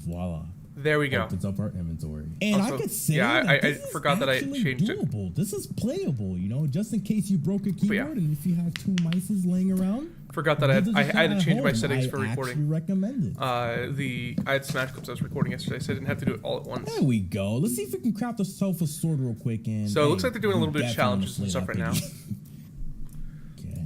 voila. There we go. Opens up our inventory. And Also, I could say yeah, that I this forgot that I actually changed it. doable. This is playable, you know, just in case you broke your keyboard yeah. and if you have 2 mices laying around. Forgot that I had to change my home. settings for I recording. actually recommend it. I had Smash clips I was recording yesterday, so I didn't have to do it all at once. There we go. Let's see if we can craft ourselves a sword real quick. And So it looks like they're doing a little bit of challenges and stuff right now. Okay.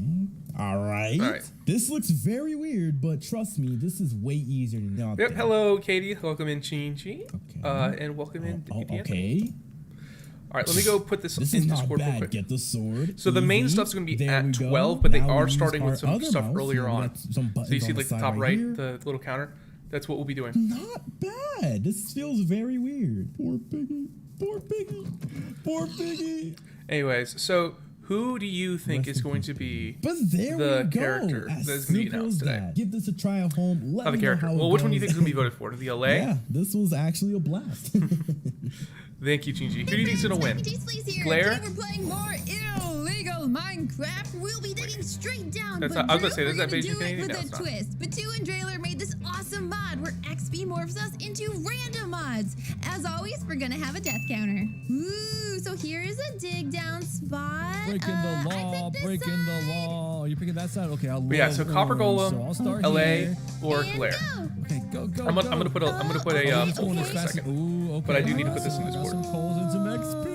All right. All right. This looks very weird, but trust me, this is way easier than out Yep. there. Hello, Katie. Welcome in, Chinchi. Okay. And welcome in. Okay. All right, let me go put this This in is not Discord real bad. quick. Get the sword. So the main Easy. stuff's going to be There we at go. 12, but they Now are we starting use with some our stuff other mouse. earlier We on. got some So you see buttons on like the side top right, here. the little counter? That's what we'll be doing. Not bad. This feels very weird. Poor piggy. Poor piggy. Poor piggy. Anyways, so who do you think is going to be But there the we go. character As that's going to be simple announced as today? that. Give this a try at home. Let Not the me know character. how it Well, which one do you goes. think is going to be voted for? The Allay? Yeah, this was actually a blast. Thank you, Chinchi. Who do you think is going to win? Glare? Today we're playing more illegal Minecraft. We'll be digging straight down. That's but not- I was gonna say, Drew, is that we're gonna Beijing do it Canadian? with No, a it's not. twist. Batu and Drailer made this awesome mod where XP morphs us into random mods. As always, we're gonna have a death counter. Ooh, so here is a dig down spot. Breaking the I law, picked this breaking the side. law. You're picking that side? Okay, I'll But yeah, so Copper Golem, So I'll start Allay, here. or And Glare. go. Okay, go. I'm gonna put a Oh, poll let's for go in a as fast. second. Ooh, okay. But I do need to put this in Got Discord. some coals and some XP.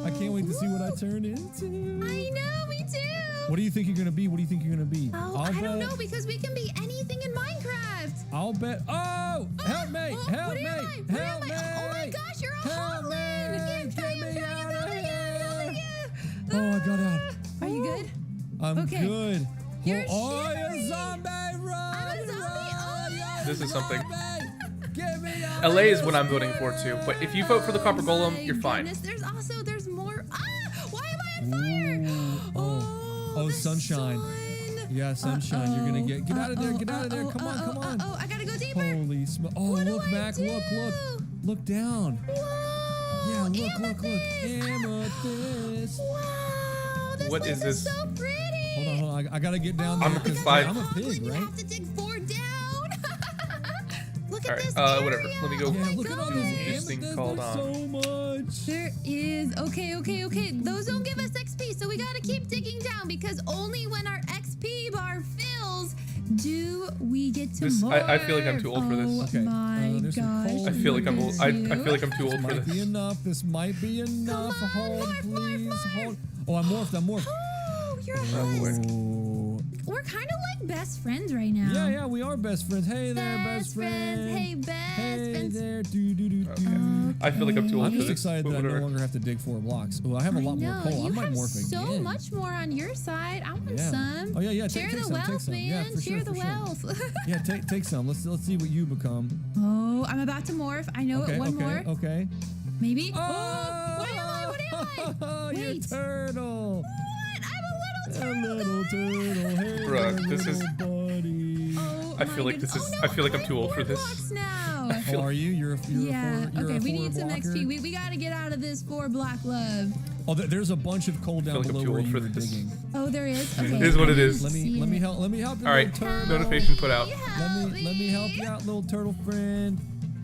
I can't wait to see what I turn into. I know, me too. What do you think you're gonna be? What do you think you're gonna be? Oh, I don't know because we can be anything in Minecraft. I'll bet. Oh, help me! Oh, Help what me! am I? What Help am me! I? Oh my gosh, you're a Help hotlin! me! I'm trying, Get I'm me trying, out I'm of helping you, I'm helping here. you. Oh, I got out. Are you good? I'm Okay. good. You're oh, shivering. a zombie! Run! I'm a zombie. Oh, yeah. This is something. Get me out! Allay is what I'm voting for too. But if you vote for the Copper Golem, My you're fine. goodness, there's more. Ah! Why am I on fire? Oh, the sunshine. sun. Yeah, sunshine. You're gonna get out of there. Get out of there. Come on, come on. Oh, I gotta go deeper. Holy smoke! Oh, What do look I back! do? Look down! Whoa. Yeah, look! Amethyst. Amethyst. Wow, this What place is this? so pretty. Hold on. I gotta get down there. I'm at because 5. I'm a Hotlin, pig, you right? have to dig 4 down. Look at All right, this whatever. area. Let me go. Oh Yeah, my look at all those gosh. This thing amethysts. called, There's so much. There is. Okay. Those don't give us XP, so we gotta keep digging down because only when our XP bar fills do we get to This- more. I feel like I'm too old for this. Okay, Oh my there's some gosh. coal I feel like I'm look old. at I you. feel like I'm too old for Might be this. enough. This might be enough. on, Hold, morph, please. morph. Hold. Oh, I'm morphed. Oh, you're a Oh, host. Oh. We're kind of like best friends right now. Yeah, we are best friends. Hey there, best friend. Hey, best Hey friends. there. I feel like I'm too old I'm for just this. excited but that I no whatever. longer have to dig 4 blocks. Oh, I have a lot more coal. I You might have morph so again. much more on your side. I want Yeah. some. Oh yeah. Share Take the some. wealth, Take some. man. Yeah, for Share sure. the for sure. wealth. Yeah, take some. Let's see what you become. Oh, I'm about to morph. I know it. One more. Okay. Maybe. Oh, what am I? You're a Wait. turtle. What? I'm a A little turtle. little turtle. Hey Bruh, there, this is- little buddy. Oh, I feel my like this goodness. is- Oh, I feel like no, I'm too old for this. 4 blocks now. Oh, are you? You're Yeah. a Okay. We need 4 some blocker? XP. We gotta get out of this 4 block love. Oh, there's a bunch of coal down like I'm below too where old you for were this. digging. Oh, there is. Okay. It is what it is. Let me help. Let me help you. All right, little turtle. notification put out. Let me help you out, little turtle friend.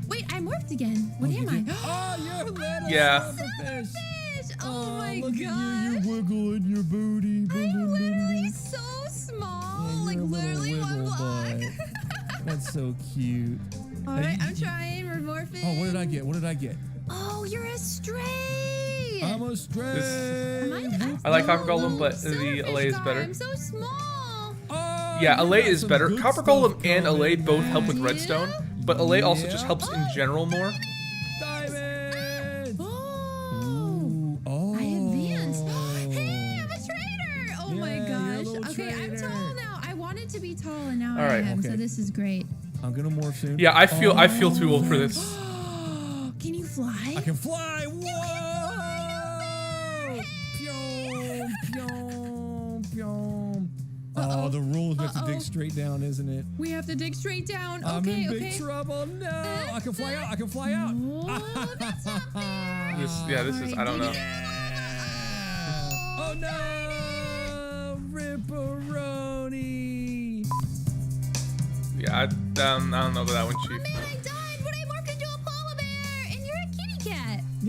Wait, I morphed again. What Oh, am you I? did? Oh, you're a little Yeah. silverfish. Fish. Oh my look gosh. at you. You're wiggling your booty. I'm literally so small. Yeah, like you're a literally little 1 wiggle block. butt. That's so cute. All right, I'm trying. We're morphing. Oh, what did I get? Oh, you're a stray. I'm a stray. I like Copper Golem, Oh, but the silverfish Allay is guy, better. I'm so small. Oh, Yeah, you Allay got is some better. good Copper stuff Golem and Allay coming, both help with Yeah? redstone, but Allay also just Yeah. helps in general more. Diamond. Oh. Ooh, oh. I advanced. Hey, I'm a trader. Oh my Yeah, you're a gosh. little Okay, I'm trader. tall now. I wanted to be tall and now All I right. am. So Okay. this is great. I'm gonna morph soon. Yeah, I feel too old for this. Can you fly? I can fly. Whoa! Pyom, pyom, pyom. Oh, the rules we have to dig straight down, isn't it? We have to dig straight down. I'm Okay, in big okay. trouble. No, I can fly out. I can fly out. Oh, that's not fair. This is I don't know. Oh no! Ripperoni! Yeah, I don't know about that one, Chief. Man, I died, but I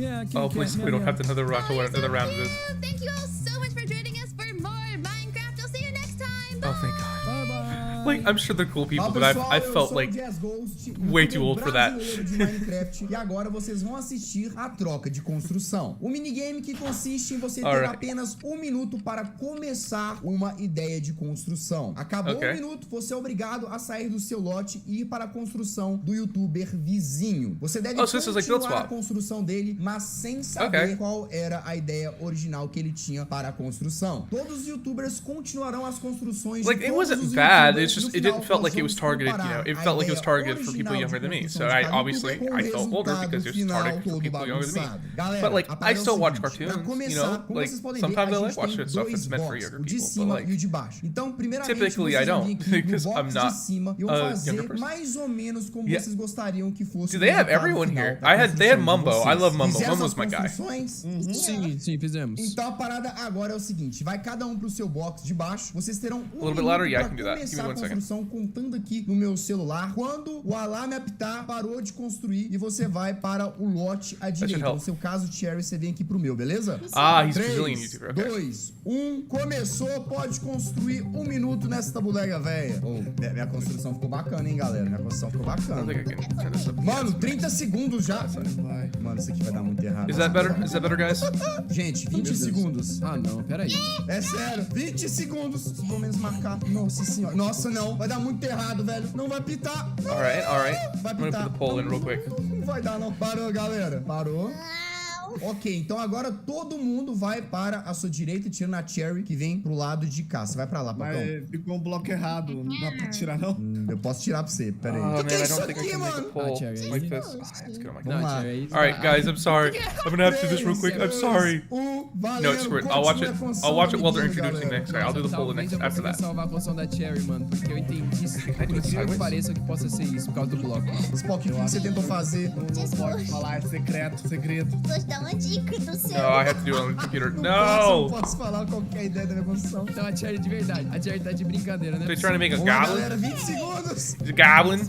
Yeah, Oh, please, we don't have another round to learn another round of this. Thank you all so much for joining us for more Minecraft. I'll see you next time. Oh, thank God. Bye-bye. Like, I'm sure they're cool people, but I felt like way too old for that. De Minecraft, e agora vocês vão assistir a troca de construção. O minigame que consiste em você ter apenas 1 minuto para começar uma ideia de construção. Acabou 1 minuto, você é obrigado a sair do seu lote e ir para a construção do youtuber vizinho. Você deve continuar a construção dele, mas sem saber qual era a ideia original que ele tinha para a construção. Todos os youtubers continuarão as construções like, de it todos wasn't os bad, youtubers. it's just, it didn't felt like it was targeted, you know, it felt like it was targeted for people younger than me. So I felt older because it was targeted for people younger than me. But like, I still watch cartoons, you know, like, sometimes I like watching stuff that's meant for younger people, but like, typically I don't, because I'm not a younger person. Mais ou menos como vocês gostariam que fosse. Do they have everyone here? They had Mumbo. I love Mumbo. Mumbo's my guy. Sim, fizemos. Então a parada agora é o seguinte, vai cada um pro seu box de baixo, vocês terão um minuto I pra can do that. Give me começar a 1 second. construção, contando aqui no meu celular. Quando o alarme apitar, parou de construir e você vai para o lote à direita. No seu caso, Cherry, você vem aqui pro meu, beleza? He's a Brazilian 3, YouTuber. Okay. 2, 1, começou, pode construir 1 minuto nessa tabuleira, velha. Minha construção ficou bacana, hein, galera? Minha construção ficou bacana. Mano, 30 segundos já. Mano, isso aqui vai dar muito errado. Is that better, guys? Gente, 20 segundos. Ah, não, peraí. É sério, 20 segundos. Se pelo menos marcar. Nossa senhora. Nossa, não. Vai dar muito errado, velho. Não vai pitar. Alright. Vai I'm gonna pitar. put the poll in real quick. Não vai dar, não. Parou, galera. Parou. Ok, então agora todo mundo vai para a sua direita, tirando a Cherry, que vem pro lado de cá. Você vai pra lá, Papão. Mas ficou um bloco errado. Não dá pra tirar, não? Eu posso tirar pra você, pera aí. Oh, man, que é I isso don't think I aqui, can make a mano? poll Cherry. like this. It's good on my Vamos lá. Alright, guys, I'm sorry. I'm gonna have to do this real quick. I'm sorry. No, screw it. I'll watch it while they're introducing next. I'll do the poll Talvez next after eu consiga that. salvar a construção da Cherry, mano, porque eu entendi isso. Por incrível que pareça que possa ser isso, por causa do bloco. Spock, o que você tentou fazer? Não pode falar, é segredo. Vou te dar uma dica do seu. No, I have to do it on the computer. Não No! posso falar qualquer ideia da minha construção. Então a Cherry de verdade. A Cherry tá de brincadeira, né? They're trying to make a Vamos lá, goblin? galera, 20 segundos. Goblin?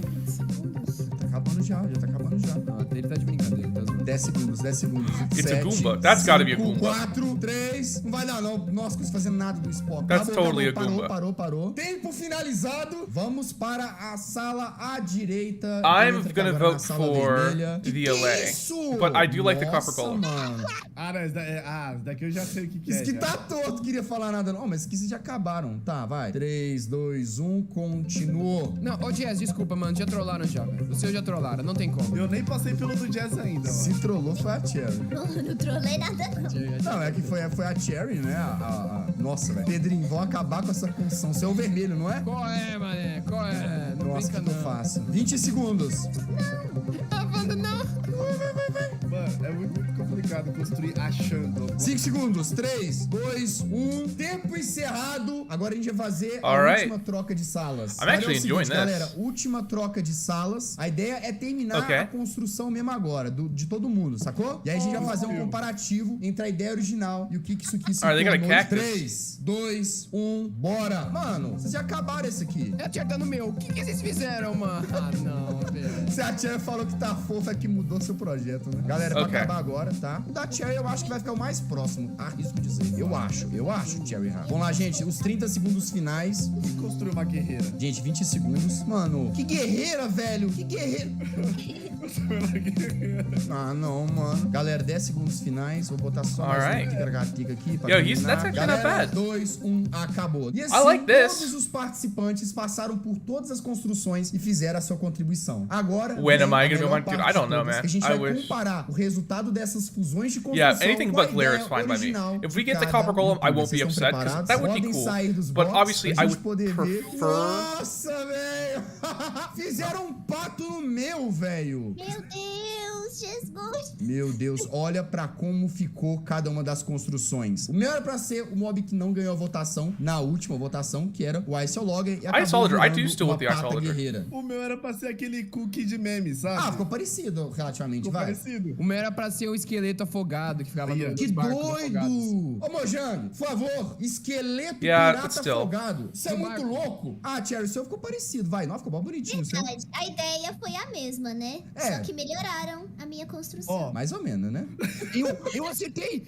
Tá acabando já tá acabando já. Não, ele tá de brincadeira. Tá zoando. 10 segundos. It's a Goomba. That's gotta be a Goomba. 4, 3, não vai dar não. Nossa, não fazendo nada do Spock. That's totally a Goomba. Parou. Tempo finalizado. Vamos para a sala à direita. I'm Entra gonna agora na vote sala for vermelha. the Allay. Isso? But I do like the Nossa, Copper Golem. Mano. Não, daqui eu já sei o que Isso é. que já. tá torto, queria falar nada não. Mas esses já acabaram. Tá, vai. 3, 2, 1, continuou. Não, ô Jazz, desculpa, mano. Já trollaram já, velho. O seu já trollaram, não tem como. Eu nem passei pelo do Jazz ainda, Se mano. trollou foi a Cherry. Não trolei nada, não. Não, é que foi a Cherry, né? Nossa, velho. Pedrinho, vão acabar com essa construção. Você é o vermelho, não é? Qual é, mané? Qual é? Não Nossa, brinca, que eu não. faço. 20 segundos. Ah, Wanda, não. Mano, é muito complicado construir achando. 5 segundos. 3, 2, 1. Tempo encerrado. Agora a gente vai fazer a Alright. última troca de salas. I'm actually enjoying this. Galera, última troca de salas. A ideia é terminar a construção mesmo agora, de todo mundo, sacou? E aí a gente vai fazer um comparativo entre a ideia original e o que isso aqui se Alright, they got a cactus. 3, 2, 1, bora. Mano, vocês já acabaram esse aqui. A Cherry tá no meu. O que vocês fizeram, mano? Ah, não, velho. Se a Cherry falou que tá fofa, é que mudou seu projeto, né? Galera, pra acabar agora, tá? O da Cherry eu acho que vai ficar o mais próximo. Arrisco dizer. Eu acho, Cherry Hard. Vamos lá, gente. Os 30 segundos finais. E construir uma guerreira. Gente, 20 segundos. Mano, que guerreira, velho. Que guerreira. Ah, não, mano. Galera, 10 segundos finais. Vou botar só mais um tica aqui pra terminar. That's actually Galera, not bad. 2, 1, acabou. E assim, I like this. todos os participantes passaram por todas as construções e fizeram a sua contribuição. Agora, When am I vem a gonna melhor be one? parte I don't de know, todas, man. que a gente I vai wish. comparar o resultado dessas fusões de construção. Yeah, anything com a but glare is ideia fine by me. original If we de get the cada Copper Golem, I won't be youtuber. Vocês estão upset, 'cause preparados? that would be Podem cool. sair dos But boxes obviously, pra I gente would poder ver. prefer- Nossa, velho! Fizeram um pato no meu, velho! Meu Deus, Jesus. Meu Deus, olha pra como ficou cada uma das construções. O meu era pra ser o mob que não ganhou a votação na última votação, que era o Ice Logger. E acabou Soldier, I do virando still uma with the Ice pata Soldier. guerreira. O meu era pra ser aquele cookie de meme, sabe? Ah, ficou parecido relativamente, Ficou vai. parecido. O meu era pra ser o esqueleto afogado que ficava no Que barcos doido! afogados. Ô, Mojang, por favor, esqueleto Yeah, but pirata still. afogado. Isso é No muito barco. louco. Ah, Cherry, o seu ficou parecido, vai. Não, ficou bom bonitinho o seu. Verdade. A ideia foi a mesma, né? É. Só que melhoraram a minha minha construção. Ó, mais ou menos, né? Eu acertei,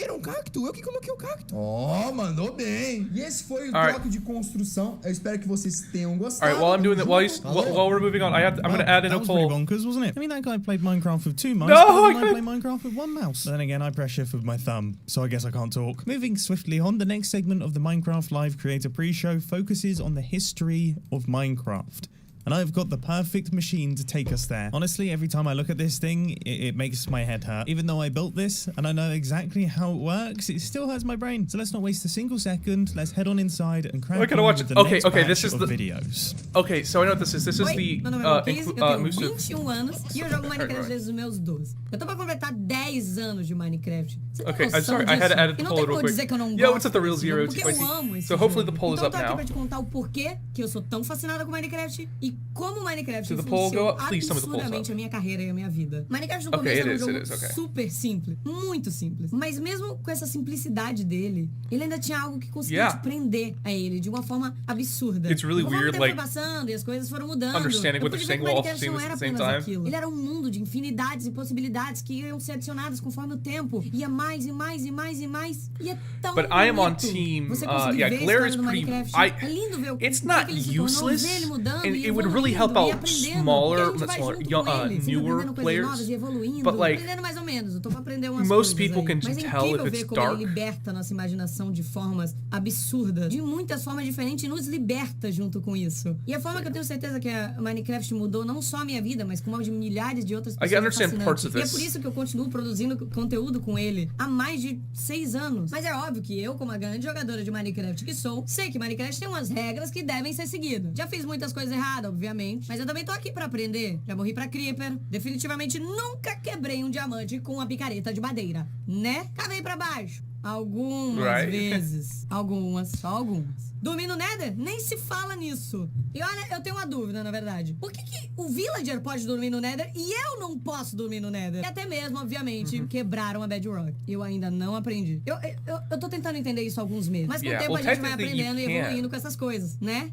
era um cacto. Eu que coloquei o cacto. Ó, mandou bem. E esse foi o Alright. bloco de construção. Eu espero que vocês tenham gostado. Alright, while I'm doing that, while we're moving on, I'm gonna add in That a was pretty poll. bonkers, wasn't it? I mean, that guy played Minecraft with 2 mice. No, but I I play Minecraft with 1 mouse. Then again, I press shift with my thumb, so I guess I can't talk. Moving swiftly on, the next segment of the Minecraft Live Creator Pre-Show focuses on the history of Minecraft. And I've got the perfect machine to take us there. Honestly, every time I look at this thing, it makes my head hurt. Even though I built this and I know exactly how it works, it still hurts my brain. So let's not waste a single second. Let's head on inside and crack gotta on watch with it. the Okay, next okay, batch this is of the- videos. Okay, so I know what this is. This is Oi, the meu nome é Luquinhas, eu tenho inclusive. 21 anos e eu jogo Minecraft desde os meus 12. Eu tô pra completar 10 anos de Minecraft. Você tem Okay, I'm noção sorry, I had to disso? add the E não poll tem real como quick. dizer que eu não Yeah, gosto what's up, the real desse zero? jogo, porque eu amo esse So hopefully the jogo. poll is Então eu up tô aqui now. pra te contar o porquê que eu sou tão fascinada com Minecraft e como Minecraft Did the poll go influenciou up? Please tell me the poll's absurdamente up. a minha carreira e a minha vida. Minecraft no Okay, começo era um it jogo is, okay. super simples, muito simples. Mas mesmo com essa simplicidade dele, ele ainda tinha algo que conseguia Yeah. te prender a ele de uma forma absurda. It's really Conforme weird, o tempo like, foi passando e as coisas foram mudando. understanding eu what pude they're ver saying que while also Minecraft seeing não this era at the same apenas time. aquilo. Ele era um mundo de infinidades e possibilidades que iam ser adicionadas conforme o tempo. Ia mais e mais e mais e mais. E é tão But I am on bonito team, você conseguir yeah, ver a Glare história is do pretty- Minecraft. É lindo ver o It's que not ele se tornou, useless, ver ele mudando and e it would really help evoluindo, e out aprendendo, smaller, porque a gente vai smaller, junto young, com ele, sempre newer aprendendo coisas novas players. e evoluindo. But like, Aprendendo mais ou menos, eu tô pra aprender umas most coisas people aí. can Mas é tell incrível if ver it's como dark. ele liberta a nossa imaginação de formas absurdas, de muitas formas diferentes, e nos liberta junto com isso. E a forma que eu tenho certeza que a Minecraft mudou não só a minha vida, mas como a de milhares de outras I pessoas. understand fascinante. parts of E é this. por isso que eu continuo produzindo conteúdo com ele há mais de 6 anos. Mas é óbvio que eu, como a grande jogadora de Minecraft que sou, sei que Minecraft tem umas regras que devem ser seguidas. Já fiz muitas coisas erradas, obviamente, mas eu também tô aqui pra aprender. Já morri pra Creeper. Definitivamente nunca quebrei um diamante com uma picareta de madeira, né? Cavei pra baixo. Algumas Right. vezes. Algumas, só algumas. Dormir no Nether? Nem se fala nisso. E olha, eu tenho uma dúvida, na verdade. Por que o Villager pode dormir no Nether e eu não posso dormir no Nether? E até mesmo, obviamente, quebraram a Bedrock. Eu ainda não aprendi. Eu tô tentando entender isso há alguns meses. Mas com o Yeah, tempo well, a gente vai technically you aprendendo e can't. evoluindo com essas coisas, né?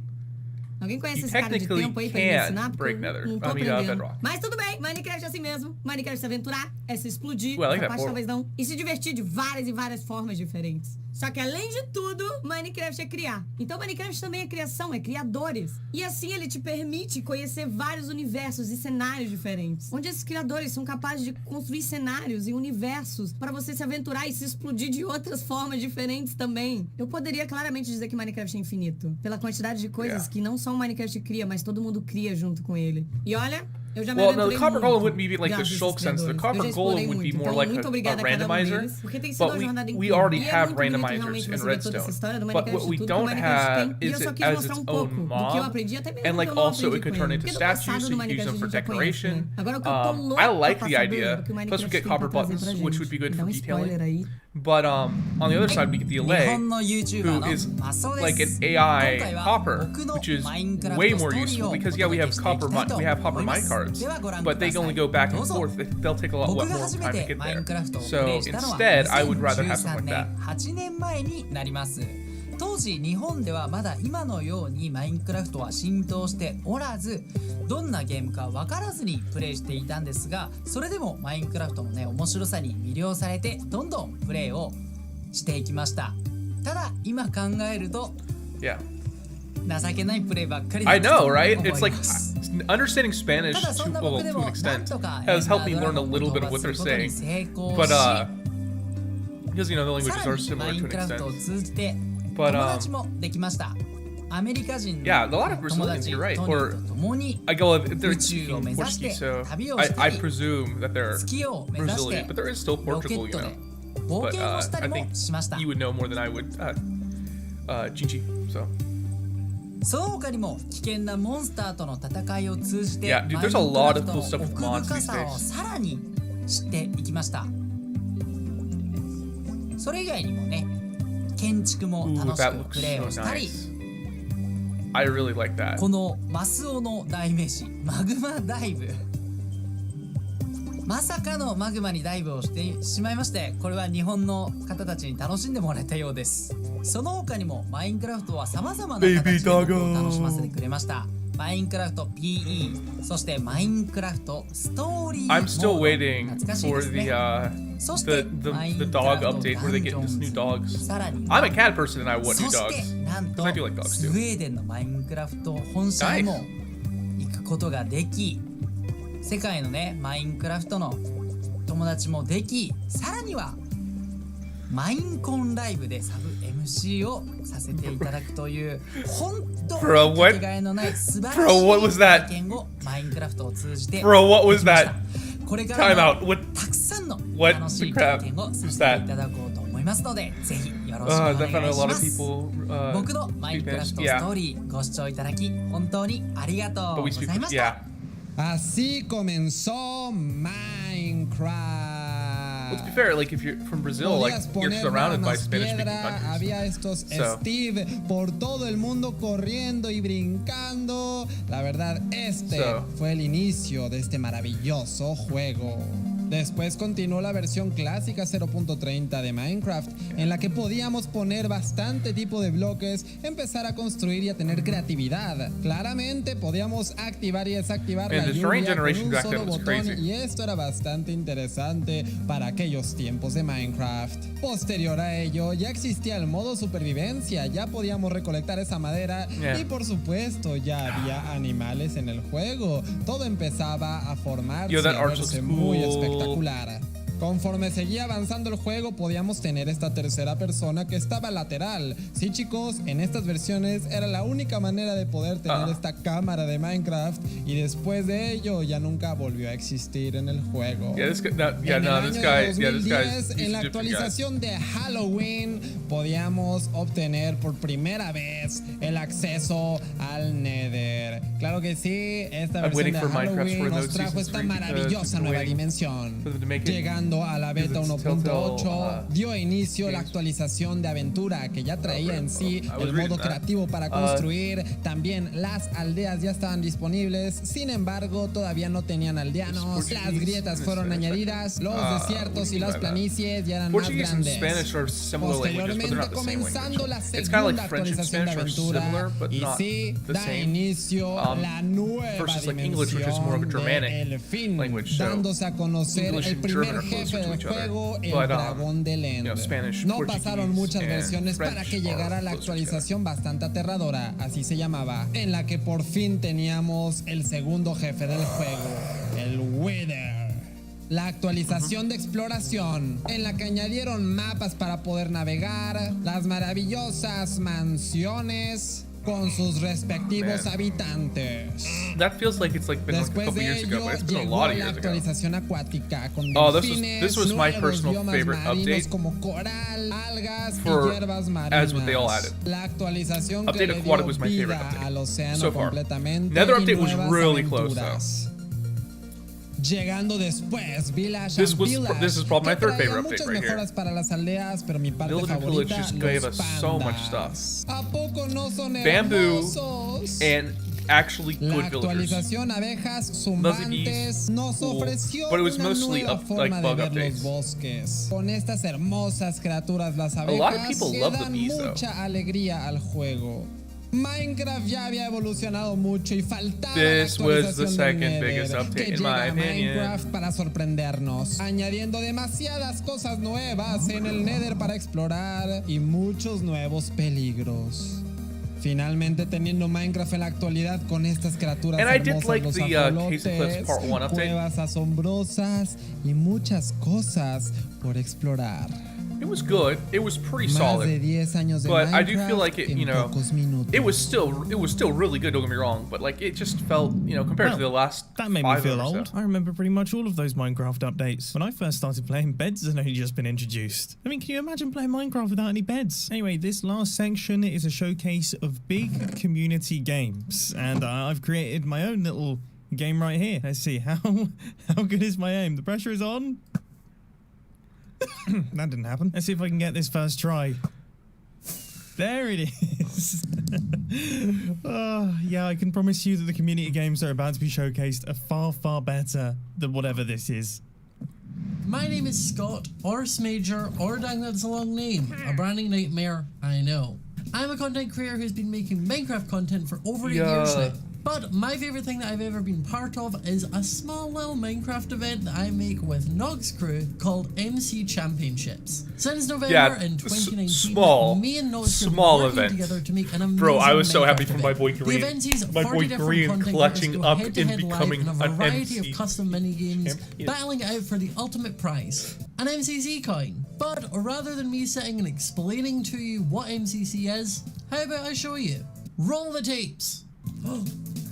Alguém conhece You esse cara de technically tempo aí pra me can't ensinar? Porque break eu Nether. não tô I mean, aprendendo. Bedrock. Mas tudo bem, Minecraft é assim mesmo. Minecraft é se aventurar, é se explodir. Well, I like essa that parte portal. talvez não. E se divertir de várias e várias formas diferentes. Só que além de tudo, Minecraft é criar. Então Minecraft também é criação, é criadores. E assim ele te permite conhecer vários universos e cenários diferentes. Onde esses criadores são capazes de construir cenários e universos para você se aventurar e se explodir de outras formas diferentes também. Eu poderia claramente dizer que Minecraft é infinito. Pela quantidade de coisas que não só o Minecraft cria, mas todo mundo cria junto com ele. E olha, eu já me Well, no, aventurei the Copper muito Golem wouldn't be like the graças a shulk esses sense. The criadores. Copper Eu já explorei Golem would be muito, more então like muito a obrigada a cada um randomizer. deles, porque tem sido But uma jornada we incrível. already E é have muito bonito randomizers realmente in você ver toda essa Redstone. história do But Minecraft, what we tudo que o don't Minecraft have tem. E eu is só it quis as mostrar its um own pouco do que eu mob. aprendi, até mesmo And like que eu não also it aprendi could com turn ele. into Porque do passado statues, so do you can use Minecraft them a for gente já conhece, decoration. né? Agora o que eu tô louco I like pra the saber idea. é o que o Plus we Minecraft get tem copper pra trazer pra buttons, which would be good gente. Dá for um spoiler detailing. aí. But on the other side, we get the Allay, who is like an AI Copper, which is way more useful because yeah, we have Copper minecarts, but they can only go back and forth. They'll take a lot more time to get there. So instead, I would rather have something like that. 8年前になります。当時日本ではまだ今のようにマインクラフトは浸透しておらず、どんなゲームか分からずにプレイしていたんですが、それでもマインクラフトのね面白さに魅了されてどんどんプレイをしていきました。ただ今考えると Yeah. 情けないプレイばっかりだ I った know, と right? 思い It's like ます。 understanding Spanish ただそんな to 僕で an もなん extent とか has helped me learn a little bit of what they're することに saying. 成功 But し because the languages さ are らに similar マイ to ンクラ an フトを extent. 通じて But 友達もできました。アメリカ人 Yeah, a lot of の Brazilians, 友達 you're right. トニ Or ーと共に I go, they're 宇宙を speaking 目指して Portuguese, so 旅をした I り presume that they're 月を目指し Brazilian, て but there is still ロケ Portugal, ッ you ト know. で冒 But 険をした I り think もしました。 you would know more than I would. Gigi, so その他にも危険なモンスターとの戦いを通じて Yeah, dude, マイン there's ク a ラ lot フ of ト cool の stuff with 奥 mods 深 these さを days. さらに知っていきました。それ以外にもね、建築も Ooh, 楽し that く looks プレイ so をしたり、 nice. I really like that. このマスオの代名詞マグマダイブ、まさかのマグマにダイブをしてしまいまして、これは日本の方たちに楽しんでもらえたようです。その他にもマインクラフトは様々な形で僕を楽しませてくれました。マインクラフト PE そしてマインクラフトストーリー I'm still モード waiting 懐かしいで for すね so the dog update where they get just new dogs. I'm a cat person and I want new そ dogs してなんと because I do like dogs スウ too. ェーデンのマインクラフト本社へも行くことができ世界のねマインクラフトの友達もできさらにはマインコンライブでサブ MC をさせていただくという本当にかけがえのない素晴らしい体験をマインクラフトを通じて Bro, what was that? これから Time も out. たくさんの What 楽し the い crap 体験をさ was せて that? いただこうと思いますのでぜひよろしくお願い Definitely a し lot ま of す people 僕のマインクラフトストーリーご視聴いただき本当にありがとうございました Así comenzó Minecraft. Well, to be fair, like if you're from Brazil, like you're surrounded by Spanish-speaking countries. Había estos So. Steve por todo el mundo corriendo y brincando. La verdad, fue el inicio de este maravilloso juego. Después continuó la versión clásica 0.30 de Minecraft, en la que podíamos poner bastante tipo de bloques, empezar a construir y a tener creatividad. Claramente podíamos activar y desactivar la lluvia con un solo botón, y esto era bastante interesante para aquellos tiempos de Minecraft. Posterior a ello, ya existía el modo supervivencia, ya podíamos recolectar esa madera y por supuesto ya había animales en el juego. Todo empezaba a formarse y a verse muy espectacular. Conforme seguía avanzando el juego, podíamos tener esta tercera persona que estaba lateral. Sí, chicos, en estas versiones era la única manera de poder tener esta cámara de Minecraft, y después de ello ya nunca volvió a existir en el juego. En el año 2010, en la actualización de Halloween, podíamos obtener por primera vez el acceso al Nether. Claro que sí, esta versión de Halloween nos trajo esta maravillosa nueva dimensión. Llegando a la beta 1.8, dio inicio la actualización de aventura, que ya traía en sí el modo creativo para construir. También las aldeas ya estaban disponibles, sin embargo todavía no tenían aldeanos. Las grietas fueron añadidas, los desiertos y las planicies ya eran más grandes. Posteriormente, comenzando la segunda actualización de aventura, y sí, da inicio la nueva dimensión del fin, dándose a conocer el primer jefe del juego, el dragón del End. No pasaron muchas versiones para que llegara la actualización bastante aterradora, así se llamaba, en la que por fin teníamos el segundo jefe del juego, el Wither. La actualización de exploración, en la que añadieron mapas para poder navegar, las maravillosas mansiones con sus respectivos habitantes. That feels like it's like been like a couple years ago, but it's been a lot of years ago. Actualización acuática con this was my personal favorite update como coral, algas for y hierbas marinas. as what they all added. La actualización Update que le Aquatic dio was my favorite vida update al océano so far. completamente. Nether y update was nuevas really close though. aventuras. Llegando después, Village This is probably my que third traía favorite muchas update right mejoras here. para las aldeas, pero mi parte Village and favorita, Pillage just gave los us so much pandas. stuff. ¿A poco no son Bamboo hermosos? and actually La good villagers. actualización abejas zumbantes nos ofreció but it was una mostly nueva forma like bug de ver updates. los bosques. Con estas hermosas criaturas, las lot of abejas people le love the dan bees, though. mucha alegría al juego. Minecraft ya había evolucionado mucho y faltaba This la was the actualización second del Nether, biggest update que in llega my a opinion. Minecraft para sorprendernos, añadiendo demasiadas cosas nuevas en el Nether para explorar y muchos nuevos peligros. Finalmente teniendo Minecraft en la actualidad con estas criaturas And I did hermosas, like los the ajolotes, Case Eclipse Part 1 update. cuevas asombrosas y muchas cosas por explorar. It was good. It was pretty Más solid. de 10 años de But I Minecraft do feel like it, en you know, pocos minutos. it was still really good. Don't get me wrong, but like it just felt, you know, compared to the last That made me 5 feel or so. old. I remember pretty much all of those Minecraft updates. When I first started playing, beds had only just been introduced. I mean, can you imagine playing Minecraft without any beds? Anyway, this last section is a showcase of big community games, and I've created my own little game right here. Let's see, how good is my aim? The pressure is on. That didn't happen. Let's see if I can get this first try. There it is. Yeah, I can promise you that the community games that are about to be showcased are far, far better than whatever this is. My name is Scott, or Smager, or dang that's a long name. A branding nightmare, I know. I'm a content creator who's been making Minecraft content for over 8 years now. But my favorite thing that I've ever been part of is a small little Minecraft event that I make with Nog's crew called MC Championships. Since November in 2019, me and Nog's crew small working event. together to make an amazing Bro, I was so happy Minecraft for my event. boy Green. The event sees My 40 boy different Green content clutching creators go up head-to-head and live becoming in a an variety MC of custom mini games, champion. battling it out for the ultimate prize, an MCC coin. But rather than me sitting and explaining to you what MCC is, how about I show you? Roll the tapes.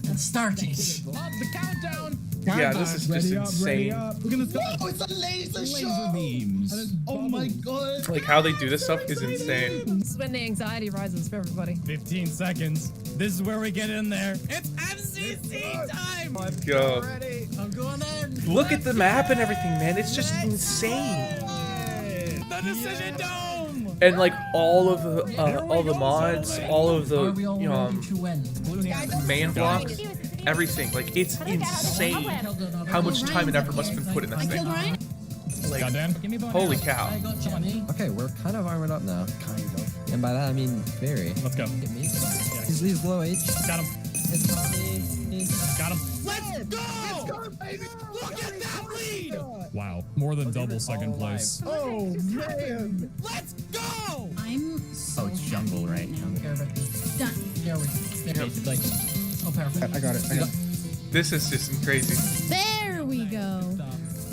It started. The countdown. Yeah, this is just insane. We're gonna start. Oh, it's a laser show. Beams. Oh my god. Like how they do this stuff is insane. This is when the anxiety rises for everybody. 15 seconds. This is where we get in there. It's MCC time. Go. I'm going in. Look at the map and everything, man. It's just insane. The Decision Dome. And like all the mods, all of the Are we all ready to win? man blocks, everything. Like it's insane how much time and effort must have been put in this thing. Like, holy cow. I got Johnny. Okay, we're kind of armored up now. Kind of. And by that I mean very. Let's go. Get me. He's low H. Got him. It's Tommy. Got him. Let's go! Let's go, baby! Look at that lead. Wow, more than double second place. Oh man! Let's go. I'm so Oh, it's jungle right now. done. Here we go. Like, oh, perfect. I got it. This is just crazy. There we go.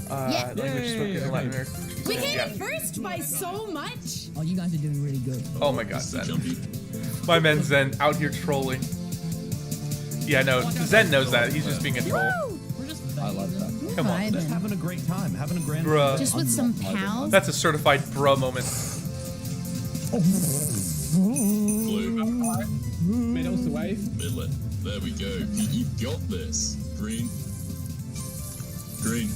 Language spoken in Latin America. We came Yeah. first by so much. Oh, you guys are doing really good. Oh my god, Zen. My man Zen out here trolling. Yeah, no, Zen knows that. He's just being a troll. I love that. Come on, Vibing. Having a great time. Having a grand. bruh. Just with some pals. That's a certified bruh moment. Middle's the wave. Midlet. There we go. You got this. Green. Green.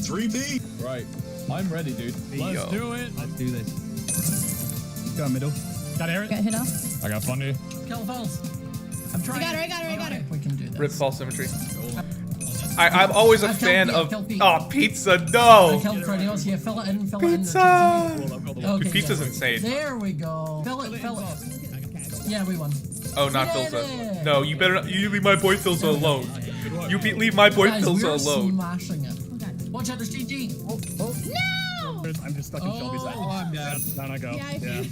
3P. Right. I'm ready, dude. Let's do it. Let's do this. Go middle. Got Eric. Got hit off. I got Funny. Kill falls. I'm trying. I got it. We can do this. Rip fall symmetry. I'm always a I've fan killed of. Pete, I've killed Pete. Oh, pizza, I no! killed Cranios. Yeah, fill it in. Pizza! Okay, Dude, pizza's yeah. insane. There we go. Fill it. Yeah, we won. Oh, not We did Filza. it. No, you better not. You leave my boy Filza alone. You leave my boy Guys, Filza we're alone. smashing it. Watch out, there's GG. No! I'm just stuck in Shelby's side. Oh, I'm dead. Down I go. Yeah.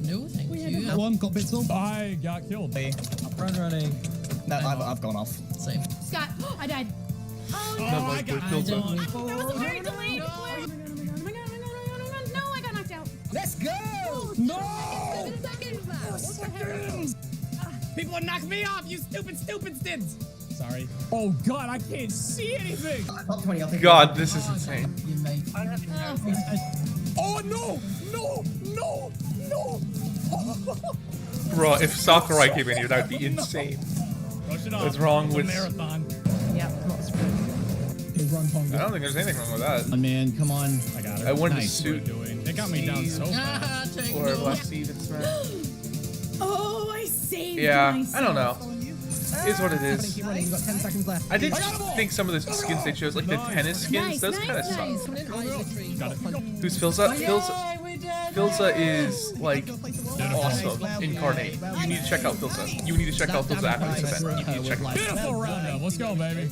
No, thank you. One got bits on. I got killed. Running. No, I've gone off. Same. Scott, I died. Oh, No, my boy Filza. that was very delayed. No, I got knocked out. Let's go! No! People knock me off. You stupid stids. Sorry. Oh god, I can't see anything. God, this is insane. You mate. Oh no! No! Bro, if Sakurai came in here, that would be insane. Rush it off. What's wrong It's a with- marathon? Yeah, not a sprint. I don't think there's anything wrong with that. Oh, man, come on. I got it. I wanted Nice. to What are you doing? It got me down so fast. Take Or no. left even smash. Oh, I saved Yeah, myself. I don't know. It's what it is. Keep running. You've got 10 seconds left. I did think some of the skins they chose, like the tennis skins, those kind of suck. Got it. Who's Filza? Yay, we did Filza it. is like awesome. Incarnate. You need to check out Filza. You need to check out Filza after this event. You need to check him out. Beautiful roundup. Let's go, baby.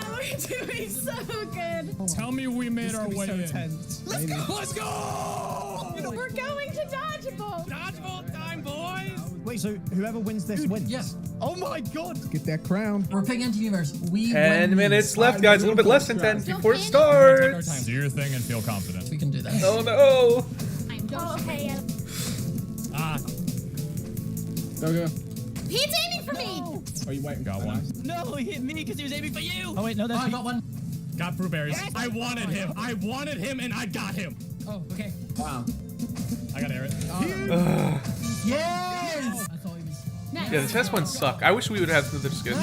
We're doing so good. Tell me we made our way in. Let's go! We're going to dodgeball. Dodgeball time, boys. Wait, so whoever wins this wins? Yes. Oh my god! Get that crown. We're picking into universe. We 10 win minutes these. left, guys. A little bit less than 10 before it starts. Do your thing and feel confident. We can do that. Oh no! Okay. Ah, Go. Pete's aiming for me. Oh, you waiting? got one. No, he hit me because he was aiming for you. Oh, wait, no, Oh, that's I got one. Got blueberries. I wanted him and I got him. Oh, okay. Wow. I got Eric. Yes! I thought he was. Nice. Yeah, the test ones suck. I wish we would have smoother skins.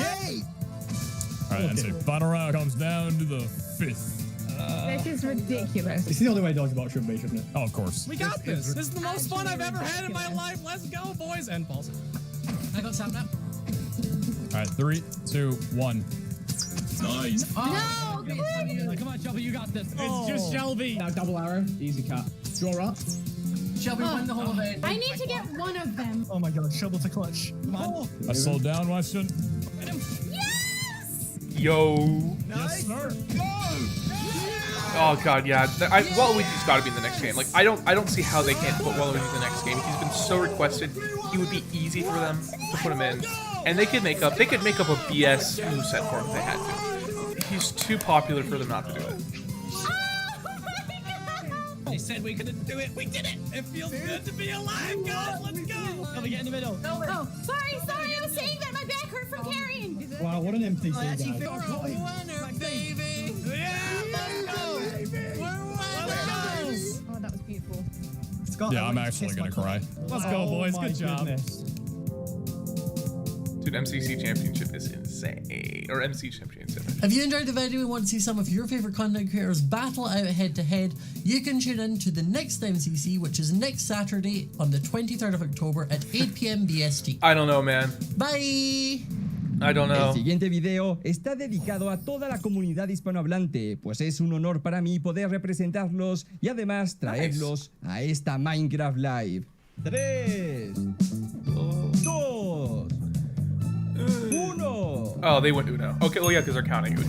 Alright, and so final round comes down to the 5th. This is ridiculous. It's the only way dodgeball should be, shouldn't it? Oh, of course. We got this. This is the most fun I've ever had in my life. Let's go, boys. And pulse. I got Sam now. Alright, 3, 2, 1. Nice. Oh, No. Come on, Shelby, you got this. It's just Shelby. Now double arrow, easy cut. Draw up. Shelby win the whole event. I need to get one of them. Oh my god, shovel to clutch. Come on. I slowed down, Weston. Yo. Yes, sir. Oh god, yeah. Waluigi's got to be in the next game. Like, I don't see how they can't put Waluigi in the next game. He's been so requested. He would be easy for them to put him in, and they could make up a BS moveset for him if they had to. He's too popular for them not to do it. They said we couldn't do it. We did it. It feels good to be alive, guys. Let's go. Let me get in the middle. Oh, sorry. I was saying that my back hurt from carrying. Wow, what an MCC guy. Winner, baby. Yeah, let's go. Oh, that was beautiful. Scott, Yeah, I'm actually gonna cry. Let's go, boys. Good job. Dude, MCC Championship is insane. Or MC Championship. If you enjoyed the video and want to see some of your favorite content creators battle out head to head, you can tune in to the next MCC, which is next Saturday on the 23rd of October at 8 p.m. BST. I don't know, man. Bye. I don't know. El siguiente video está dedicado a toda la comunidad hispanohablante, pues es un honor para mí poder representarlos y además traerlos a esta Minecraft Live. 3, 2, 1. Oh, they went Uno. Okay, well, yeah, because they're counting Uno.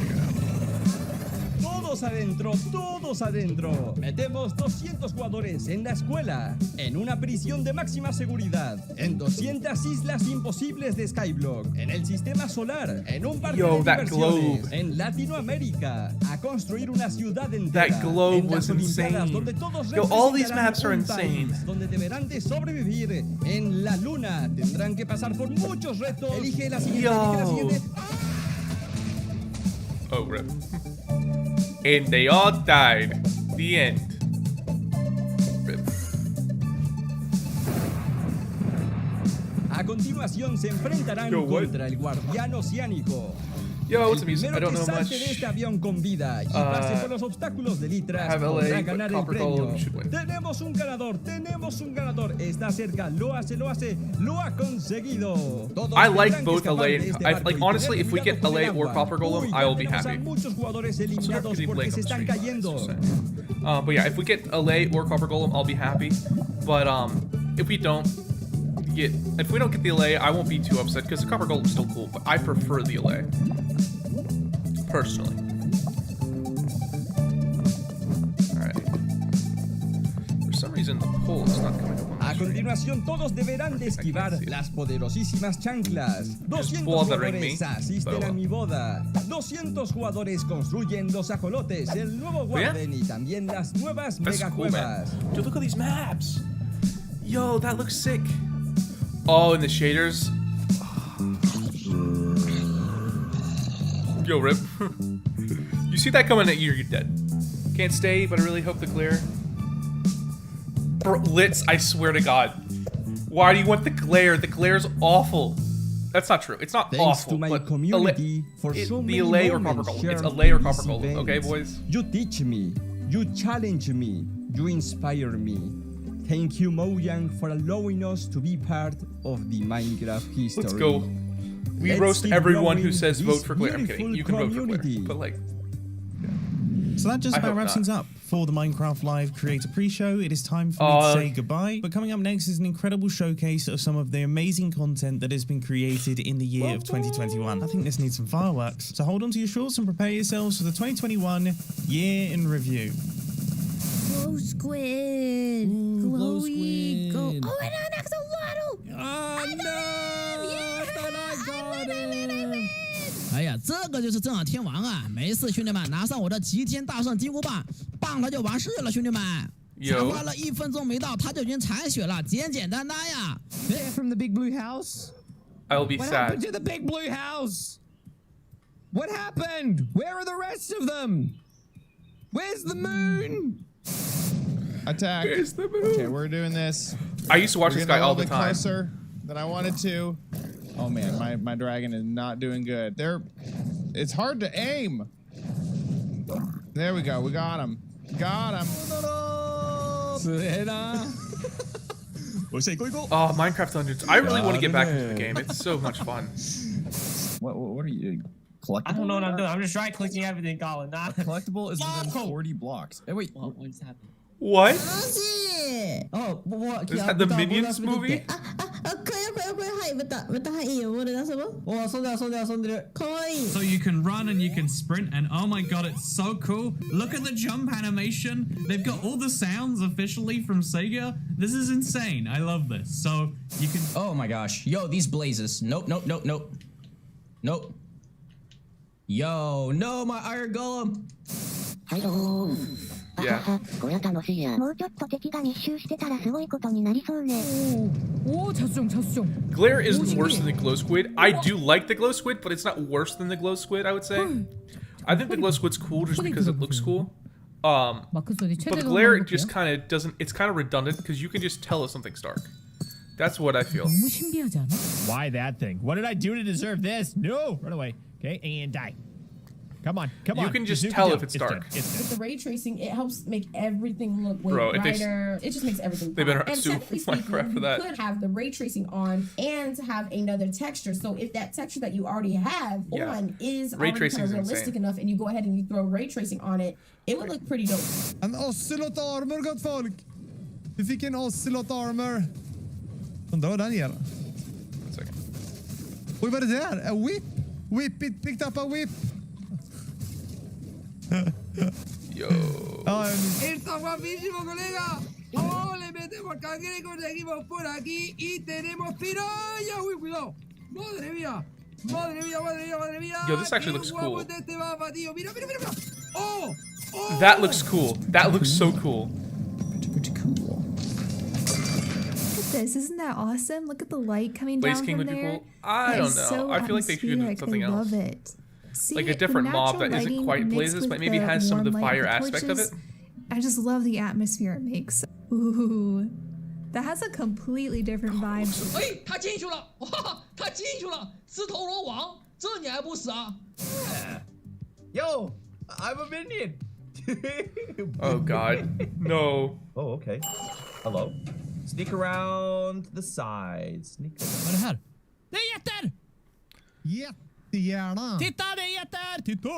Todos adentro. Metemos 200 jugadores en la escuela, en una prisión de máxima seguridad, en 200 islas imposibles de Skyblock, en el sistema solar, en un parque de diversiones, en Latinoamérica, a construir una ciudad entera. That globe en las was Olimpiadas, insane. donde todos Yo, all these representarán maps are un insane. país, donde deberán de sobrevivir. En la luna tendrán que pasar por muchos retos. Elige la siguiente. Oh, rip. And they all died. The end. Rip. A continuación se enfrentarán contra el guardián oceánico. Yo, what's the music? I don't know much. much. De este avión con vida y pase por los obstáculos de litras podrá ganar el premio. Tenemos un ganador. Está cerca. Lo ha conseguido. I like both Allay and like honestly, if we get Allay or Copper Golem, I will be happy. Muchos jugadores eliminados porque se están cayendo. But yeah, if we get Allay or Copper Golem, I'll be happy. But if we don't get the Allay, I won't be too upset because the Copper Golem is still cool, but I prefer the Allay. Personally. Alright. For some reason the poll is not coming up. A continuación todos deberán de esquivar las poderosísimas chanclas. 200 jugadores asisten a mi boda. 200 jugadores construyen los ajolotes, el nuevo Warden y también las nuevas megacuevas. Dude, look at these maps. Yo, that looks sick. Oh, and the shaders. Yo, Rip. You see that coming at you, you're dead. Can't stay, but I really hope to clear. Bro, Litz, I swear to God. Why do you want the glare? The glare's awful. That's not true. It's not awful, but the Allay or Copper Golem. It's Allay or Copper Golem, okay, boys? You teach me, you challenge me, you inspire me. Thank you, Mojang, for allowing us to be part of the Minecraft history. Let's go. We roast everyone who says vote for Glare. I'm kidding. You can vote for Glare. But like... So that just about wraps things up for the Minecraft Live Creator Pre-Show. It is time for me to say goodbye. But coming up next is an incredible showcase of some of the amazing content that has been created in the year of 2021. I think this needs some fireworks. So hold on to your shorts and prepare yourselves for the 2021 year in review. Glow squid. Glow squid. Go. Oh, and an axolotl. Oh, no. Yeah. I thought I got it. 哎呀，这个就是正好天王啊！没事，兄弟们，拿上我的齐天大圣金箍棒，棒他就完事了，兄弟们。才花了1分钟没到，他就已经残血了，简简单单呀。They're from the big blue house. I'll be What sad. happened to the big blue house? What happened? Where are the rest of them? Where's the moon? Attack. Where's the moon? Okay, we're doing this. I used to watch this guy all the time. Closer than I wanted to. Oh man, my dragon is not doing good. It's hard to aim. There we go. We got him. Got him. Oh, Minecraft Dungeons. I really want to get back into the game. It's so much fun. What are you doing? Collectible? I don't know what I'm doing. I'm just right-clicking everything, Colin. A collectible is within 40 blocks. Hey, wait. What's happening? What? Oh, what? Is that the Minions movie? お、遊んでる。かわいい。 So you can run and you can sprint, and oh my god, it's so cool. Look at the jump animation. They've got all the sounds officially from Sega. This is insane. I love this. So you can. Oh my gosh. Yo, these blazes. Nope. Yo, no, my iron golem. Yeah. もうちょっと敵が密集してたらすごいことになりそうね。 Glare isn't worse than the glow squid. I do like the glow squid, but it's not worse than the glow squid, I would say. I think the glow squid's cool just because it looks cool. But glare just kind of doesn't. It's kind of redundant because you can just tell if something's dark. That's what I feel. Why that thing? What did I do to deserve this? No! Run away. Okay, and die. Come on. You can just tell if it's dark. With the ray tracing, it helps make everything look way brighter. It just makes everything. They better sue Minecraft for that. You could have the ray tracing on and have another texture. So if that texture that you already have on is already kind of realistic enough, and you go ahead and you throw ray tracing on it, it would look pretty dope. En ocelot armor, gott folk. Vi fick en ocelot armor. Undrar vad den ger. Oj, vad är det där? A whip? Whip it, picked up a whip. Yo. Está guapísimo, colega. Oh, le metemos cangrejos, seguimos por aquí y tenemos piraya. Uy, cuidado. Madre mía. Yo, this actually looks cool. Mira. Oh. That looks cool. That looks so cool. Look at this. Isn't that awesome? Look at the light coming down from there. Blaze King would be cool. I don't know. I feel like they should do something else. I love it. See, like a different mob that isn't quite blazes, but maybe has some of the fire aspect of it. I just love the atmosphere it makes. Ooh, that has a completely different vibe. 哎，他进去了！哇，他进去了！自投罗网，这你还不死啊 ？Yo, I'm a minion. Oh God, no. Oh, okay. Hello. Sneak around the sides. Sneak around. Vad är det här? Det är jätter! Jättegärna. Titta, det är jätter! Titta!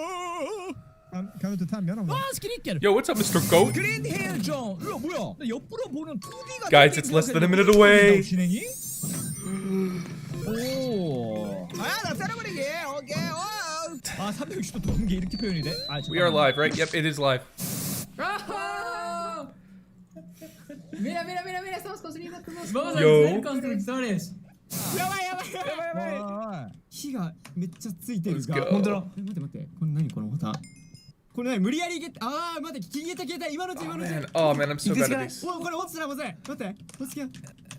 Kan du inte tämja dem då? Han skriker! Yo, what's up, Mr. Goat? 뭐야? 나 옆으로 보는 2D가 Guys, it's less than a minute away. 오. 나 때려버리게. 오케이. 아, 360도 도는 게 이렇게 표현이 돼? We are live, right? Yep, it is live. Mira, estamos construyendo. Vamos a hacer constructores. やばい。火がめっちゃついてるが。本当だ。待って。これ何このボタン。これ何無理やりゲット。待って。消えた。今のうち。Oh man, I'm so bad at this. これ落ちたらまずい。待って。落ちて。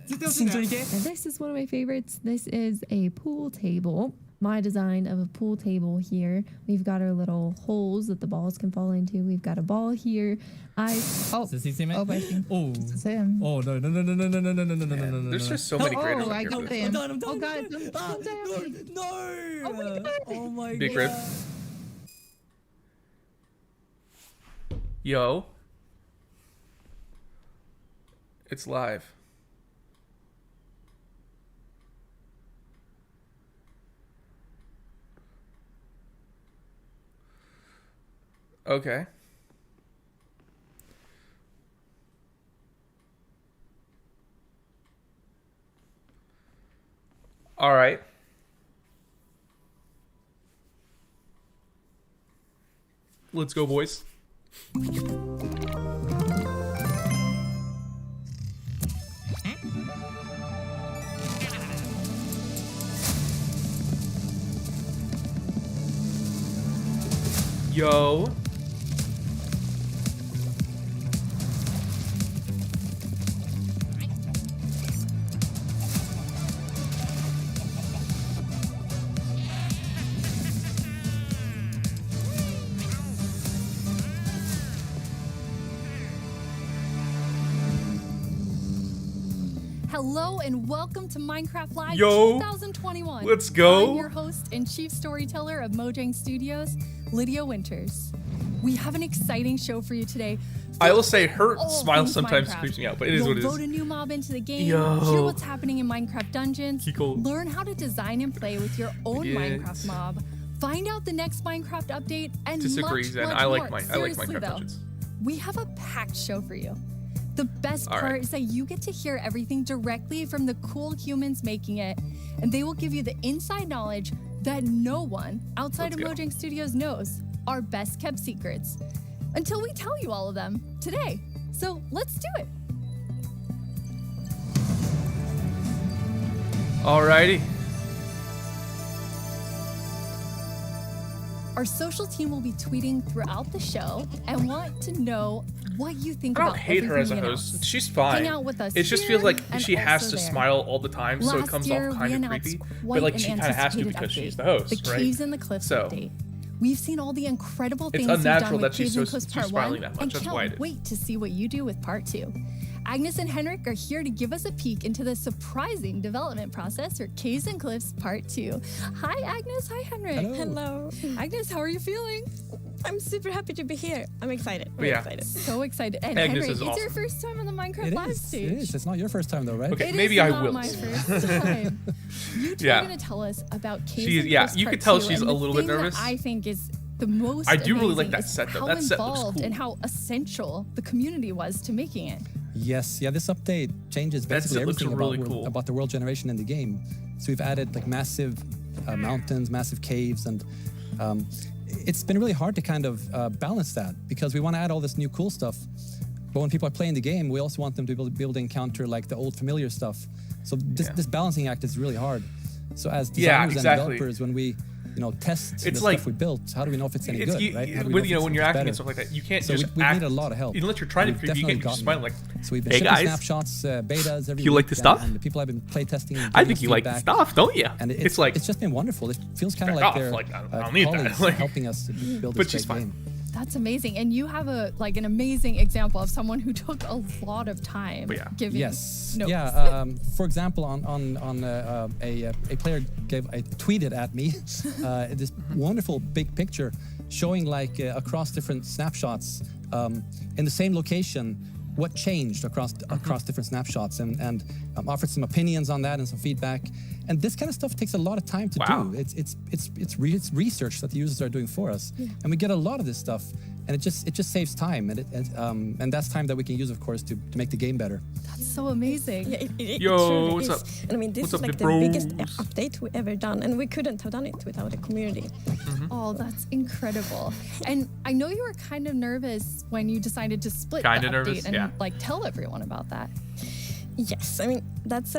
絶対落ちて。 And this is one of my favorites. This is a pool table. My design of a pool table here. We've got our little holes that the balls can fall into. We've got a ball here. Is this him? Oh, no. There's just so many creators. Oh, I got him. I'm done. Oh God, No. Oh my God. Big rip. Yo. It's live. Okay. All right. Let's go, boys. Yo. Hello and welcome to Minecraft Live Yo, 2021. let's go. I'm your host and chief storyteller of Mojang Studios, Lydia Winters. We have an exciting show for you today. I will say her smile sometimes creeps me out, but it is what it is. Vote a new mob into the game, Yo. hear what's happening in Minecraft Dungeons, Kiko. learn how to design and play with your own Yes. Minecraft mob, find out the next Minecraft update, and Disagree, much, Zen. much I like more. I like Seriously, Minecraft though. Dungeons. we have a packed show for you. The best part is that you get to hear everything directly from the cool humans making it, and they will give you the inside knowledge that no one outside of Mojang Studios knows, our best kept secrets, until we tell you all of them today. So let's do it. Alrighty. Our social team will be tweeting throughout the show and want to know what you think about I don't hate her as a host. She's fine. Hang out with us it just feels like and she has also to there. smile all the time, so it comes off kind of creepy. But like she kind of has to because she's the host, the right? Caves and the Cliffs update. We've seen all the incredible things It's you've done unnatural with that she's Caves and Cliffs so Part 1, smiling that much. and That's why it can't is. wait to see what you do with Part 2. Agnes and Henrik are here to give us a peek into the surprising development process for Caves and Cliffs Part 2. Hi, Agnes. Hi, Henrik. Hello. Agnes, how are you feeling? I'm super happy to be here. I'm excited. Very excited. So excited. And Agnes Henrik, is it's awesome. your first time on the Minecraft It live is. stage. It is. It's not your first time though, right? Okay, It maybe is I not will. my first time. You two are going to tell us about Caves and Cliffs you Part could tell 2, she's and a the little bit thing that nervous. I think is the most I do really like amazing that is set, though. how That set looks involved cool. and how essential the community was to making it. Yes, yeah, this update changes basically it looks everything really cool. about the world generation in the game. So we've added like massive mountains, massive caves, and it's been really hard to kind of balance that because we want to add all this new cool stuff. But when people are playing the game, we also want them to be able to encounter like the old familiar stuff. So this balancing act is really hard. So as designers and developers, when we test the stuff we built, how do we know if it's any good, right? How do we know if when you're acting better? and stuff like that, you can't So just we act. need a lot of help. Unless you're trying to creep, you can't just smile like, so we've been hey shipping guys, snapshots, betas every you week, like the stuff? and the people have been play testing. I think you like the stuff, don't you? And it's like it's just been wonderful. It feels kind of back like off, they're like, I don't need that. colleagues Like, helping us to build but this she's great fine. game. That's amazing. And you have an amazing example of someone who took a lot of time giving Yes. notes. Yeah. For example, on a player tweeted at me this wonderful big picture showing like across different snapshots in the same location what changed across different snapshots and offered some opinions on that and some feedback. And this kind of stuff takes a lot of time to do. It's research that the users are doing for us, and we get a lot of this stuff, and it just saves time, and that's time that we can use, of course, to make the game better. That's so amazing. Yeah, it Yo, truly what's is. up? And I mean, this What's is up, like the the biggest bros? update we ever done, and we couldn't have done it without the community. Oh, that's incredible. And I know you were kind of nervous when you decided to split Kinda the nervous, update and yeah. like tell everyone about that. Yes, I mean that's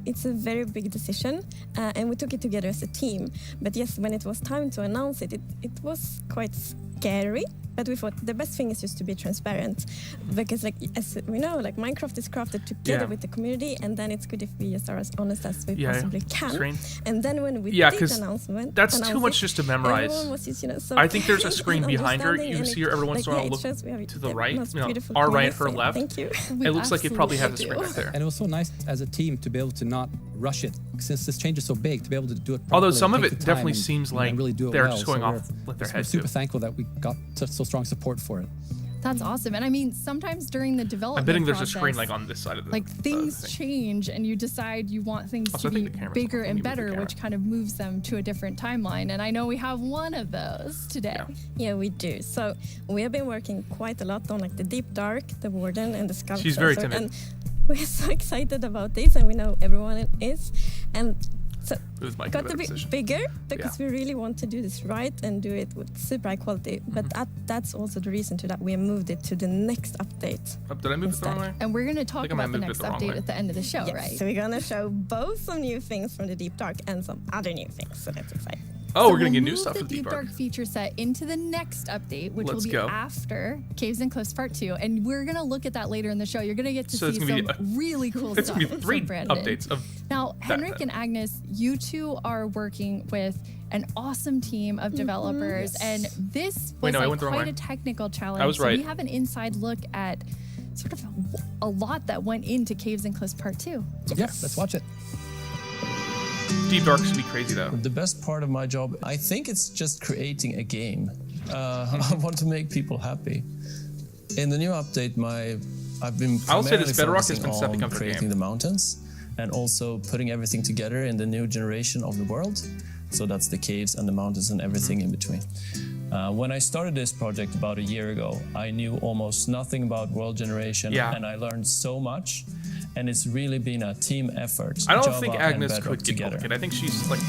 it's a very big decision, and we took it together as a team. But yes, when it was time to announce it, it was quite scary. But we thought the best thing is just to be transparent, because like as we know, like Minecraft is crafted together with the community, and then it's good if we just are as honest as we possibly can. Screen. And then when we Yeah, did 'cause announcement, that's too much just to memorize. everyone was just, so I think there's a screen and behind her. understanding, You and see her every once in a while look to the right, most beautiful our right, community, her so left. Thank you. It looks like it probably has a screen right there. And it was so nice as a team to be able to not rush it, since this change is so big, to be able to do it properly. Although some and of take it the time definitely and, seems like really do it they're well. just going So off we're- with their we're heads super too. thankful that we got such so strong support for it. That's awesome. And I mean, sometimes during the development I'm betting there's process, a screen like on this side of the like things thing. change and you decide you want things Also, to I be think the camera's bigger on. and Let me move the better, camera. which kind of moves them to a different timeline. And I know we have one of those today. Yeah, we do. So we have been working quite a lot on like the Deep Dark, the Warden, and the Skull. She's very Sorcerer, timid. and we're so excited about this, and we know everyone is. And so It was my got a bit decision. bigger because we really want to do this right and do it with super high quality. But that's also the reason to that we moved it to the next update. Did I move it the wrong way? And we're going to talk think I might about the have moved next it the wrong update way. at the end of the show, Yes, right? So we're gonna show both some new things from the Deep Dark and some other new things. So that's exciting. Oh, So we're gonna we'll get new move stuff the for Deep Dark. feature set into the next update, which Let's will be go. after Caves and Cliffs Part 2. And we're going to look at that later in the show. You're going to get to So it's see gonna some be really cool It's stuff gonna be 3 from Brandon. updates of Now, that Henrik then. and Agnes, you two are working with an awesome team of developers. And this Wait, was no, I like went the wrong quite way. a technical challenge. I was So right. we have an inside look at sort of a lot that went into Caves and Cliffs Part 2. Yeah, let's watch it. Deep Dark should be crazy though. The best part of my job, I think it's just creating a game. I want to make people happy. In the new update, I've been I will say this, primarily Bedrock has focusing been stepping on up their creating game. the mountains and also putting everything together in the new generation of the world. So that's the caves and the mountains and everything in between. When I started this project about a year ago, I knew almost nothing about world generation, and I learned so much. And it's really been a team effort. I don't Java think and Agnes Bedrock could get together. Vulcan. I think she's like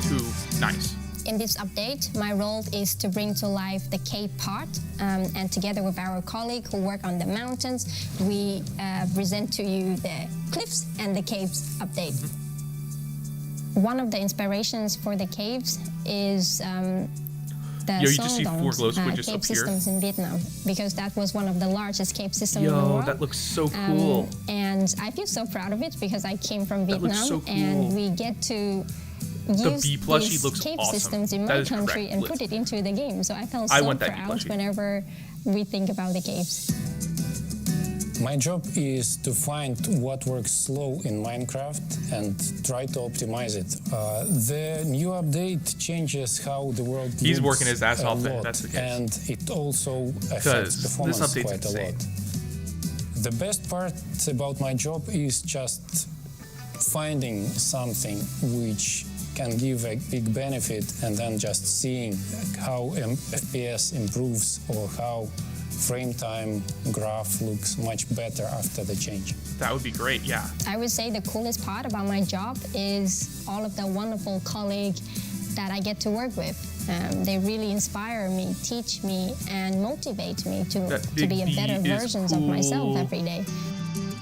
too nice. In this update, my role is to bring to life the cave part, and together with our colleague who work on the mountains, we present to you the cliffs and the caves update. One of the inspirations for the caves is the Yo, you just see 4 glow squidges cave up here. systems in Vietnam, because that was one of the largest cave systems in the Yo, world. that looks so cool. And I feel so proud of it because I came from That Vietnam, looks so cool. and we get to The use bee plushie these looks cave awesome. systems in That my is country correct, and Liz. put it into the game. So I felt I so want that bee proud plushie. whenever we think about the caves. My job is to find what works slow in Minecraft and try to optimize it. The new update changes how the world He's looks working his ass a off if lot, that's the case. and it also Because affects this performance update's quite a insane. lot. The best part about my job is just finding something which can give a big benefit and then just seeing how FPS improves or how frame time graph looks much better after the change. That would be great, yeah. I would say the coolest part about my job is all of the wonderful colleagues that I get to work with. They really inspire me, teach me, and motivate me to be a better version of myself every day.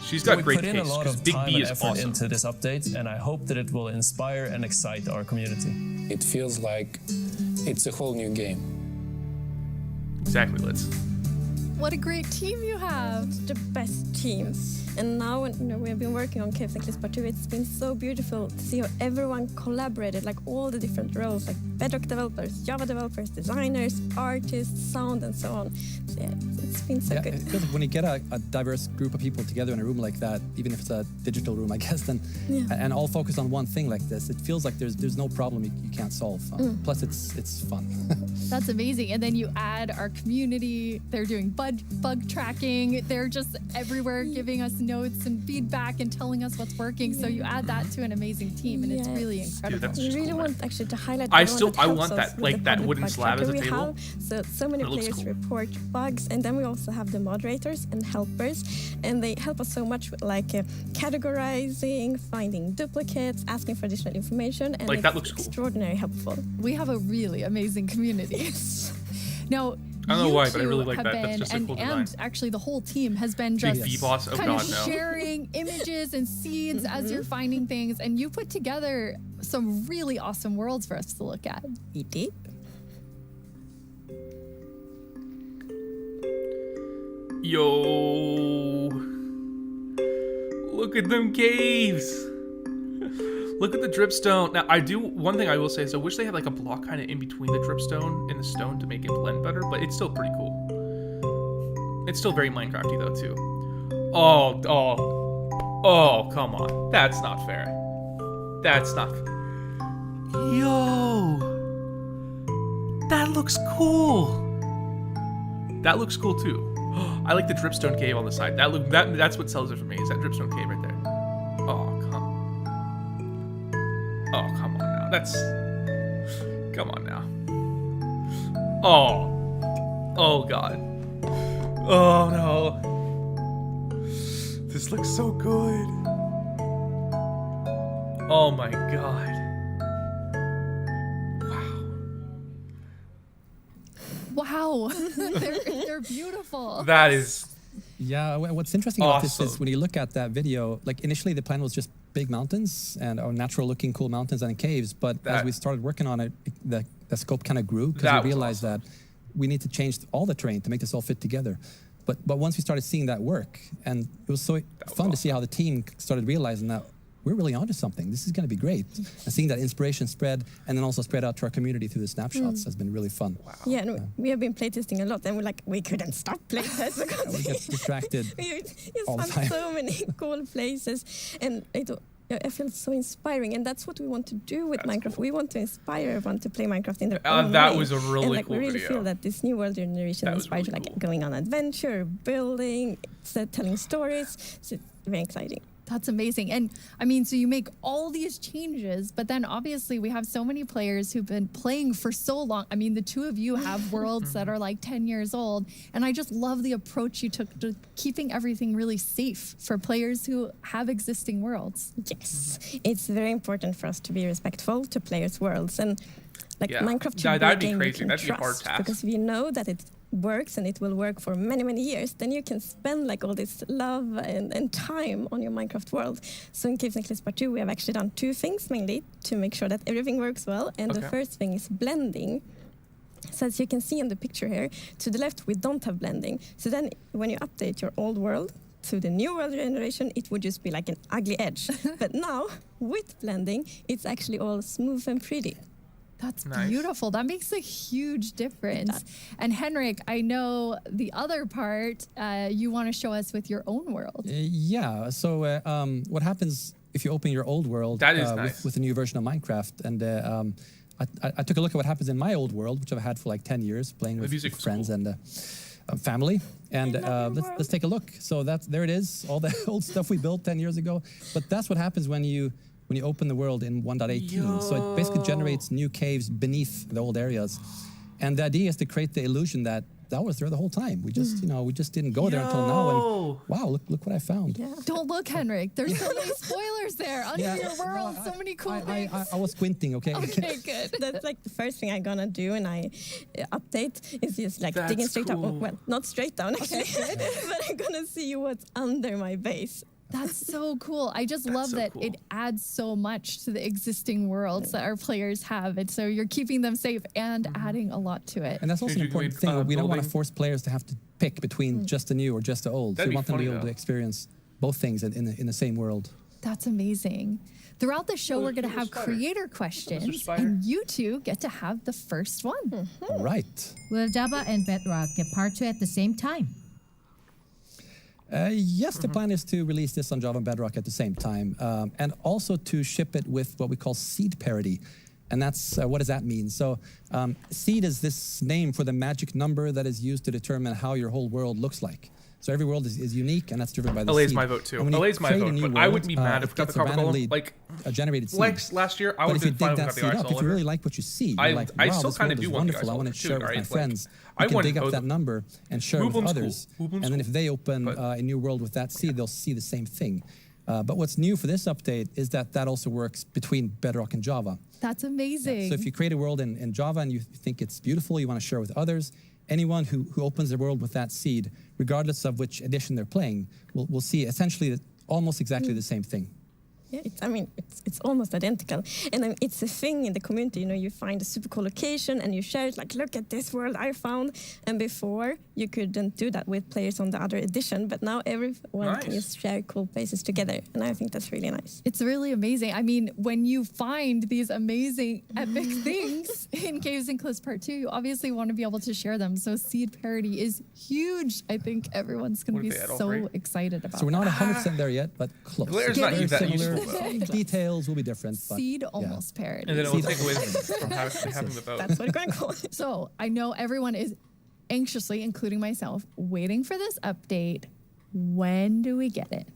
She's got we great put in a taste, lot 'cause of Big time B and is effort awesome. into this update, and I hope that it will inspire and excite our community. It feels like it's a whole new game. Exactly, Liz. What a great team you have. The best team. And now when we have been working on Caves and Cliffs Part 2, it's been so beautiful to see how everyone collaborated, like all the different roles, like Bedrock developers, Java developers, designers, artists, sound, and so on. So yeah, it's been so good. It feels like when you get a diverse group of people together in a room like that, even if it's a digital room, I guess, then and all focused on one thing like this, it feels like there's no problem you can't solve. Plus, it's fun. That's amazing. And then you add our community. They're doing bug tracking. They're just everywhere giving us notes and feedback and telling us what's working. So you add that to an amazing team, and it's really incredible. Dude, that's We just really cool, want actually to highlight. I everyone that helps want us that, with like the that public wooden bug slab as a tracker we table. have. So many It looks players cool. report bugs, and then we also have the moderators and helpers, and they help us so much with like categorizing, finding duplicates, asking for additional information, and Like, it's that looks cool. extraordinarily helpful. We have a really amazing community. Now, I don't know you why, but I two really like have that. That's been- just a cool and design. actually the whole team has been Big just V-boss? Oh, kind of God, no. sharing images and seeds as you're finding things, and you put together some really awesome worlds for us to look at. We did. Yo. Look at them caves. Look at the dripstone. Now, one thing I will say is I wish they had like a block kind of in between the dripstone and the stone to make it blend better, but it's still pretty cool. It's still very Minecrafty though, too. Oh, come on. That's not fair. That's not fair. Yo. That looks cool. That looks cool too. I like the dripstone cave on the side. That's what sells it for me. Is that dripstone cave right there? Oh come on now. Come on now. Oh god. Oh no. This looks so good. Oh my god. Wow, they're beautiful. That is. Yeah, what's interesting about this is when you look at that video, like initially the plan was just big mountains and natural looking cool mountains and caves, but as we started working on it, the scope kind of grew because we realized that we need to change all the terrain to make this all fit together. But once we started seeing that work, and it was so fun to see how the team started realizing that we're really onto something. This is going to be great. And seeing that inspiration spread and then also spread out to our community through the snapshots has been really fun. Wow. Yeah, and we have been playtesting a lot, and we couldn't stop playtesting. We get distracted We just all the found time. so many cool places, and I feel so inspiring, and that's what we want to do with Minecraft. We want to inspire everyone to play Minecraft in their own That way. was a really and, like, cool we really video. feel that this new world generation inspires you, like going on adventure, building, telling stories. So it's very exciting. That's amazing. And I mean, so you make all these changes, but then obviously we have so many players who've been playing for so long. I mean, the two of you have worlds that are like 10 years old. And I just love the approach you took to keeping everything really safe for players who have existing worlds. Yes, it's very important for us to be respectful to players' worlds. And like Minecraft should that'd be a be game crazy. you can That'd be a hard trust, task. because if you know that it works and it will work for many, many years, then you can spend like all this love and time on your Minecraft world. So in Caves and Cliffs Part 2, we have actually done two things mainly to make sure that everything works well. And the first thing is blending. So as you can see in the picture here, to the left, we don't have blending. So then when you update your old world to the new world generation, it would just be like an ugly edge. But now, with blending, it's actually all smooth and pretty. That's beautiful. That makes a huge difference. And Henrik, I know the other part you want to show us with your own world. Yeah. So what happens if you open your old world with a new version of Minecraft? And I took a look at what happens in my old world, which I've had for like 10 years, playing with friends and family. And let's take a look. So there it is, all the old stuff we built 10 years ago. But that's what happens when you open the world in 1.18. So it basically generates new caves beneath the old areas. And the idea is to create the illusion that was there the whole time. We just, we just didn't go there until now. And wow, look what I found. Yeah. Don't look, Henrik. There's so many spoilers there under your world. So many cool things. I was squinting, okay? Okay, good. That's like the first thing I'm gonna do when I update is just like digging straight down. Well, not straight down actually, but I'm gonna see what's under my base. That's so cool. I just love that it adds so much to the existing worlds that our players have. And so you're keeping them safe and adding a lot to it. And that's also an important thing. We don't want to force players to have to pick between just the new or just the old. So we want them to be able to experience both things in the same world. That's amazing. Throughout the show, we're going to have creator questions, and you two get to have the first one. All right. Will Java and Bedrock get part 2 at the same time? Yes, the plan is to release this on Java and Bedrock at the same time, and also to ship it with what we call seed parity. And that's, what does that mean? So seed is this name for the magic number that is used to determine how your whole world looks like. So every world is unique, and that's driven by the Allay's seed. my vote too. Allay's my vote, but I wouldn't be mad if we got the Copper Golem. Like a generated seed. Last year, I would have been fine with the ice. If you really like what you see, you're like, wow, this world is wonderful. I want to share it with my friends. I can dig up that number and share it with others. And then if they open a new world with that seed, they'll see the same thing. But what's new for this update is that also works between Bedrock and Java. That's amazing. Yeah. So if you create a world in Java and you think it's beautiful, you want to share it with others, anyone who opens their world with that seed, regardless of which edition they're playing, will see essentially almost exactly the same thing. Yeah, it's almost identical. And it's a thing in the community, you find a super cool location and you share it, like, look at this world I found. And before, you couldn't do that with players on the other edition, but now everyone can just share cool places together. And I think that's really nice. It's really amazing. I mean, when you find these amazing epic things in Caves and Cliffs Part 2, you obviously want to be able to share them. So seed parity is huge. I think everyone's going to be so excited about it. So we're not 100% there yet, but close. Glitter's not even that useful. Details will be different. But seed almost parity. And then it will take away from having the vote. That's what I'm going to call it. So I know everyone is anxiously, including myself, waiting for this update. When do we get it?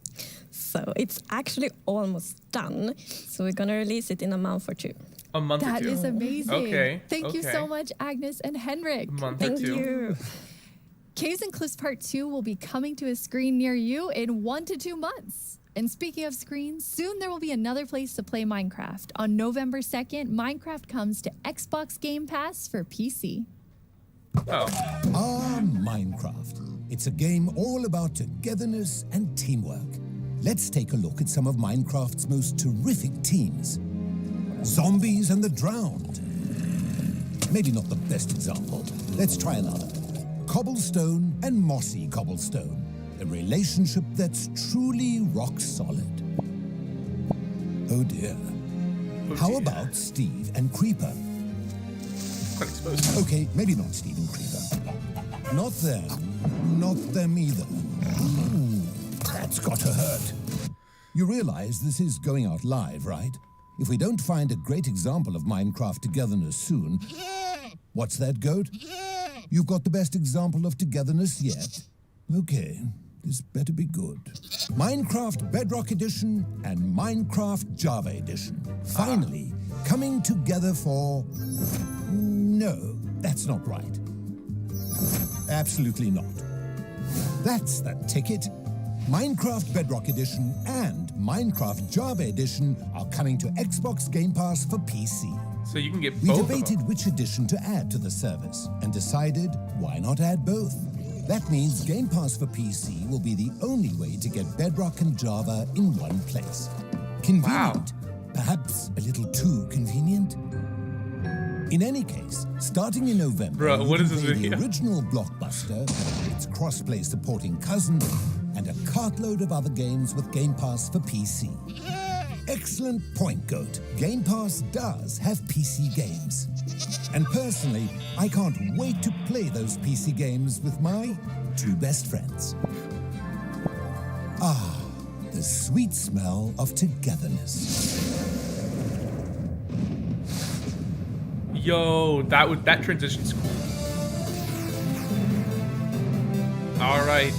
So it's actually almost done. So we're going to release it in a month or two. A month or two? That is amazing. Okay. Thank you so much, Agnes and Henrik. Thank you. Caves and Cliffs Part 2 will be coming to a screen near you in 1 to 2 months. And speaking of screens, soon there will be another place to play Minecraft. On November 2nd, Minecraft comes to Xbox Game Pass for PC. Minecraft. It's a game all about togetherness and teamwork. Let's take a look at some of Minecraft's most terrific teams. Zombies and the Drowned. Maybe not the best example. Let's try another. Cobblestone and Mossy Cobblestone. A relationship that's truly rock solid. Oh dear. How about Steve and Creeper? Quite exposed. Okay, maybe not Steve and Creeper. Not them. Not them either. Ooh, that's gotta hurt. You realize this is going out live, right? If we don't find a great example of Minecraft togetherness soon... What's that, Goat? You've got the best example of togetherness yet? Okay. This better be good. Minecraft Bedrock Edition and Minecraft Java Edition. Finally, coming together for... No, that's not right. Absolutely not. That's the ticket. Minecraft Bedrock Edition and Minecraft Java Edition are coming to Xbox Game Pass for PC. So you can get We both of debated them. which edition to add to the service and decided why not add both. That means Game Pass for PC will be the only way to get Bedrock and Java in one place. Convenient. Perhaps a little too convenient. In any case, starting in November, Bro, what is this the video? original Blockbuster, its cross-play supporting cousin, and a cartload of other games with Game Pass for PC. Excellent point, Goat. Game Pass does have PC games. And personally, I can't wait to play those PC games with my two best friends. Ah, the sweet smell of togetherness. Yo, that transition's cool. All right.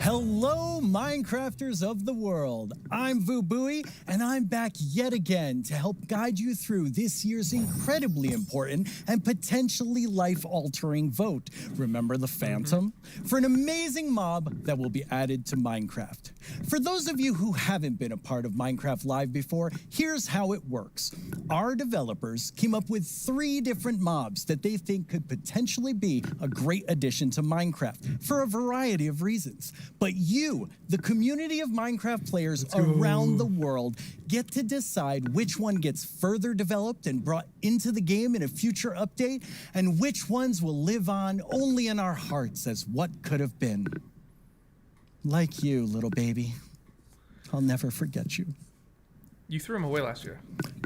Hello, Minecrafters of the world. I'm Vubui, and I'm back yet again to help guide you through this year's incredibly important and potentially life-altering vote. Remember the Phantom? For an amazing mob that will be added to Minecraft. For those of you who haven't been a part of Minecraft Live before, here's how it works. Our developers came up with 3 different mobs that they think could potentially be a great addition to Minecraft for a variety of reasons. But you, the community of Minecraft players around the world, get to decide which one gets further developed and brought into the game in a future update, and which ones will live on only in our hearts as what could have been. Like you, little baby. I'll never forget you. You threw him away last year.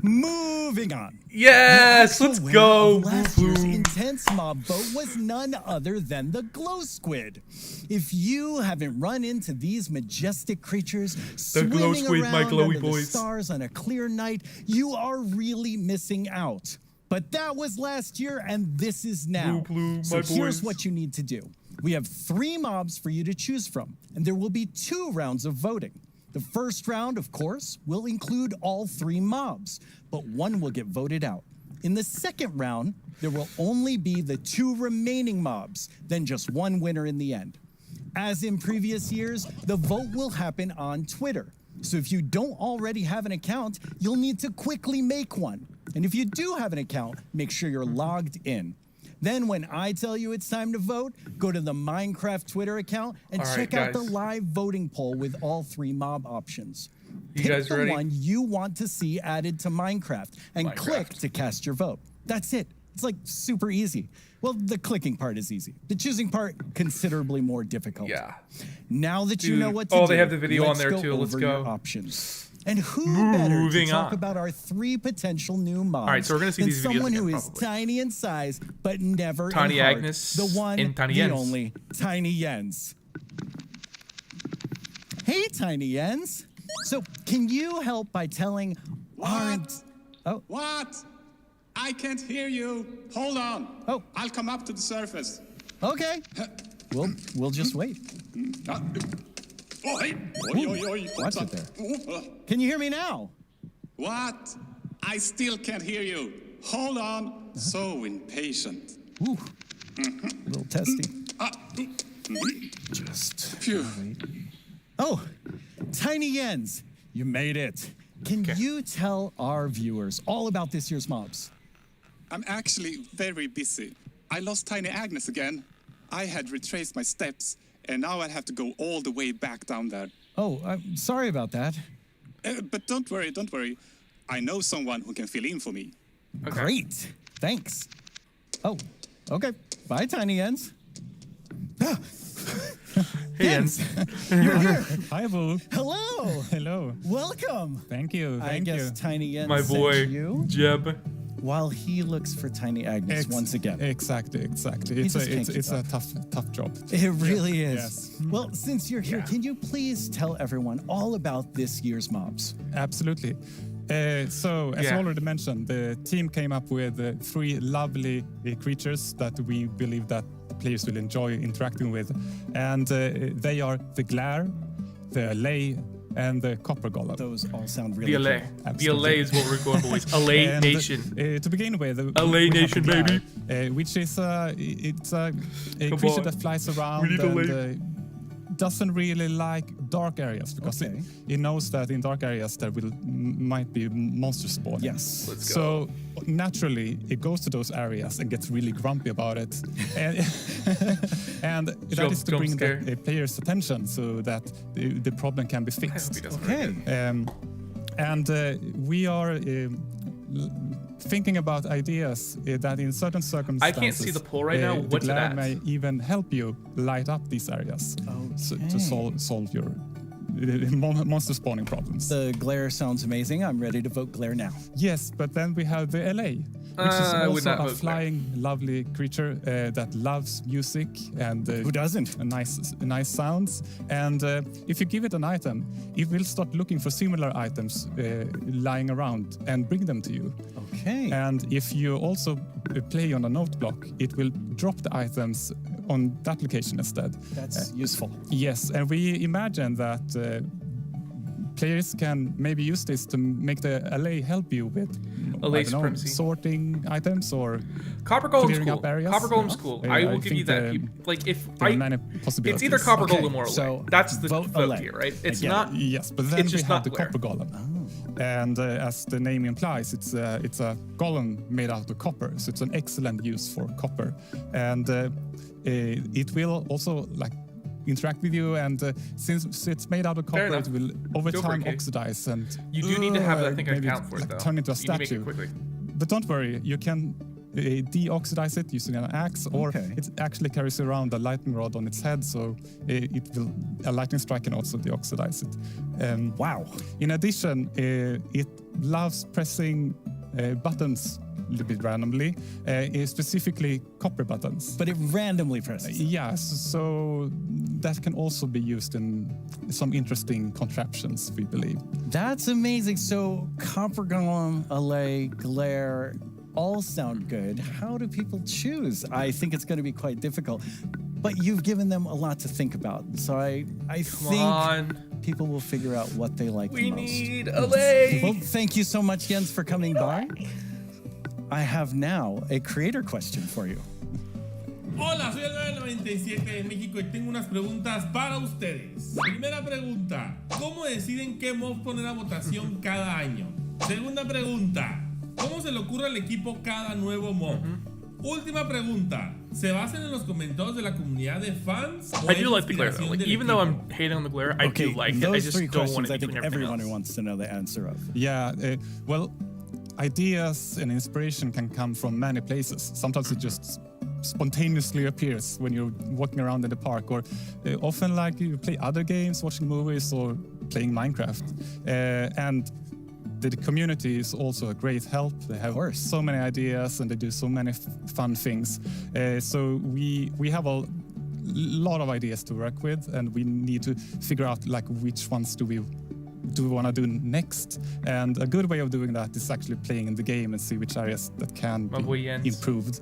Moving on. Yes, let's go. Last year's intense mob vote was none other than the glow squid. If you haven't run into these majestic creatures glow swimming squid, my around glowy under the boys. stars on a clear night, you are really missing out. But that was last year, and this is now. So here's what you need to do. We have 3 mobs for you to choose from, and there will be 2 rounds of voting. The first round, of course, will include all 3 mobs, but one will get voted out. In the second round, there will only be the 2 remaining mobs, then just one winner in the end. As in previous years, the vote will happen on Twitter. So if you don't already have an account, you'll need to quickly make one. And if you do have an account, make sure you're logged in. Then when I tell you it's time to vote, go to the Minecraft Twitter account and check out the live voting poll with all 3 mob options. Pick the one you want to see added to Minecraft and click to cast your vote. That's it. It's like super easy. Well, the clicking part is easy. The choosing part, considerably more difficult. Yeah. Now that you know what to do, they have the video on there too. Let's over go. your options. And who better to talk about our 3 potential new mobs All right, so we're gonna see than these videos someone again, who is probably. tiny in size but never Tiny in heart. Agnes The one, and Tiny the Jens. only, Tiny Jens. Hey, Tiny Jens. So, can you help by telling our... Oh. What? I can't hear you. Hold on. Oh. I'll come up to the surface. Okay. We'll just wait. Oh, hey. Oi, oi, oi. Watch it there. Can you hear me now? What? I still can't hear you. Hold on. So impatient. Ooh. A little testy. Just. Phew. Oh, Tiny Jens, you made it. Can you tell our viewers all about this year's mobs? I'm actually very busy. I lost Tiny Agnes again. I had retraced my steps, and now I have to go all the way back down there. Oh, I'm sorry about that. But don't worry, don't worry. I know someone who can fill in for me. Great. Thanks. Oh, okay. Bye, Tiny Jens. Hey, Jens. You're here. Hi, Boo. Hello. Hello. Welcome. Thank you. I guess Tiny Jens My boy, sent you Jeb. while he looks for Tiny Agnes once again. Exactly. He It's just can't keep a up. tough job. It really is. Yes. Well, since you're here, can you please tell everyone all about this year's mobs? Absolutely. So, as already mentioned, the team came up with 3 lovely creatures that we believe that players will enjoy interacting with. And they are the Glare, the Allay, and the Copper Golem. Those all sound really The Allay. cool. The Allay is what we're going for. Allay Nation. To begin with, Allay Nation, baby. Which is it's a creature that flies around and doesn't really like dark areas because it knows that in dark areas there might be monsters spawning. Yes. Let's go. So naturally, it goes to those areas and gets really grumpy about it, and that is to bring the player's attention so that the problem can be fixed. Okay. And we are thinking about ideas that in certain circumstances I can't see the poll right now. the What's it Glare at? may even help you light up these areas to solve your monster spawning problems. The Glare sounds amazing. I'm ready to vote Glare now. Yes, but then we have the Allay, which is also a flying, lovely creature that loves music and who doesn't? Nice sounds. And if you give it an item, it will start looking for similar items lying around and bring them to you. Okay. And if you also play on a note block, it will drop the items on that location instead. That's useful. Yes, and we imagine that players can maybe use this to make the Allay help you with sorting items or Copper Golem's clearing cool. up areas. Copper Golem's cool. I will give you that. It's either Copper Golem or Allay. So that's the vote vote here, right? It's not. Yes, but then it's we just have not the Glare. Copper Golem. And as the name implies, it's a golem made out of copper, so it's an excellent use for copper. And it will also interact with you, and since it's made out of copper, it will over time oxidize, and you do need to have that thing account for it, though. Turn into a you need to statue. make it quickly. But don't worry, you can deoxidize it using an axe, or it actually carries around a lightning rod on its head, so a lightning strike can also deoxidize it. Wow. In addition, it loves pressing buttons a little bit randomly, specifically copper buttons. But it randomly presses. Yes, so that can also be used in some interesting contraptions, we believe. That's amazing. So Copper Golem, Allay, Glare, all sound good. How do people choose? I think it's going to be quite difficult. But you've given them a lot to think about. So I think people will figure out what they like the most. We need Allay! Well, thank you so much, Jens, for coming by. I have now a creator question for you. Hola, soy el 97 de México y tengo unas preguntas para ustedes. Primera pregunta, ¿cómo deciden qué mob poner a votación cada año? Segunda pregunta, ¿cómo se le ocurre al equipo cada nuevo mob? Última pregunta, ¿se basan en los comentarios de la comunidad de fans? I do like the Glare though. Even though I'm hating on the Glare, I do like it. I just don't want I to think everyone wants to know the answer of. Yeah, well, ideas and inspiration can come from many places. Sometimes it just spontaneously appears when you're walking around in the park, or often you play other games, watching movies, or playing Minecraft. And the community is also a great help. They have so many ideas and they do so many fun things. So we have a lot of ideas to work with, and we need to figure out which ones do we want to do next. And a good way of doing that is actually playing in the game and see which areas that can be improved.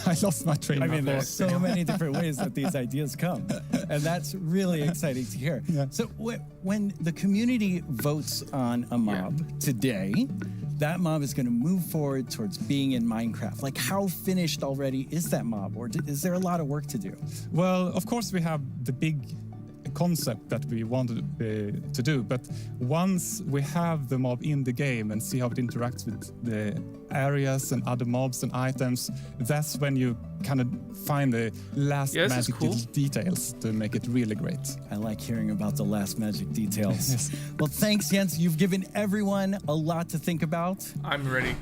I lost my train. I mean, there's so many different ways that these ideas come, and that's really exciting to hear. Yeah. So when the community votes on a mob today, that mob is going to move forward towards being in Minecraft. How finished already is that mob, or is there a lot of work to do? Well, of course we have the big concept that we wanted to do, but once we have the mob in the game and see how it interacts with the areas and other mobs and items, that's when you kind of find the last magic details to make it really great. I like hearing about the last magic details. Yes. Well, thanks, Jens. You've given everyone a lot to think about. I'm ready.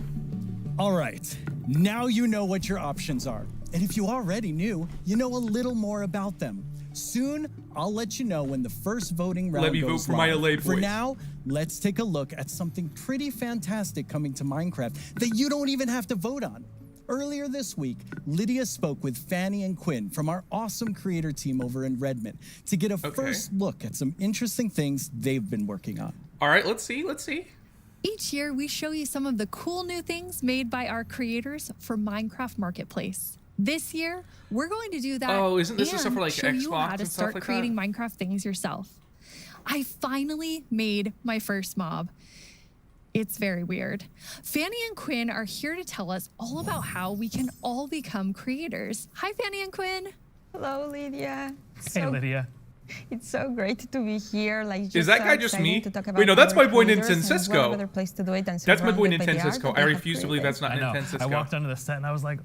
All right. Now you know what your options are. And if you already knew, you know a little more about them. Soon, I'll let you know when the first voting round Let me goes vote for my live. Allay boys. For now, let's take a look at something pretty fantastic coming to Minecraft that you don't even have to vote on. Earlier this week, Lydia spoke with Fanny and Quinn from our awesome creator team over in Redmond to get a first look at some interesting things they've been working on. All right, let's see. Each year, we show you some of the cool new things made by our creators for Minecraft Marketplace. This year, we're going to do that. Oh, isn't this the stuff for like show you how Xbox to and start stuff like creating that? Minecraft things yourself. I finally made my first mob. It's very weird. Fanny and Quinn are here to tell us all about how we can all become creators. Hi, Fanny and Quinn. Hello, Lydia. Hey, Lydia. It's so great to be here. Like, Is that guy just me? Wait, no, that's my boy Nintendo. That's my boy Nintendo. I refuse to believe that's not I know. Nintendo. I walked onto the set and I was like,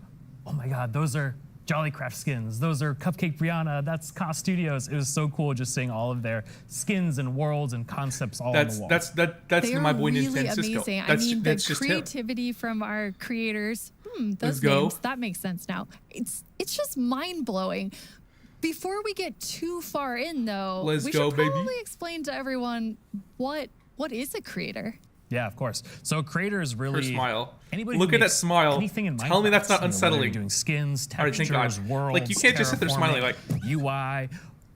oh my god, those are Jollycraft skins. Those are Cupcake Brianna. That's Ka Studios. It was so cool just seeing all of their skins and worlds and concepts all on the wall. That's They my are boy really Nintendo. amazing. I mean, the creativity from our creators. Those names, that makes sense now. It's just mind blowing. Before we get too far in, though, we should probably explain to everyone what is a creator. Yeah, of course. So creator is really Her smile. Anybody Look who at that makes smile. anything in Tell me that's not Minecraft, unsettling. whether you're doing skins, All right, thank textures, God. worlds, Like, you can't just sit there smiling like UI.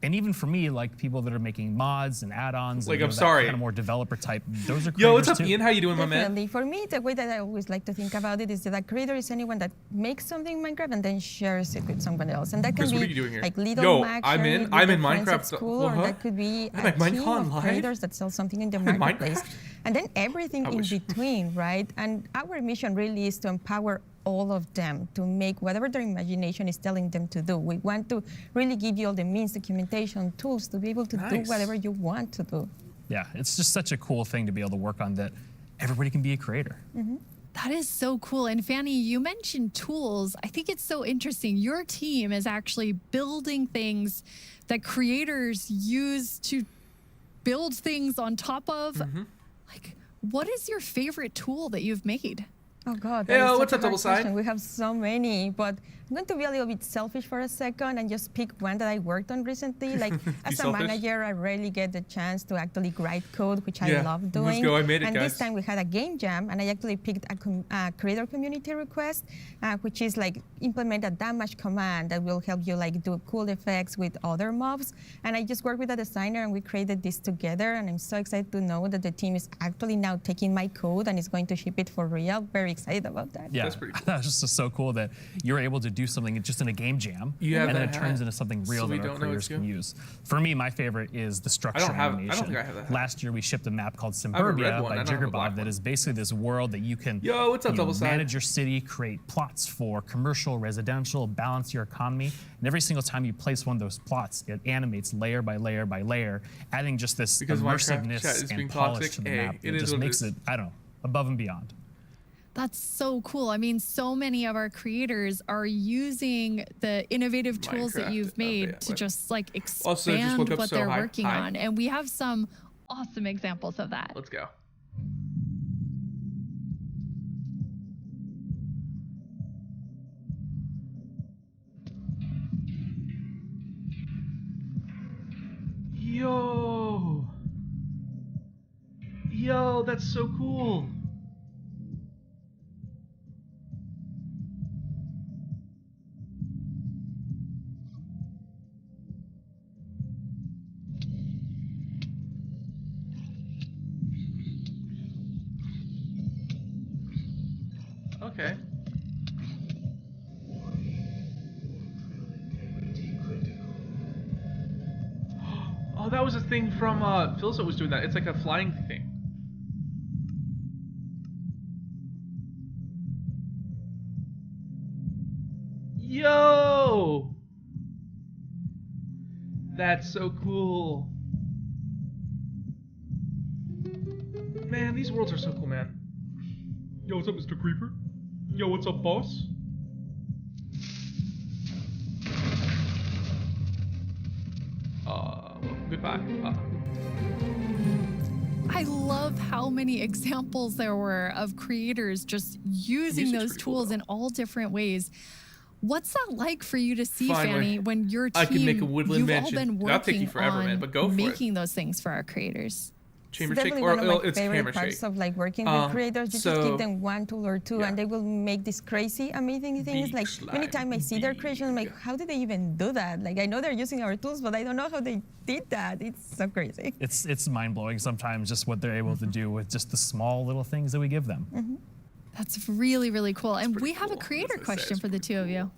And even for me, like people that are making mods and add-ons, Like, and I'm that sorry. kind of more developer type, those are creators Yo, what's up, too. Ian? How you doing, my man? Definitely. For me, the way that I always like to think about it is that a creator is anyone that makes something in Minecraft and then shares it with someone else. And that can Chris, be what are you doing here? like little Yo, Mac I'm sharing in. it I'm with in their friends at Minecraft. school, or that could be I'm a at team MineCon of live. creators that sell something in the I'm in marketplace. Minecraft. And then everything in between, right? And our mission really is to empower all of them to make whatever their imagination is telling them to do. We want to really give you all the means, documentation, tools to be able to do whatever you want to do. Yeah, it's just such a cool thing to be able to work on that everybody can be a creator. That is so cool. And Fanny, you mentioned tools. I think it's so interesting. Your team is actually building things that creators use to build things on top of. Like, what is your favorite tool that you've made? Oh God, Hey, that is what's such up, a hard Double Side? question. We have so many, but I'm going to be a little bit selfish for a second and just pick one that I worked on recently. Like as a selfish? manager, I rarely get the chance to actually write code, which I Yeah, love let's doing. go. I made it, and guys. this time we had a game jam, and I actually picked a creator community request, which is like implement a damage command that will help you like do cool effects with other mobs. And I just worked with a designer, and we created this together. And I'm so excited to know that the team is actually now taking my code and is going to ship it for real. Very excited about that. Yeah, that was just so cool that you're able to do something just in a game jam, You have and then that it turns hat, into something so real we that our don't know creators it's can you? use. For me, my favorite is the structure animation. I don't think I have that hat. Last year, we shipped a map called I have a red Suburbia one, by I don't have a black Jiggerbob that is basically this world that you can Yo, what's up, Double Side? manage your city, create plots for commercial, residential, balance your economy. And every single time you place one of those plots, it animates layer by layer by layer, adding just this Because Minecraft immersiveness chat is being and polish toxic. to the Hey, map. it It is just what it makes is. it, I don't know, above and beyond. That's so cool. I mean, so many of our creators are using the innovative tools that Minecraft, you've made to what? just like Also, just expand woke up what so they're high. working Hi. on. And we have some awesome examples of that. Let's go. Yo, that's so cool. Okay. Oh, that was a thing from Philza was doing that. It's like a flying thing. Yo! That's so cool. Man, these worlds are so cool, man. Yo, what's up, Mr. Creeper? Yo, what's up, boss? Well, goodbye. I love how many examples there were of creators just using those tools in all different ways. What's that like for you to see, Finally, Fanny, when your team, I can make a woodland you've mansion. all been That'll take you working forever, on man, but go for it. making those things for our creators? Chamber It's shake, definitely or one of my it's favorite hammer parts shake. of like working with creators. You just give them 1 tool or 2, and they will make these crazy, amazing things. Like anytime I see their creation, I'm like, how did they even do that? Like I know they're using our tools, but I don't know how they did that. It's so crazy. It's mind blowing sometimes just what they're able to do with just the small little things that we give them. That's really, really cool. And we have a creator question for the two of you.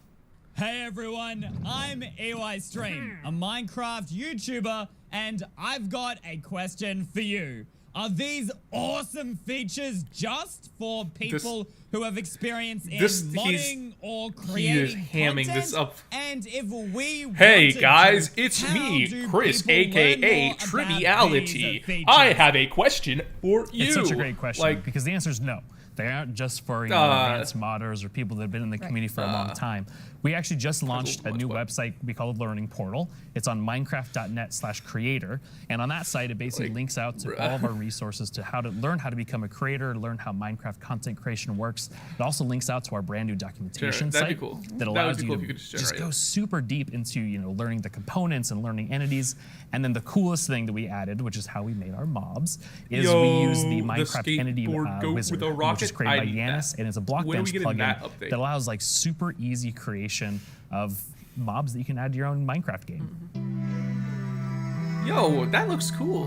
Hey everyone, I'm EYStream, a Minecraft YouTuber, and I've got a question for you. Are these awesome features just for people who have experience in modding or creating hamming content? this up. And if we Hey guys, it's me, Chris, aka Triviality. I have a question for you. It's such a great question because the answer is no. They aren't just for advanced modders or people that have been in the community for a long time. We actually just launched a new website we call Learning Portal. It's on minecraft.net/creator. And on that site, it basically links out to all of our resources to how to learn how to become a creator, learn how Minecraft content creation works. It also links out to our brand new documentation site that allows you to just go super deep into learning the components and learning entities. And then the coolest thing that we added, which is how we made our mobs, is we use the Minecraft entity wizard, which is created by Yanis, and it's a Blockbench plugin that allows like super easy creation of mobs that you can add to your own Minecraft game. Yo, that looks cool.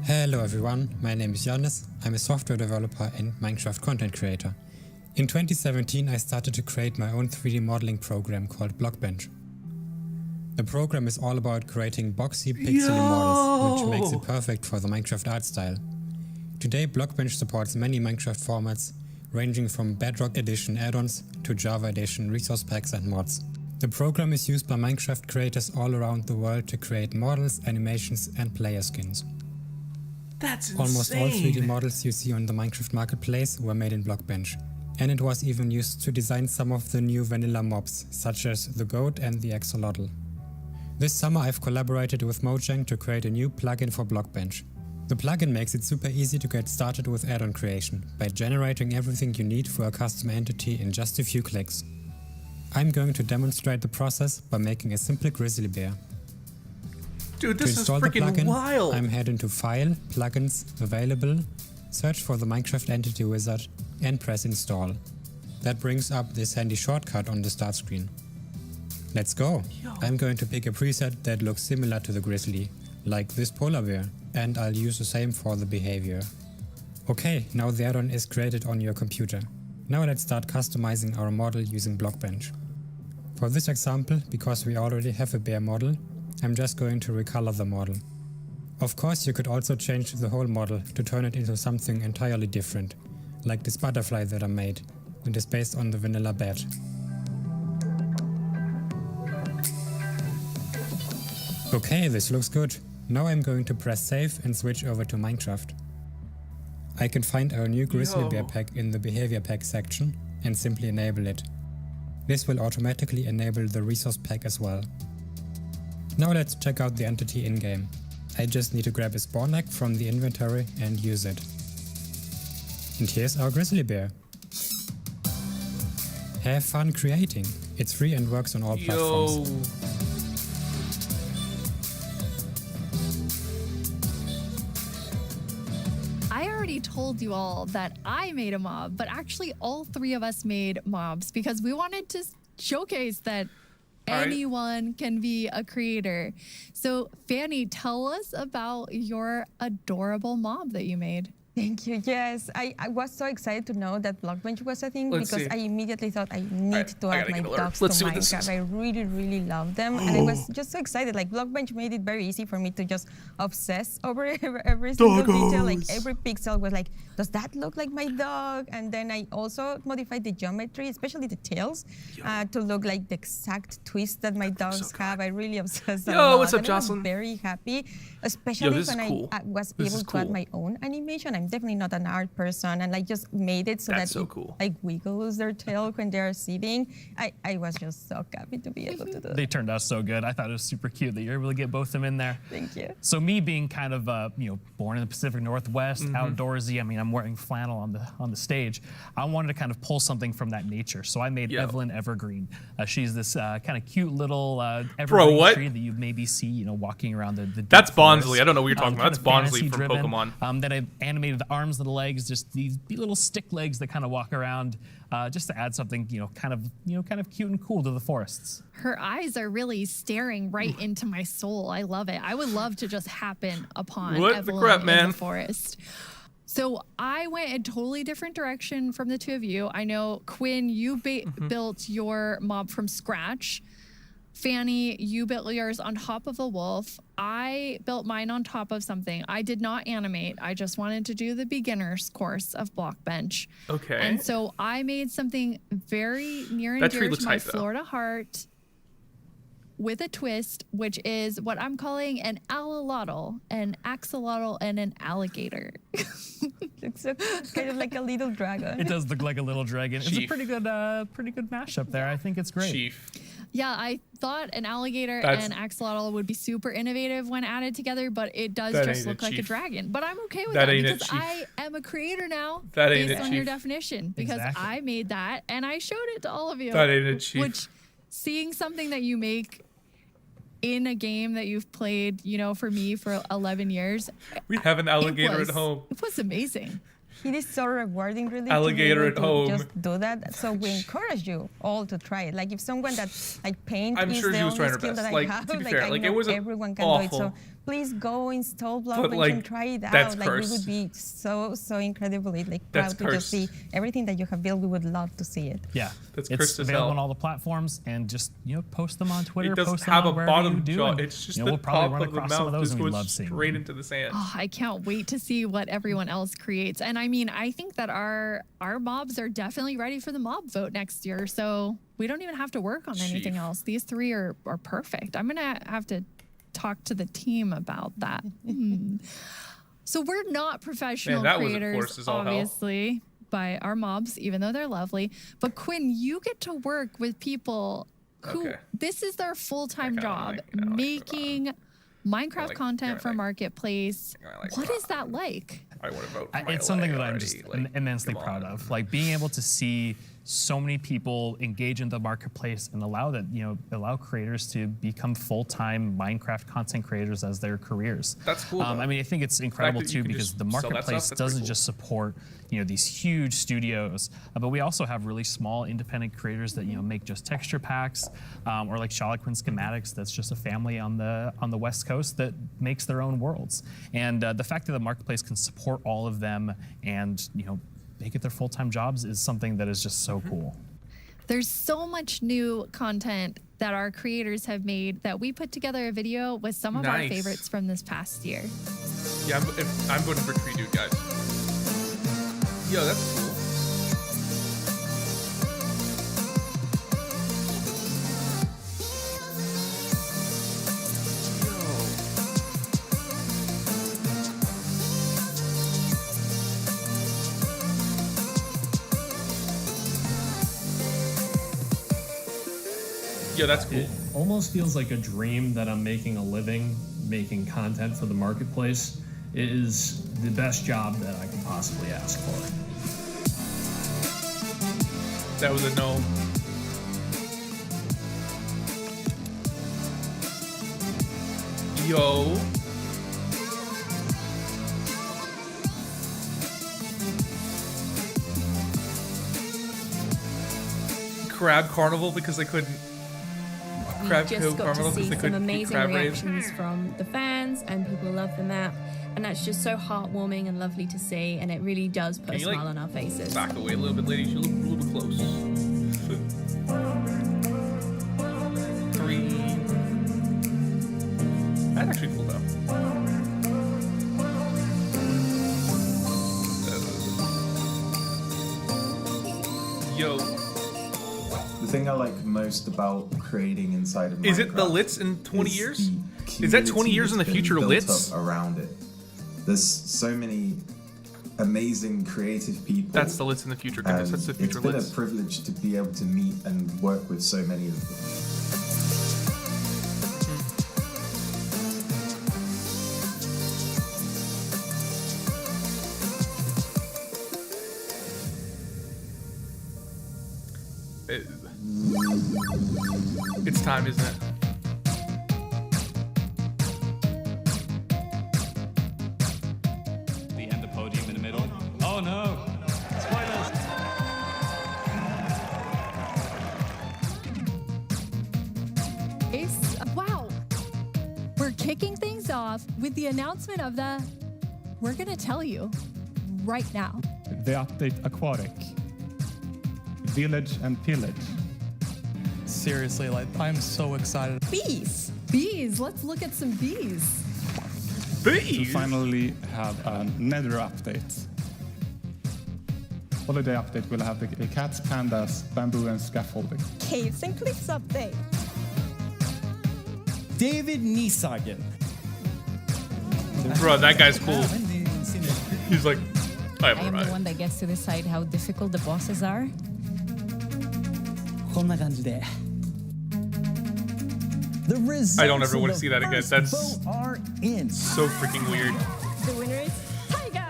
Hello everyone, my name is Yanis. I'm a software developer and Minecraft content creator. In 2017 I started to create my own 3D modeling program called Blockbench. The program is all about creating boxy pixely models, which makes it perfect for the Minecraft art style. Today Blockbench supports many Minecraft formats, ranging from Bedrock Edition add-ons to Java Edition resource packs and mods. The program is used by Minecraft creators all around the world to create models, animations and player skins. That's insane. Almost all 3D models you see on the Minecraft marketplace were made in Blockbench. And it was even used to design some of the new vanilla mobs, such as the goat and the axolotl. This summer I've collaborated with Mojang to create a new plugin for Blockbench. The plugin makes it super easy to get started with add-on creation by generating everything you need for a custom entity in just a few clicks. I'm going to demonstrate the process by making a simple grizzly bear. Dude, this to install is the freaking plugin, wild. I'm heading to File, Plugins, Available, search for the Minecraft Entity Wizard and press Install. That brings up this handy shortcut on the start screen. Let's go! I'm going to pick a preset that looks similar to the grizzly, like this polar bear, and I'll use the same for the behavior. Okay, now the add-on is created on your computer. Now let's start customizing our model using Blockbench. For this example, because we already have a bear model, I'm just going to recolor the model. Of course, you could also change the whole model to turn it into something entirely different, like this butterfly that I made, and is based on the vanilla bat. Okay, this looks good. Now I'm going to press save and switch over to Minecraft. I can find our new grizzly bear pack in the behavior pack section and simply enable it. This will automatically enable the resource pack as well. Now let's check out the entity in-game. I just need to grab a spawn egg from the inventory and use it. And here's our grizzly bear. Have fun creating. It's free and works on all platforms. I already told you all that I made a mob, but actually all three of us made mobs because we wanted to showcase that anyone can be a creator. So Fanny, tell us about your adorable mob that you made. Thank you. Yes, I was so excited to know that Blockbench was a thing because I immediately thought I need to add my dogs to Minecraft. I really, really love them. And I was just so excited. Like Blockbench made it very easy for me to just obsess over every single detail. Like every pixel was like, does that look like my dog? And then I also modified the geometry, especially the tails, to look like the exact twist that my dogs have. I really obsessed a lot. What's up, and Jocelyn? I was very happy, especially when I was able to add my own animation. I'm I'm definitely not an art person, and like just made it so That's that so it, cool. like wiggles their tail when they're sitting. I was just so happy to be able to do that. They turned out so good. I thought it was super cute that you're able to get both of them in there. Thank you. So me being kind of born in the Pacific Northwest, outdoorsy. I mean, I'm wearing flannel on the stage. I wanted to kind of pull something from that nature. So I made Evelyn Evergreen. She's this kind of cute little evergreen tree that you maybe see, walking around the That's forest. Bonsley. I don't know what you're talking about. That's Bonsley from fantasy-driven. Pokemon. Then I animated the arms and the legs, just these little stick legs that kind of walk around, just to add something, kind of cute and cool to the forests. Her eyes are really staring right into my soul. I love it. I would love to just happen upon What the Evelyn crap, in man? the forest. So I went a totally different direction from the two of you. I know, Quinn, you built your mob from scratch. Fanny, you built yours on top of a wolf. I built mine on top of something. I did not animate. I just wanted to do the beginner's course of Blockbench. Okay. And so I made something very near and That dear tree to looks my hype, though. Florida heart with a twist, which is what I'm calling an axolotl, and an alligator. It's kind of like a little dragon. It does look like a little dragon. It's a Chief. pretty good mashup there. I think it's great. Chief. Yeah, I thought an alligator That's- and axolotl would be super innovative when added together, but it does That just ain't look it, like a Chief. dragon. But I'm okay with That that, ain't it, because Chief. I am a creator now That ain't based it, on your Chief. definition, because Exactly. I made that and I showed it to all of you. That ain't it, Chief. Which, seeing something that you make in a game that you've played, for me for 11 years, We have an alligator was- at home. it was amazing. It is so rewarding, really. Alligator to be at able to home. Just do that. So we encourage you all to try it. Like if someone that paint I'm is sure the she was only trying her skill best. that Like, I have, to be like fair, I like, it know wasn't everyone can do it. So awful. please go install But, Blockbench like, and try it that's out. Like cursed. we would be so incredibly That's proud to just see everything that you have built. We would love to see it. Yeah, That's it's cursed as available hell. on all the platforms, and just post them on Twitter. It doesn't post them have on a wherever bottom you do, jaw. and, It's just we'll the probably top run of the across some of mouth those, just and we goes love seeing straight them. into the sand. Oh, I can't wait to see what everyone else creates. And I mean, I think that our mobs are definitely ready for the mob vote next year. So we don't even have to work on anything Chief. else. These three are perfect. I'm going to have to talk to the team about that. So we're not professional Man, that was, of creators, course, is all hell. obviously, by our mobs, even though they're lovely. But Quinn, you get to work with people who this is their full-time job, making Minecraft content for Marketplace. What is that like? I want to vote for It's something that I'm already. just Like, immensely come proud on. of. Like being able to see so many people engage in the marketplace and allow creators to become full-time Minecraft content creators as their careers. That's cool, though. I mean, I think it's incredible that you too can because just the sell that stuff, marketplace that's pretty doesn't cool. just support these huge studios, but we also have really small independent creators that make just texture packs, or like Charloquin Schematics. That's just a family on the West Coast that makes their own worlds. And the fact that the marketplace can support all of them and make it their full-time jobs is something that is just so cool. There's so much new content that our creators have made that we put together a video with some of our Nice. favorites from this past year. Yeah, I'm voting for Tree Dude, guys. Yo, that's cool. Yo, that's cool. It almost feels like a dream that I'm making a living making content for the marketplace. It is the best job that I could possibly ask for. That was a no. Yo. Crab Carnival because they couldn't. We Crab just Cove got Carnival to because see they some couldn't eat amazing crab rave. reactions from the fans, and people love the map, and that's just so heartwarming and lovely to see, and it really does put Can a you, like, smile on our faces. Back away a little bit, ladies. You're a little bit close. 3. That's actually cool though. Yo. The thing I like most about creating inside of Minecraft Is it the Lits in 20 is years? the Is that 20 community years in the that's been future built Lits? up around it. There's so many amazing creative people. That's the list in the future, guys. That's the future list. It's been a privilege to be able to meet and work with so many of them. It's time, isn't it? The end of podium in the middle. Oh no! Spoilers! Wow! We're kicking things off with the announcement of the... We're gonna tell you right now. The update Aquatic. Village and Pillage. Seriously, like, I'm so excited. Bees! Bees! Let's look at some bees. To finally have a Nether update. Holiday update will have the cats, pandas, bamboo, and scaffolding. Caves and cliffs update. David Niesagen. Bro, that guy's cool. He's like, I am the one that gets to decide how difficult the bosses are. こんな感じで The results I don't ever want to see that again. That's are in. so freaking weird. The winner is Tiger!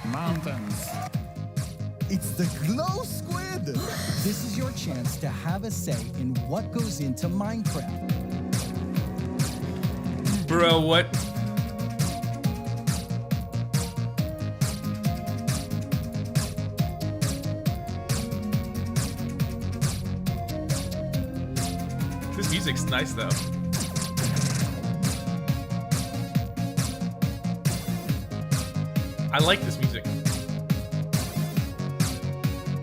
Mountains. It's the Glow Squid! This is your chance to have a say in what goes into Minecraft. Bro, what? This music's nice though. I like this music.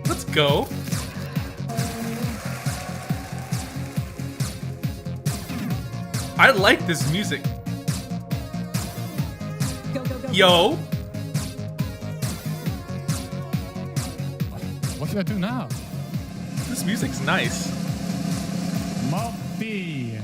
Let's go. I like this music. Go, go, go. Yo. What should I do now? This music's nice. Moppy.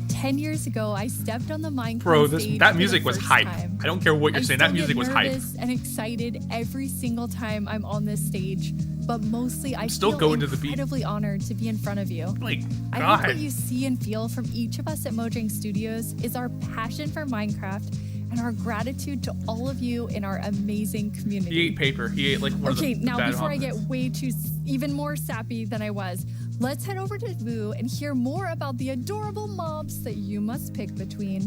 10 years ago, I stepped on the Minecraft Bro, stage that for music the was first hype. time. I don't care what you're saying. That music was hype. I still get nervous and excited every single time I'm on this stage, but mostly I still feel going to the beat. incredibly honored to be in front of you. Like, I God. think what you see and feel from each of us at Mojang Studios is our passion for Minecraft and our gratitude to all of you in our amazing community. He ate paper. He ate like one of the now bad before I ones. get way too even more sappy than I was, let's head over to Vu and hear more about the adorable mobs that you must pick between.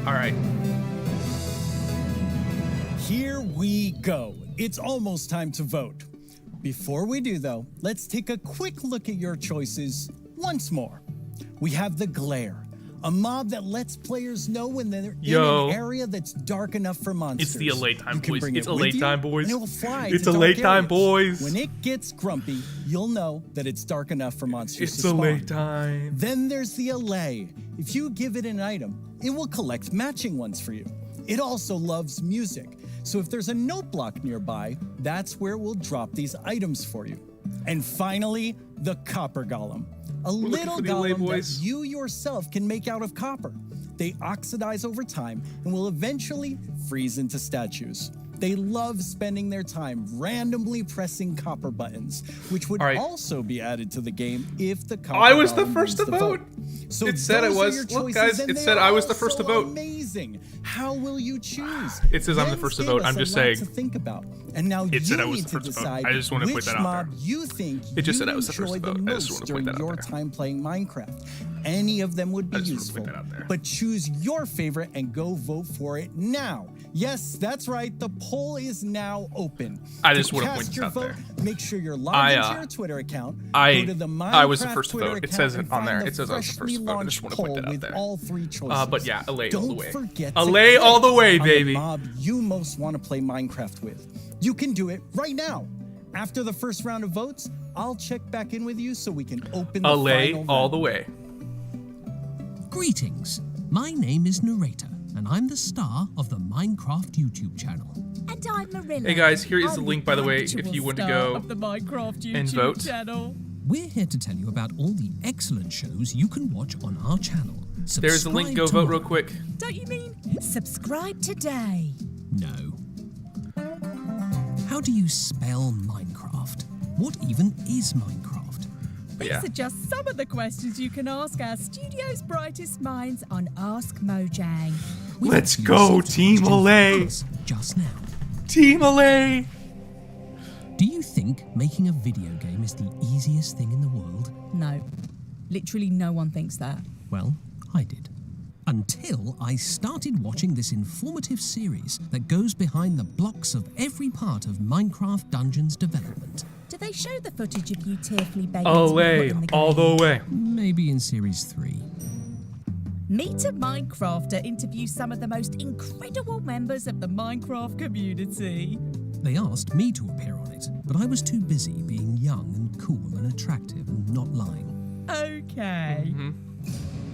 All right. Here we go. It's almost time to vote. Before we do, though, let's take a quick look at your choices once more. We have the Glare, a mob that lets players know when they're in an area that's dark enough for monsters. It's the Allay time, You can boys. bring It's it with Allay you, time, boys. and it will fly It's to Allay dark time, areas. boys. When it gets grumpy, you'll know that it's dark enough for monsters It's to spawn. Allay time. Then there's the Allay. If you give it an item, it will collect matching ones for you. It also loves music. So if there's a note block nearby, that's where we'll drop these items for you. And finally, the Copper Golem. A little for the Allay golem boys. that you yourself can make out of copper. They oxidize over time and will eventually freeze into statues. They love spending their time randomly pressing copper buttons, which would All right. also be added to the game if the copper I was the golem first wins to the vote. So It said I those are was. your Look, choices, guys, and it they said are I was the first to also vote. Amazing. How will you choose? It says I'm the Jens first to gave vote. us I'm a just lot saying. to think about. And now It said you I was need the to first to vote. decide I just want to which point that out mob there. you think It just you said I was the first enjoy to the vote. I just most want to point during that out your there. time playing Minecraft. Any of them would be useful. But choose your favorite and go vote for it now. Yes, that's right. The poll is now open. I just To want to cast point your this out vote, there. Make sure you're logged I, into your Twitter account. I- go to the I was the Minecraft first to Twitter vote. It account says and it on there. find It the says I was the first freshly to vote. I just launched want to point poll that out with there. all three choices. But yeah, Allay all the Don't way. forget to Allay all the way, click on baby. the mob you most want to play Minecraft with. You can do it right now. After the first round of votes, I'll check back in with you so we can open the Allay final all round. the way. Greetings. My name is Narrator, and I'm the star of the Minecraft YouTube channel. And I'm Marilla. Hey guys, here is the I'm link, by the way, if actual you want to star go of the Minecraft and YouTube vote. channel. we're here to tell you about all the excellent shows you can watch on our channel. There's a link. Go vote real quick. Don't you mean subscribe today? No. How do you spell Minecraft? What even is Minecraft? These are just some of the questions you can ask our studio's brightest minds on Ask Mojang. Let's go, Team Allay. Just now. Team Allay. Do you think making a video game is the easiest thing in the world? No. Literally no one thinks that. Well, I did. Until I started watching this informative series that goes behind the blocks of every part of Minecraft Dungeons development. Do they show the footage of you tearfully begging Allay, to be put in the all game? the way. Maybe in Series 3. Meet a Minecrafter interviews some of the most incredible members of the Minecraft community. They asked me to appear on it, but I was too busy being young and cool and attractive and not lying. Okay.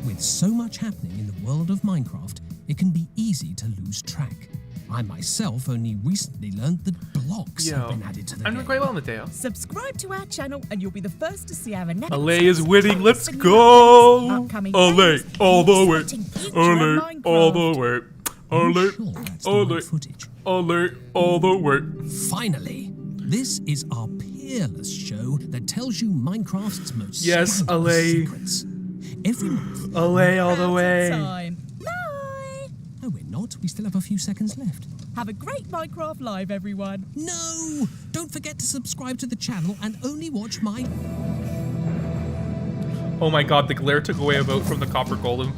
With so much happening in the world of Minecraft, it can be easy to lose track. I myself only recently learned that blocks have been added to the I'm game. doing quite well, Mateo. Subscribe to our channel and you'll be the first to see our announcements. Allay is winning. Let's go. Upcoming Allay, games, all the way. exciting future Allay, of all Minecraft. the way. Allay, Allay, all the way. Finally, this is our peerless show that tells you Minecraft's most Yes, scandalous Allay. secrets. Every month. Allay all the way. Time. Bye. No, we're not. We still have a few seconds left. Have a great Minecraft Live, everyone. No! Don't forget to subscribe to the channel and only watch my... Oh my god, the glare took away a vote from the Copper Golem.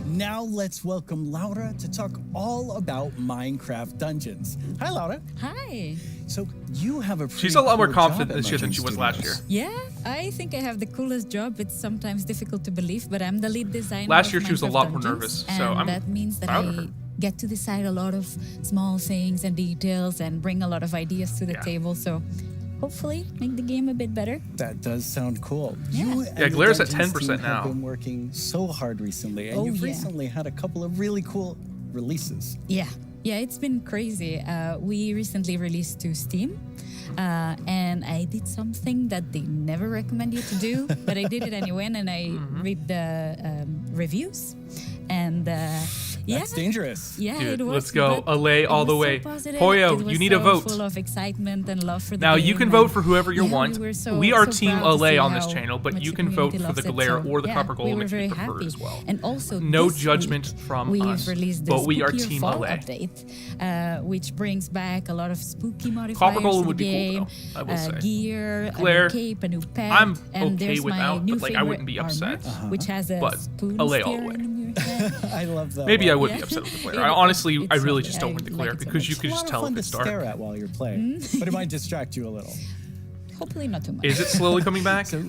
Now let's welcome Laura to talk all about Minecraft Dungeons. Hi, Laura. Hi. So you have a She's a lot more cool confident job at this year than Mojang she was last year. Studios. Yeah, I think I have the coolest job. It's sometimes difficult to believe, but I'm the lead designer. Last of year she was a Minecraft lot more Dungeons, nervous, and so I'm that means that proud of I her. get to decide a lot of small things and details and bring a lot of ideas to the table. So hopefully make the game a bit better. That does sound cool. Yeah. You Yeah, and the Glaire's at Dungeons 10% team have now. been working so hard recently, and Oh, you've yeah. recently had a couple of really cool releases. Yeah, it's been crazy. We recently released to Steam, and I did something that they never recommend you to do, but I did it anyway, and I read the reviews, and That's dangerous. Yeah, Dude, it was. let's go. but Allay it all the was so way. positive. Hoyo, It was you need a so vote. Full of excitement and love for the Now game. you can vote and for whoever you want. We, We are so Team proud to Allay see on this how channel, but much you the can vote community for the loves it. Glare So, or the yeah, Copper we Golem were if you very prefer happy. as well. And also, No this judgment week, from we've us, released the but we are Spookier Team Fall Allay. update, which brings back a lot of spooky modifiers Copper Golem to would the be cool, game. though, I will say. Gear, Glare, a new cape, a new pet. I'm and okay there's my without, new but like I wouldn't be favorite upset. armor, which has a But spoon Allay all the steering way. in your head. I love that. Maybe I one. would be upset with the Glare. I honestly, I it's really lovely. just don't I want the like Glare it so because you much. could It's a just lot of tell fun if to it's dark. stare at while you're playing, but it might distract you a little. Hopefully not too much. Is it slowly coming back? So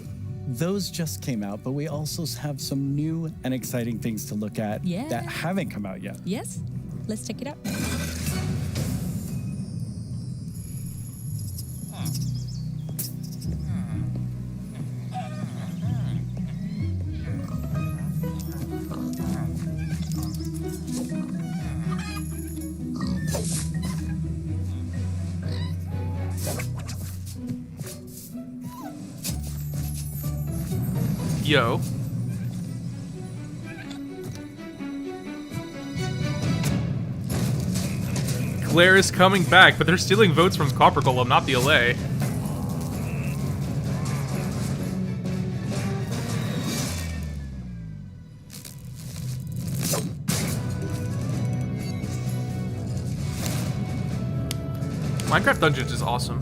those just came out, but we also have some new and exciting things to look at Yeah. that haven't come out yet. Yes, let's check it out. Yo. Glare is coming back, but they're stealing votes from Copper Golem, not the Allay. Minecraft Dungeons is awesome.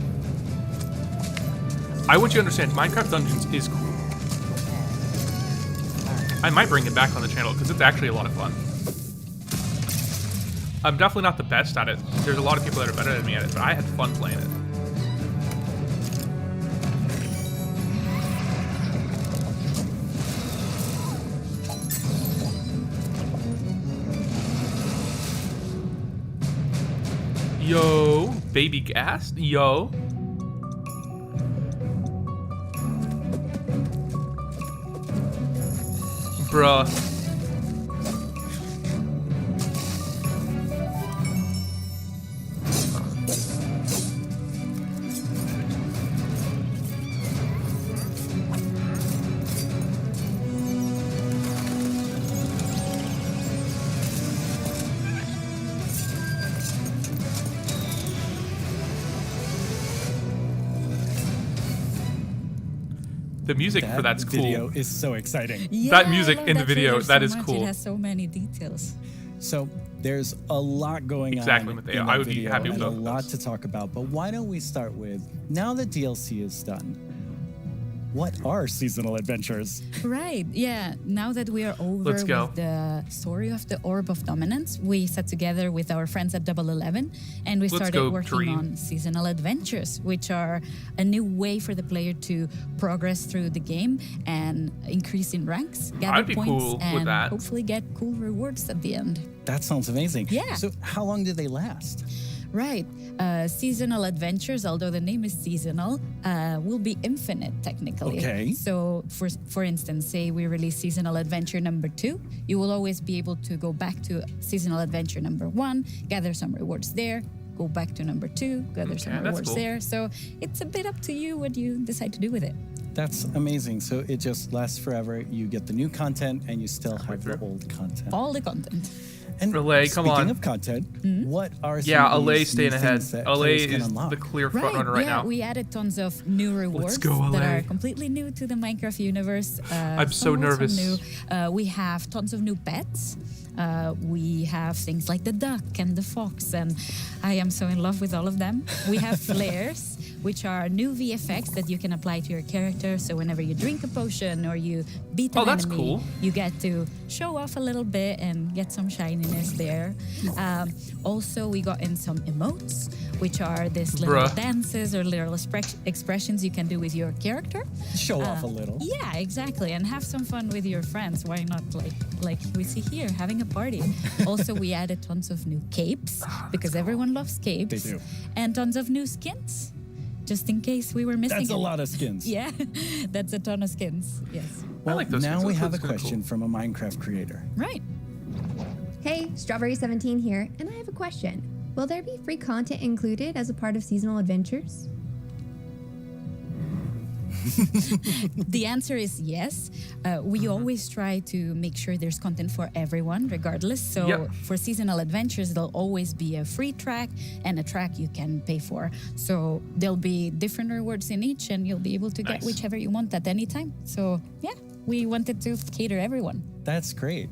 I want you to understand, Minecraft Dungeons is cool. I might bring it back on the channel because it's actually a lot of fun. I'm definitely not the best at it. There's a lot of people that are better than me at it, but I had fun playing it. Yo, baby gas. Yo. Bruh. The music for that's cool. Video is so exciting. Yeah, that music I love in the that video, trailer that so is much. cool. It has so many details. So there's a lot going Exactly, on Mateo. in I that would be video happy with and a both of lot those. to talk about. But why don't we start with, now the DLC is done, what are seasonal adventures? Right. Yeah. Now that we are over Let's go. with the story of the Orb of Dominance, we sat together with our friends at Double 11 and we Let's started go, working Dream. on seasonal adventures, which are a new way for the player to progress through the game and increase in ranks, gather I'd be points, cool with and that. hopefully get cool rewards at the end. That sounds amazing. Yeah. So how long do they last? Right. Seasonal adventures, although the name is seasonal, will be infinite technically. Okay. So, for instance, say we release seasonal adventure number 2, you will always be able to go back to seasonal adventure number 1, gather some rewards there, go back to number 2, gather some that's rewards cool. there. So it's a bit up to you what you decide to do with it. That's amazing. So it just lasts forever. You get the new content and you still have the old content. All the content. And Allay, come speaking on. of content, what are some Yeah, of Allay these staying new ahead. things that Allay players can is unlock? the clear front runner right yeah, now. we added tons of new rewards go, that Allay. are completely new to the Minecraft universe. I'm so some old, some nervous. New. We have tons of new pets. We have things like the duck and the fox, and I am so in love with all of them. We have flares, which are new VFX that you can apply to your character. So whenever you drink a potion or you beat an that's enemy, cool. you get to show off a little bit and get some shininess there. Also, we got in some emotes, which are these little Bruh. dances or little expressions you can do with your character. Show off a little. Yeah, exactly, and have some fun with your friends. Why not, like we see here, having a party. Also, we added tons of new capes because everyone loves capes. They do. And tons of new skins, just in case we were missing. That's a any. lot of skins. Yeah, that's a ton of skins. Yes. Well, like those now skins. we Those have a look kinda question from a Minecraft creator. Right. Hey, Strawberry17 here, and I have a question. Will there be free content included as a part of seasonal adventures? The answer is yes. We always try to make sure there's content for everyone, regardless. So Yep. for seasonal adventures, there'll always be a free track and a track you can pay for. So there'll be different rewards in each, and you'll be able to get Nice. whichever you want at any time. So yeah, we wanted to cater everyone. That's great.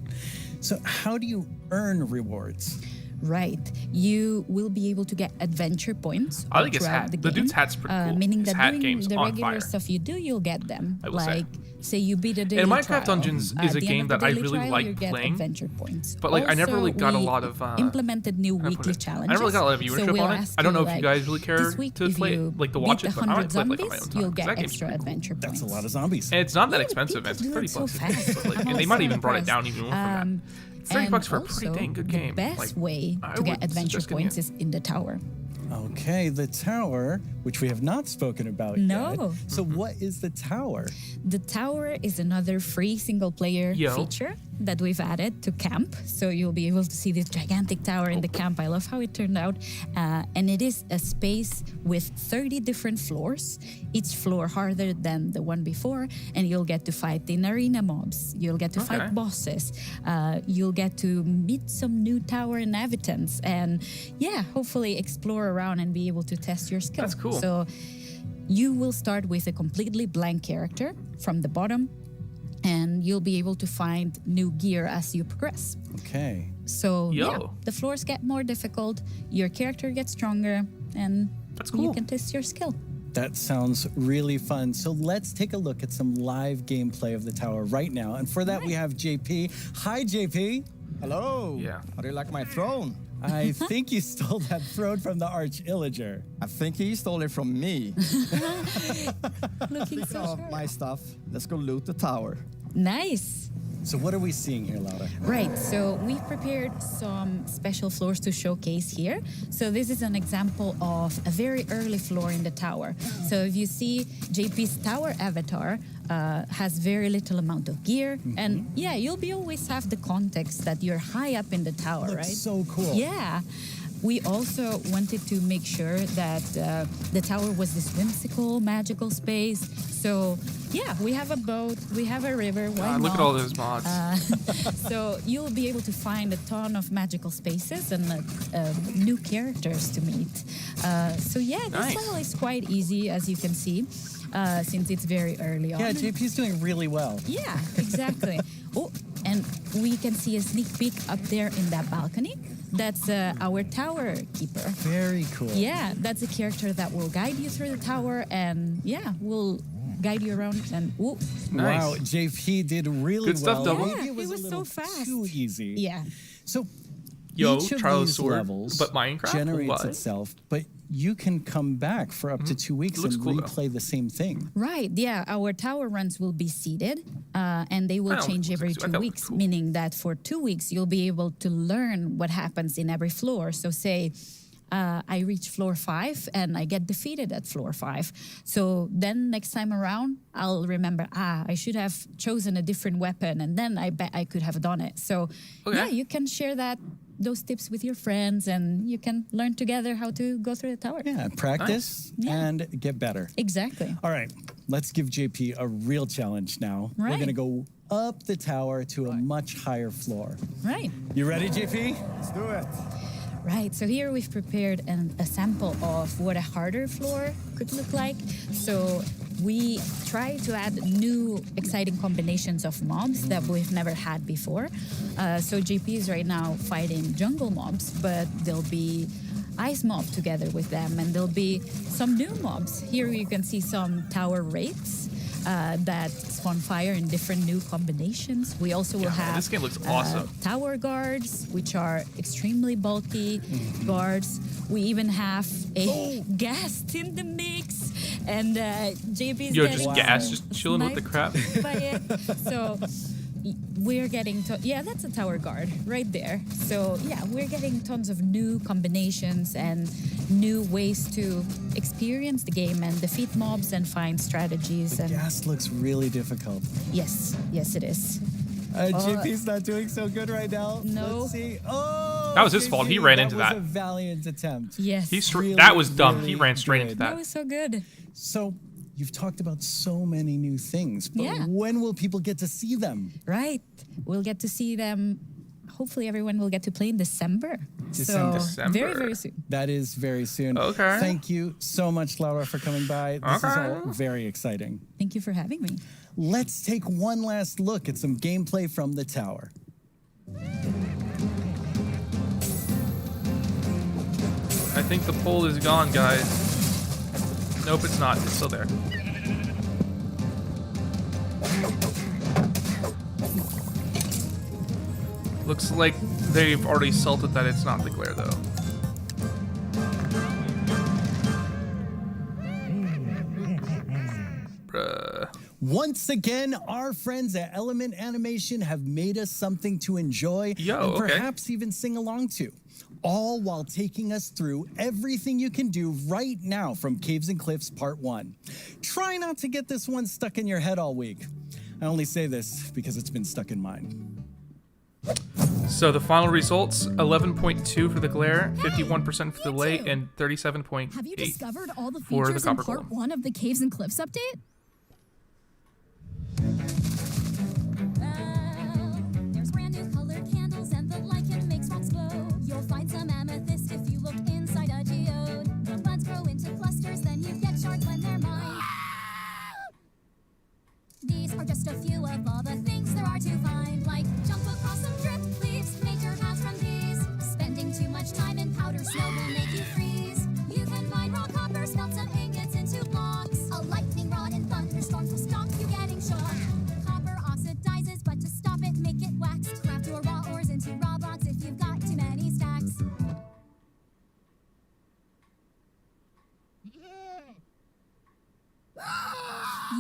So how do you earn rewards? Right. You will be able to get adventure points I like his throughout hat. the The game. dude's hat's pretty cool. Meaning His that hat doing game's the on regular fire. stuff you do, you'll get them. I will say. Like, say you beat a daily And Minecraft trial. Dungeons At is a the end game of the that I daily really trial, like you get playing, adventure points. but, like, I never really got a we lot of, implemented new how to put weekly it? challenges. I never really got a lot of So viewership we'll on it. ask I don't know you, if you like, guys really care this week, to if play you like to beat watch it, but I 100 might play it like on my zombies, own time. you'll 'cause get that game's extra pretty cool. adventure points. That's a lot of zombies. And it's not that Yeah, expensive. people It's do 30 it so bucks. fast. But, like, I'm and they also might even brought it impressed. down even more from that. 30 And bucks for a pretty also, dang good game. The best Like, way I to get would adventure suggest getting points it. is in the tower. Okay, the tower, which we have not spoken about No. yet. So what is the tower? The tower is another free single player Yo. feature that we've added to camp. So you'll be able to see this gigantic tower in the camp. I love how it turned out. And it is a space with 30 different floors, each floor harder than the one before. And you'll get to fight in arena mobs. You'll get to fight bosses. You'll get to meet some new tower inhabitants. And yeah, hopefully explore around and be able to test your skill. That's cool. So you will start with a completely blank character from the bottom, and you'll be able to find new gear as you progress. Okay. So yeah, Yo. the floors get more difficult, your character gets stronger, and That's you cool. can test your skill. That sounds really fun. So let's take a look at some live gameplay of the tower right now. And for that, we have JP. Hi, JP. Hello. Yeah. How do you like my throne? I think you stole that throne from the Arch Illager. I think he stole it from me. Looking so of sure. my stuff, let's go loot the tower. Nice. So what are we seeing here, Laura? Right, so we've prepared some special floors to showcase here. So this is an example of a very early floor in the tower. So if you see JP's tower avatar has very little amount of gear. And yeah, you'll be always have the context that you're high up in the tower, Looks right? so cool. Yeah. We also wanted to make sure that the tower was this whimsical, magical space. So yeah, we have a boat, we have a river. Why not? Look at all those mods. So you'll be able to find a ton of magical spaces and new characters to meet. So yeah, this Nice. level is quite easy, as you can see. since it's very early on. Yeah, JP's doing really well. Yeah, exactly. Oh, and we can see a sneak peek up there in that balcony. That's our tower keeper. Very cool. Yeah, that's a character that will guide you through the tower and will guide you around and Nice. Wow, JP did really Good stuff, well. Double. Yeah, Maybe it was so fast. Too easy. Yeah. So Each of these Sword, levels but Minecraft? generates What? itself, but you can come back for up to 2 weeks and cool, replay the same thing. Right, yeah. Our tower runs will be seated and they will change every 2 weeks, meaning that for 2 weeks you'll be able to learn what happens in every floor. So say I reach floor 5 and I get defeated at floor 5. So then next time around, I'll remember, I should have chosen a different weapon and then I bet I could have done it. So yeah, you can share those tips with your friends and you can learn together how to go through the tower. Yeah, practice and get better. Exactly. All right, let's give JP a real challenge now. We're Right. going to go up the tower to a much higher floor. Right. You ready, JP? Let's do it. Right, so here we've prepared a sample of what a harder floor could look like. So we try to add new exciting combinations of mobs that we've never had before. So JP is right now fighting jungle mobs, but there'll be ice mob together with them, and there'll be some new mobs. Here you can see some tower wraiths that spawn fire in different new combinations. We also will have this game looks awesome. Tower guards, which are extremely bulky guards. We even have a ghast in the mix, and JP's just gas, just chilling with the crap. By it. So we're getting that's a tower guard right there. So yeah, we're getting tons of new combinations and new ways to experience the game and defeat mobs and find strategies. And Gas looks really difficult. yes, it is. JP's not doing so good right now. No. Let's see. Oh, That was his fault. He ran into that. that. Was a valiant attempt. Yes. That was dumb. He ran straight into That that. was so good. So you've talked about so many new things, but Yeah. when will people get to see them? Right. We'll get to see them. Hopefully everyone will get to play in December. December. So very, very soon. That is very soon. Okay. Thank you so much, Laura, for coming by. This is all very exciting. Thank you for having me. Let's take one last look at some gameplay from the tower. I think the pole is gone, guys. Nope, it's not. It's still there. Looks like they've already salted that it's not the glare, though. Bruh. Once again, our friends at Element Animation have made us something to enjoy and perhaps even sing along to, all while taking us through everything you can do right now from Caves and Cliffs Part 1. Try not to get this one stuck in your head all week. I only say this because it's been stuck in mine. So the final results, 11.2 for the glare, 51% for the delay, and 37.8 Have you discovered all the for the features in Copper part Golem. 1 of the Caves and Cliffs update? There's brand new colored candles and the lichen makes rocks glow. You'll find some amethyst if you look inside a geode. The buds grow into clusters, then you get shards when they're mined. These are just a few of all the things there are to find, like jump across some drip leaves, make your path from these. Spending too much time in powder snow will make you freeze. You can mine raw copper, smelt some ingots into blocks. A lightning rod and thunderstorms will stop you getting shocked. Copper oxidizes, but to stop it, make it waxed. Craft your raw ores into raw blocks if you've got too many stacks.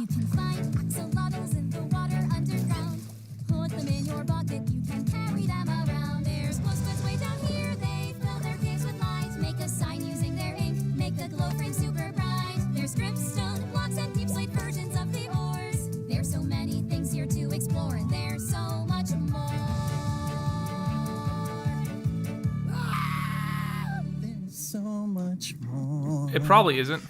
You can find axolotls in the water underground. Put them in your bucket, you can carry them around. There's glowspuds way down here, they fill their caves with light. Make a sign using their ink, make the glow frame super bright. There's dripstone blocks and deep slate versions of the ores. There's so many things here to explore, and there's so much more. There's so much more. It probably isn't.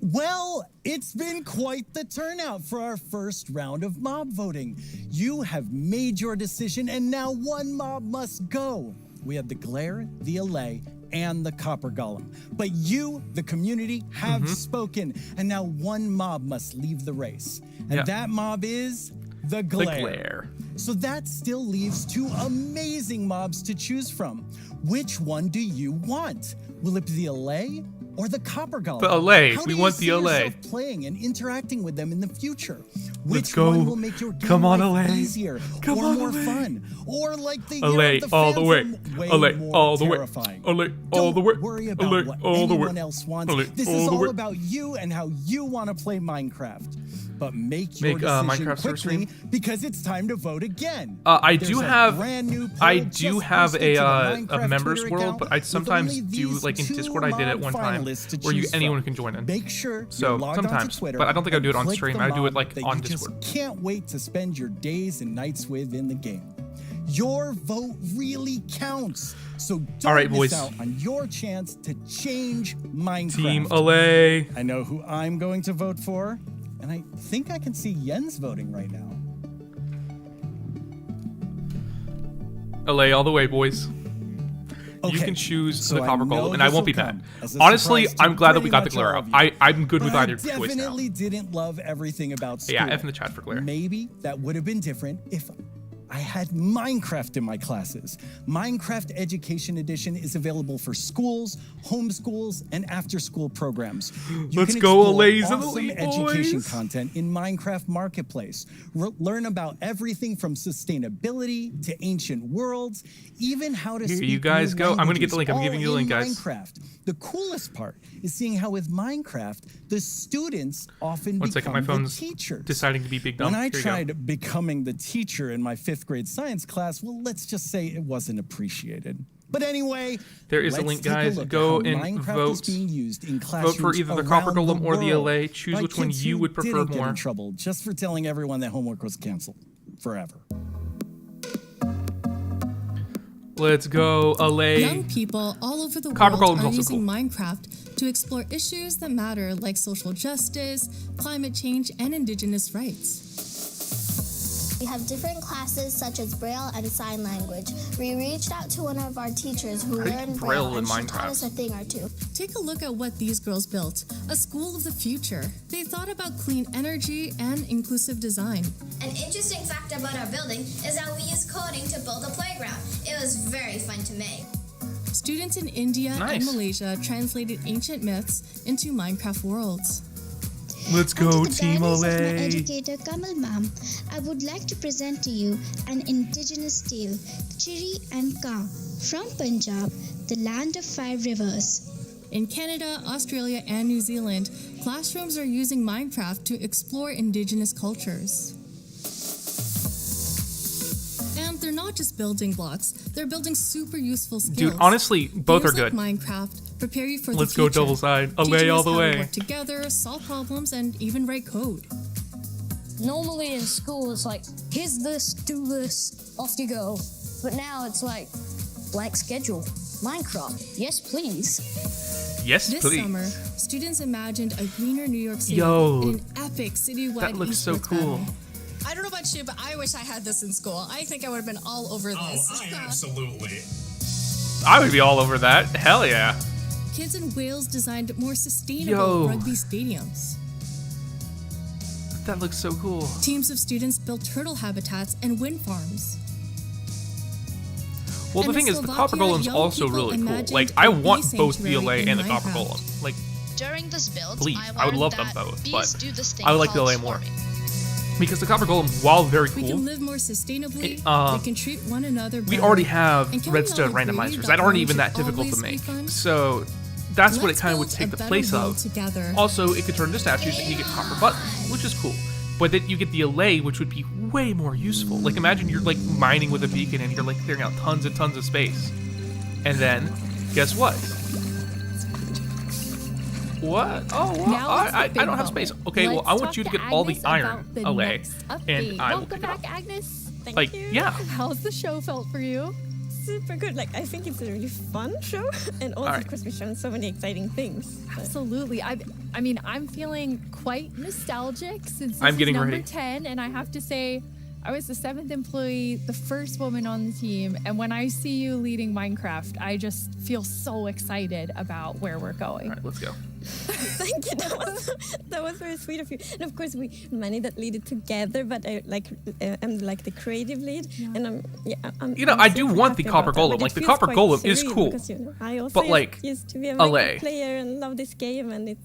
Well, it's been quite the turnout for our first round of mob voting. You have made your decision, and now one mob must go. We have the Glare, the Allay, and the Copper Golem. But you, the community, have spoken, and now one mob must leave the race. And that mob is the Glare. So that still leaves 2 amazing mobs to choose from. Which one do you want? Will it be the Allay or the Copper Golem? The Allay. How We do want you the see Allay. yourself playing and interacting with them in the future? Let's Which go. one will make your game Come on, life Allay. easier Come or on, more Allay. fun? Or like the Allay year of the all the way. Phantom, way Allay more all the way. terrifying. Allay all the way. Don't worry about Allay what all the way. anyone else wants. Allay This all is the all way. about you and how you want to play Minecraft. But make your Make, decision Minecraft start quickly because it's time to vote again. I There's do a have brand new poll I do just have posted to the a Minecraft members Twitter world, account but I with sometimes only do these like in 2 Discord. I did it one time finalists to where choose anyone from. can join in. Make sure So you're logged onto sometimes, Twitter but I don't think I do it and on click stream. the I do it mob like that on you Discord. just can't wait to spend your days and nights with in the game. Your vote really counts. So don't All right, miss boys. out on your chance to change Minecraft. Team Allay. I know who I'm going to vote for, and I think I can see Jens voting right now. Allay all the way, boys. You Okay, can choose so the I Copper know Golem, and I this won't will be mad. come as a Honestly, surprise to I'm glad that we pretty got the much Glare all out. of you. I'm good with But either I choice now. definitely didn't love everything about school. Yeah, F in the chat for Glare. Maybe that would have been different if I had Minecraft in my classes. Minecraft Education Edition is available for schools, homeschools, and after-school programs. You Let's can go, explore Allays and awesome Elite education boys. content in Minecraft Marketplace. Learn about everything from sustainability to ancient worlds, even how to Here speak you guys new go. I'm gonna get the link. I'm languages, giving you the all link, in guys. Minecraft. The coolest part is seeing how with Minecraft, the students often One become second, my the phone's teachers. deciding to be big dumb. When I Here you go. tried becoming the teacher in my 5th grade science class, well, let's just say it wasn't appreciated. But anyway, There is a let's link, take guys. look at Go how and Minecraft vote. is being used in Vote for classrooms either the Copper around Golem or the world Allay. Choose by which one kids you who would prefer didn't get more. in trouble just for telling everyone that homework was canceled forever. Let's go, Allay. Young people all over the Copper world Golem's are also using cool. Minecraft to explore issues that matter like social justice, climate change, and indigenous rights. We have different classes such as Braille and Sign Language. We reached out to one of our teachers who How do you learned Braille Braille in and she taught Minecraft? us a thing or two. Take a look at what these girls built, a school of the future. They thought about clean energy and inclusive design. An interesting fact about our building is that we used coding to build a playground. It was very fun to make. Students in India and Nice. Malaysia translated ancient myths into Minecraft worlds. Let's go, Under the Team guidance of my Allay. educator Kamal Ma'am, I would like to present to you an indigenous tale, Chiri and Ka, from Punjab, the land of 5 rivers. In Canada, Australia, and New Zealand, classrooms are using Minecraft to explore indigenous cultures. And they're not just building blocks, they're building super useful skills. Dude, honestly, both Games are good. like Minecraft prepare you for Let's the go future. double side. Allay Teaching all us the how to way. work together, solve problems, and even write code. Normally in school, it's like, here's this, do this, off you go. But now it's like, blank schedule. Minecraft, yes please. Yes, This please. summer, students imagined a greener New York City Yo, in an epic citywide that looks so esports cool. battle. I don't know about you, but I wish I had this in school. I think I would have been all over this. Absolutely. I would be all over that. Hell yeah. Kids in Wales designed more sustainable Yo. rugby stadiums. That looks so cool. Teams of students built turtle habitats and wind farms. Well, the And thing in is, the Copper Slovakia, Golem's young also people really cool. imagined Like, I a want bee both the sanctuary Allay in and the Copper Minecraft. Golem. Like, During this build, please, I I would learned love them that both, bees but do this thing I would like the called Allay more. swarming. Because the Copper Golem, while very We cool, can live more sustainably. uh, we can treat one another we better. already have And can redstone we all agree randomizers that that aren't learning even should that difficult to always be make. fun? So that's what it Let's kind of would build take a the better place world of. together. Also, it could turn into statues and you get copper buttons, which is cool. But then you get the Allay, which would be way more useful. Like, imagine you're like mining with a beacon and you're like clearing out tons and tons of space. And then, guess what? What? Oh, well, Now it's the I big don't have moment. space. Okay, well, Let's I want talk you to to get all the Agnes iron, about the Allay, next update. and I will Welcome pick it up. back, Agnes. Thank you. Yeah. How's the show felt for you? Super good. Like, I think it's a really fun show. And also, Alright. of course, we've shown so many exciting things. But- Absolutely. I mean, I'm feeling quite nostalgic since this I'm is getting number ready. 10, and I have to say, I was the 7th employee, the first woman on the team, and when I see you leading Minecraft, I just feel so excited about where we're going. All right, let's go. Thank you. That was very sweet of you. And of course, we managed that lead it together. But I'm like the creative lead, and I do want the Copper Golem. Like the Copper Golem is cool. Because, I also used to be a Allay player and love this game, and it's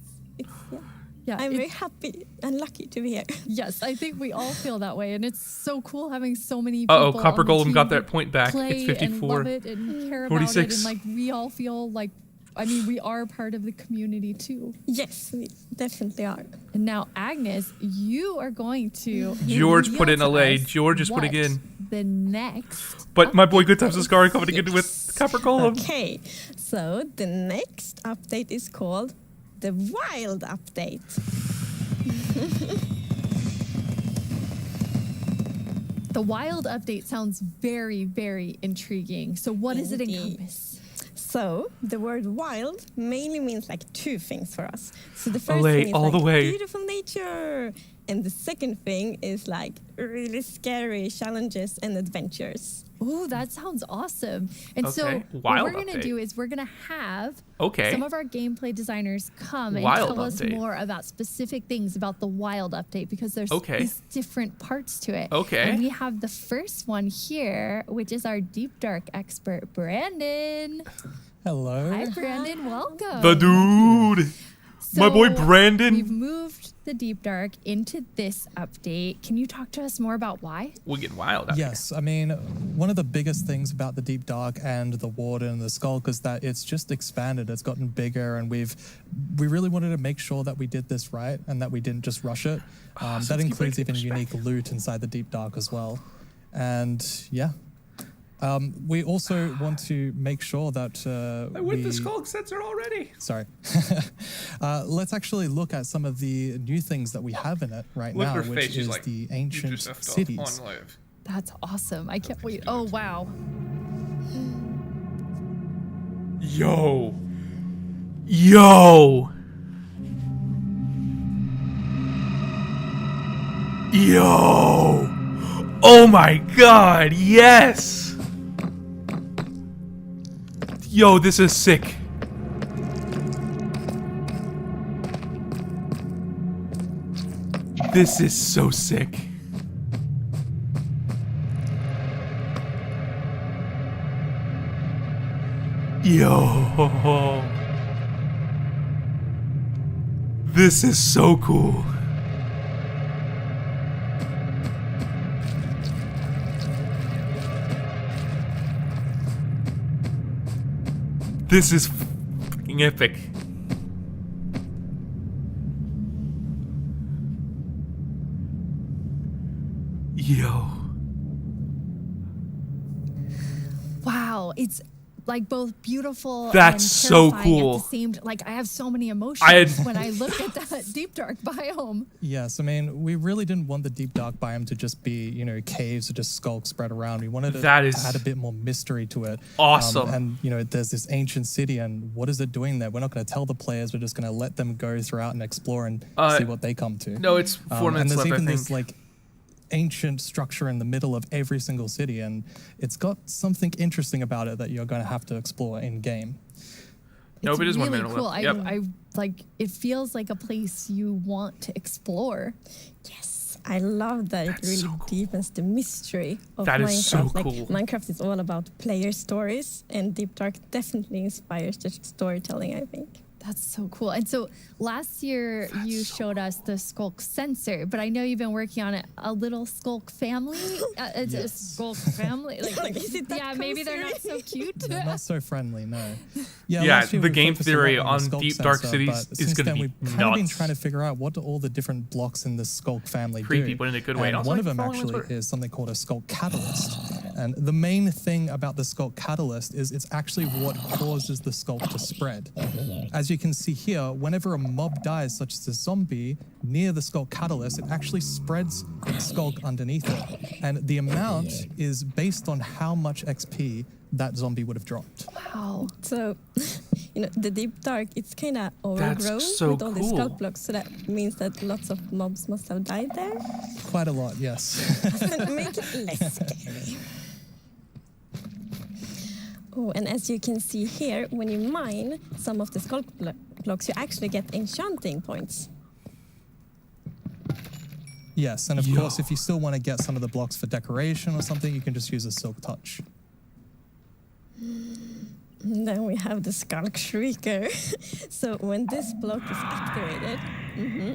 I'm very happy and lucky to be here. Yes, I think we all feel that way, and it's so cool having so many people. Uh-oh, Copper on the Golem team got that point back. play It's 54. and love it and care 46. about it, and like we all feel like, I mean, we are part of the community too. Yes, we definitely are. And now, Agnes, you are going to George put in reveal to Allay. us George is putting what in. the next. But my boy Good Times is Scar coming in with Copper Golem. Okay, so the next update is called the Wild Update. The Wild Update sounds very, very intriguing. So what does it encompass? So the word wild mainly means like two things for us. So the first Allay, thing is all like the way. beautiful nature. And the second thing is like really scary challenges and adventures. Oh, that sounds awesome. And so Okay, what wild we're going to update. do is we're going to have Okay. some of our gameplay designers come and Wild tell us update. more about specific things about the wild update, because there's Okay. these different parts to it. Okay. And we have the first one here, which is our Deep Dark expert, Brandon. Hello. Hi, Brandon. Welcome. The dude. My boy So, Brandon. We've moved the Deep Dark into this update. Can you talk to us more about why? We're getting wild out Yes, I mean, one of the biggest things about the Deep Dark and the Warden and the Skulk is that it's just expanded. It's gotten bigger, and we really wanted to make sure that we did this right and that we didn't just rush it. That includes even unique loot inside the Deep Dark as well. And yeah. We also want to make sure that I went the Skulk sensor already. Sorry. Let's actually look at some of the new things that we have in it right Look now, at her which face, she's is like, the "You ancient just effed off cities. on live." That's awesome. I can't wait. Oh, wow. Yo. Yo. Yo. Oh my god, yes. Yo, this is sick. This is so sick. Yo. This is so cool. This is fucking epic. Yo. Wow, it's like both beautiful That's and so terrifying cool. At the same, like I have so many emotions I had- when I look at that deep dark biome. Yes, I mean, we really didn't want the Deep Dark biome to just be, you know, caves or just skulks spread around. We wanted to That is add a bit more mystery to it. awesome. And, you know, there's this ancient city, and what is it doing there? We're not going to tell the players. We're just going to let them go throughout and explore and see what they come to. No, it's 4 minutes and there's left, I even this, think. like, ancient structure in the middle of every single city, and it's got something interesting about it that you're going to have to explore in game. Nope, it is 1 really minute cool. left. Yep. I like it. Feels like a place you want to explore. Yes, I love that it really deepens the mystery of That Minecraft. is so Like, cool. Minecraft is all about player stories, and Deep Dark definitely inspires the storytelling, I think. That's so cool. And so last year you showed us the Skulk sensor, but I know you've been working on it. A little Skulk family. It's a Skulk family. Like, Is it that yeah, maybe they're not so cute. They're not so friendly, no. Yeah, last year the we game focused a lot theory the on Skulk Deep Dark sensor, Cities but is since gonna then be we've kind of been nuts. trying to figure out what do all the different blocks in the Skulk family Creepy, do. but in a good way. And Also, one like of them following on actually Twitter. is something called a Skulk catalyst. And the main thing about the Skulk catalyst is it's actually what causes the Skulk to spread. As you can see here, whenever a mob dies, such as a zombie, near the Skulk catalyst, it actually spreads its Skulk underneath it. And the amount is based on how much XP that zombie would have dropped. Wow. So the deep dark, it's kind of overgrown so with all these cool. sculpt blocks. So that means that lots of mobs must have died there. Quite a lot, yes. Make it less scary. Oh, and as you can see here, when you mine some of the sculpt blocks, you actually get enchanting points. Yes, and of course, if you still want to get some of the blocks for decoration or something, you can just use a silk touch. And then we have the Skulk Shrieker. So when this block is activated,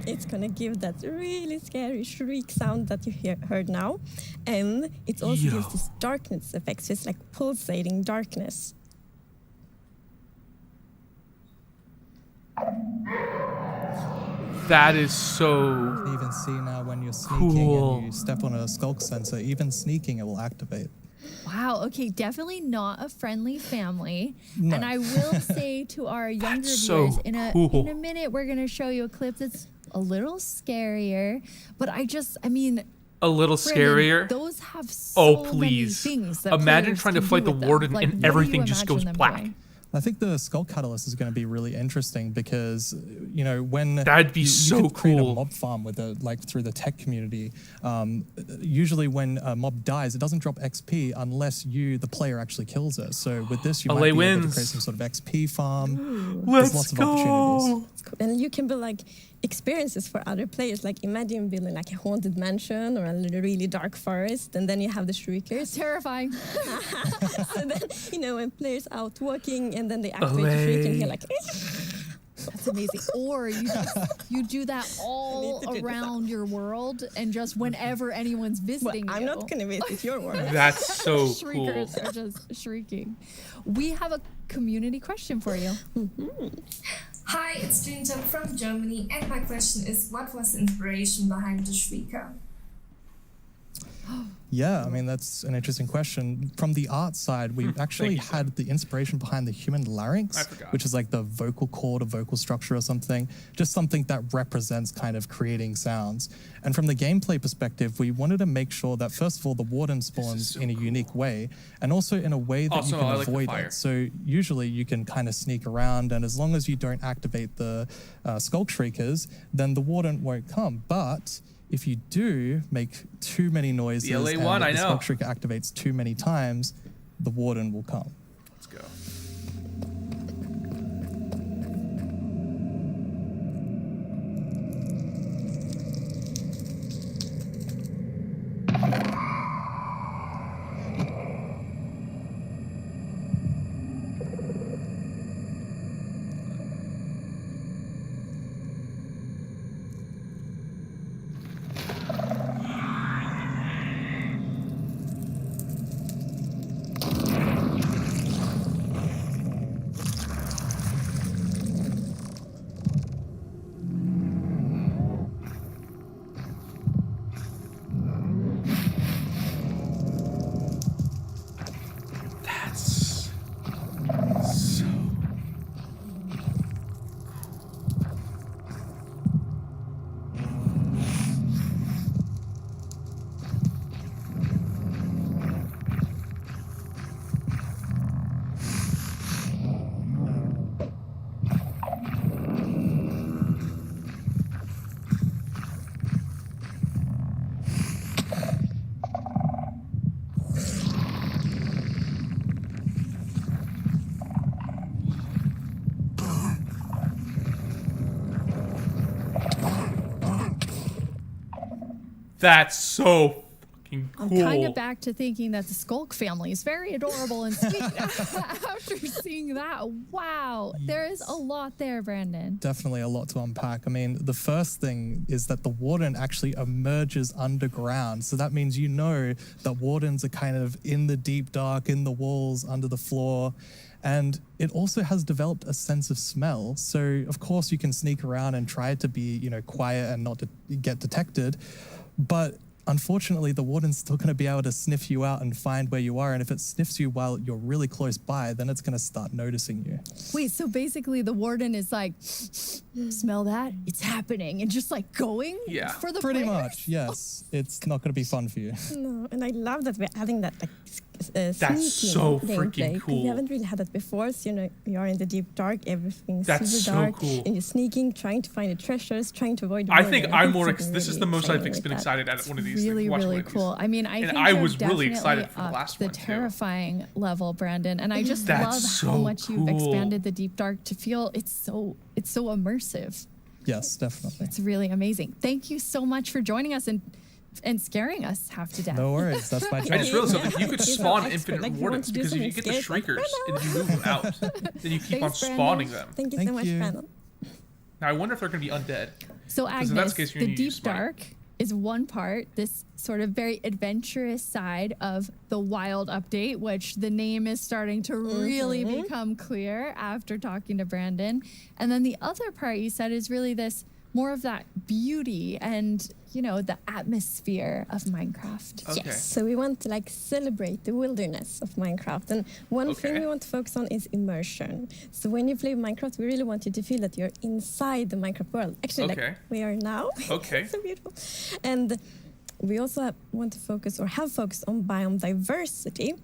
it's gonna give that really scary shriek sound that you heard now. And it also gives this darkness effect, so it's like pulsating darkness. That is so You can even see now when you're sneaking and you step on a skulk sensor, even sneaking it will activate. Wow, okay, definitely not a friendly family. No. And I will say to our younger so viewers, in cool. a minute, we're going to show you a clip that's a little scarier. But I mean, a little Brandon, scarier. those have so please. many things that Imagine players trying to can fight do the with them. warden Like, and what do you everything just imagine goes them black. doing? I think the Skull Catalyst is going to be really interesting because, when that'd be you could create cool. a mob farm with through the tech community. Usually, when a mob dies, it doesn't drop XP unless the player, actually kills it. So with this, you Allay might be able to wins. create some sort of XP farm. Let's There's lots of go. opportunities. And you can build like experiences for other players. Like imagine building like a haunted mansion or a really dark forest, and then you have the shriekers. Terrifying. So then, when players out walking and then they activate the shriek and you're like, That's amazing. Or you do that all around your world, and just whenever anyone's visiting I'm not going to visit your world. That's so Shriekers cool. are just shrieking. We have a community question for you. Hi, it's Jinjam from Germany, and my question is, what was the inspiration behind the Shrieker? Yeah, I mean, that's an interesting question. From the art side, we actually had the inspiration behind the Human Larynx, which is like the vocal cord or vocal structure or something, just something that represents kind of creating sounds. And from the gameplay perspective, we wanted to make sure that, first of all, the warden spawns in a unique way, and also in a way that Also, you can I like the avoid fire. it. So usually you can kind of sneak around, and as long as you don't activate the Skulk Shriekers, then the warden won't come. But if you do make too many noises The LA and one, I the know. Skulk Shrieker activates too many times, the warden will come. Let's go. That's so That's so fucking cool. I'm kind of back to thinking that the Skulk family is very adorable and sweet after seeing that. Wow, there is a lot there, Brandon. Definitely a lot to unpack. I mean, the first thing is that the warden actually emerges underground. So that means that wardens are kind of in the deep dark, in the walls, under the floor. And it also has developed a sense of smell. So, of course, you can sneak around and try to be, quiet and not to get detected. But unfortunately, the warden's still going to be able to sniff you out and find where you are. And if it sniffs you while you're really close by, then it's going to start noticing you. Wait, so basically the warden is like, smell that? It's happening. And just like going for the Pretty players? much, yes. It's not going to be fun for you. No, and I love that we're adding that like That's sneaking so gameplay, freaking 'cause cool. We haven't really had that before. So, you know, you are in the deep dark, everything's That's super so dark, cool. and you're sneaking, trying to find the treasures, trying to avoid the I murder. think I'm more. something This is really the most I've exciting been like that. excited at one of these Really, things. watching really one of these. cool. I mean, I And think I you've was really definitely excited for the upped last the one, too. terrifying level, Brandon. And I just That's love so how much you've cool. expanded the deep dark to feel it's so immersive. Yes, definitely. It's really amazing. Thank you so much for joining us and scaring us half to death. No worries, that's my job. I just realized something. You could He's spawn an expert, infinite like, you wardens want to do because if you something get the scary, like, shriekers and you move them out, then you keep on Thanks, Brandon. spawning them. Thank you so much, Brandon. Now I wonder if they're going to be undead. So 'Cause Agnes, if that's the case, you're the gonna deep use Smite. dark is one part, this sort of very adventurous side of the wild update, which the name is starting to really become clear after talking to Brandon. And then the other part you said is really this more of that beauty and, you know, the atmosphere of Minecraft. Okay. Yes, so we want to like celebrate the wilderness of Minecraft, and one thing we want to focus on is immersion. So when you play Minecraft, we really want you to feel that you're inside the Minecraft world. Actually, Okay. like we are now. Okay. So beautiful. And we also want to focus or have focused on biome diversity.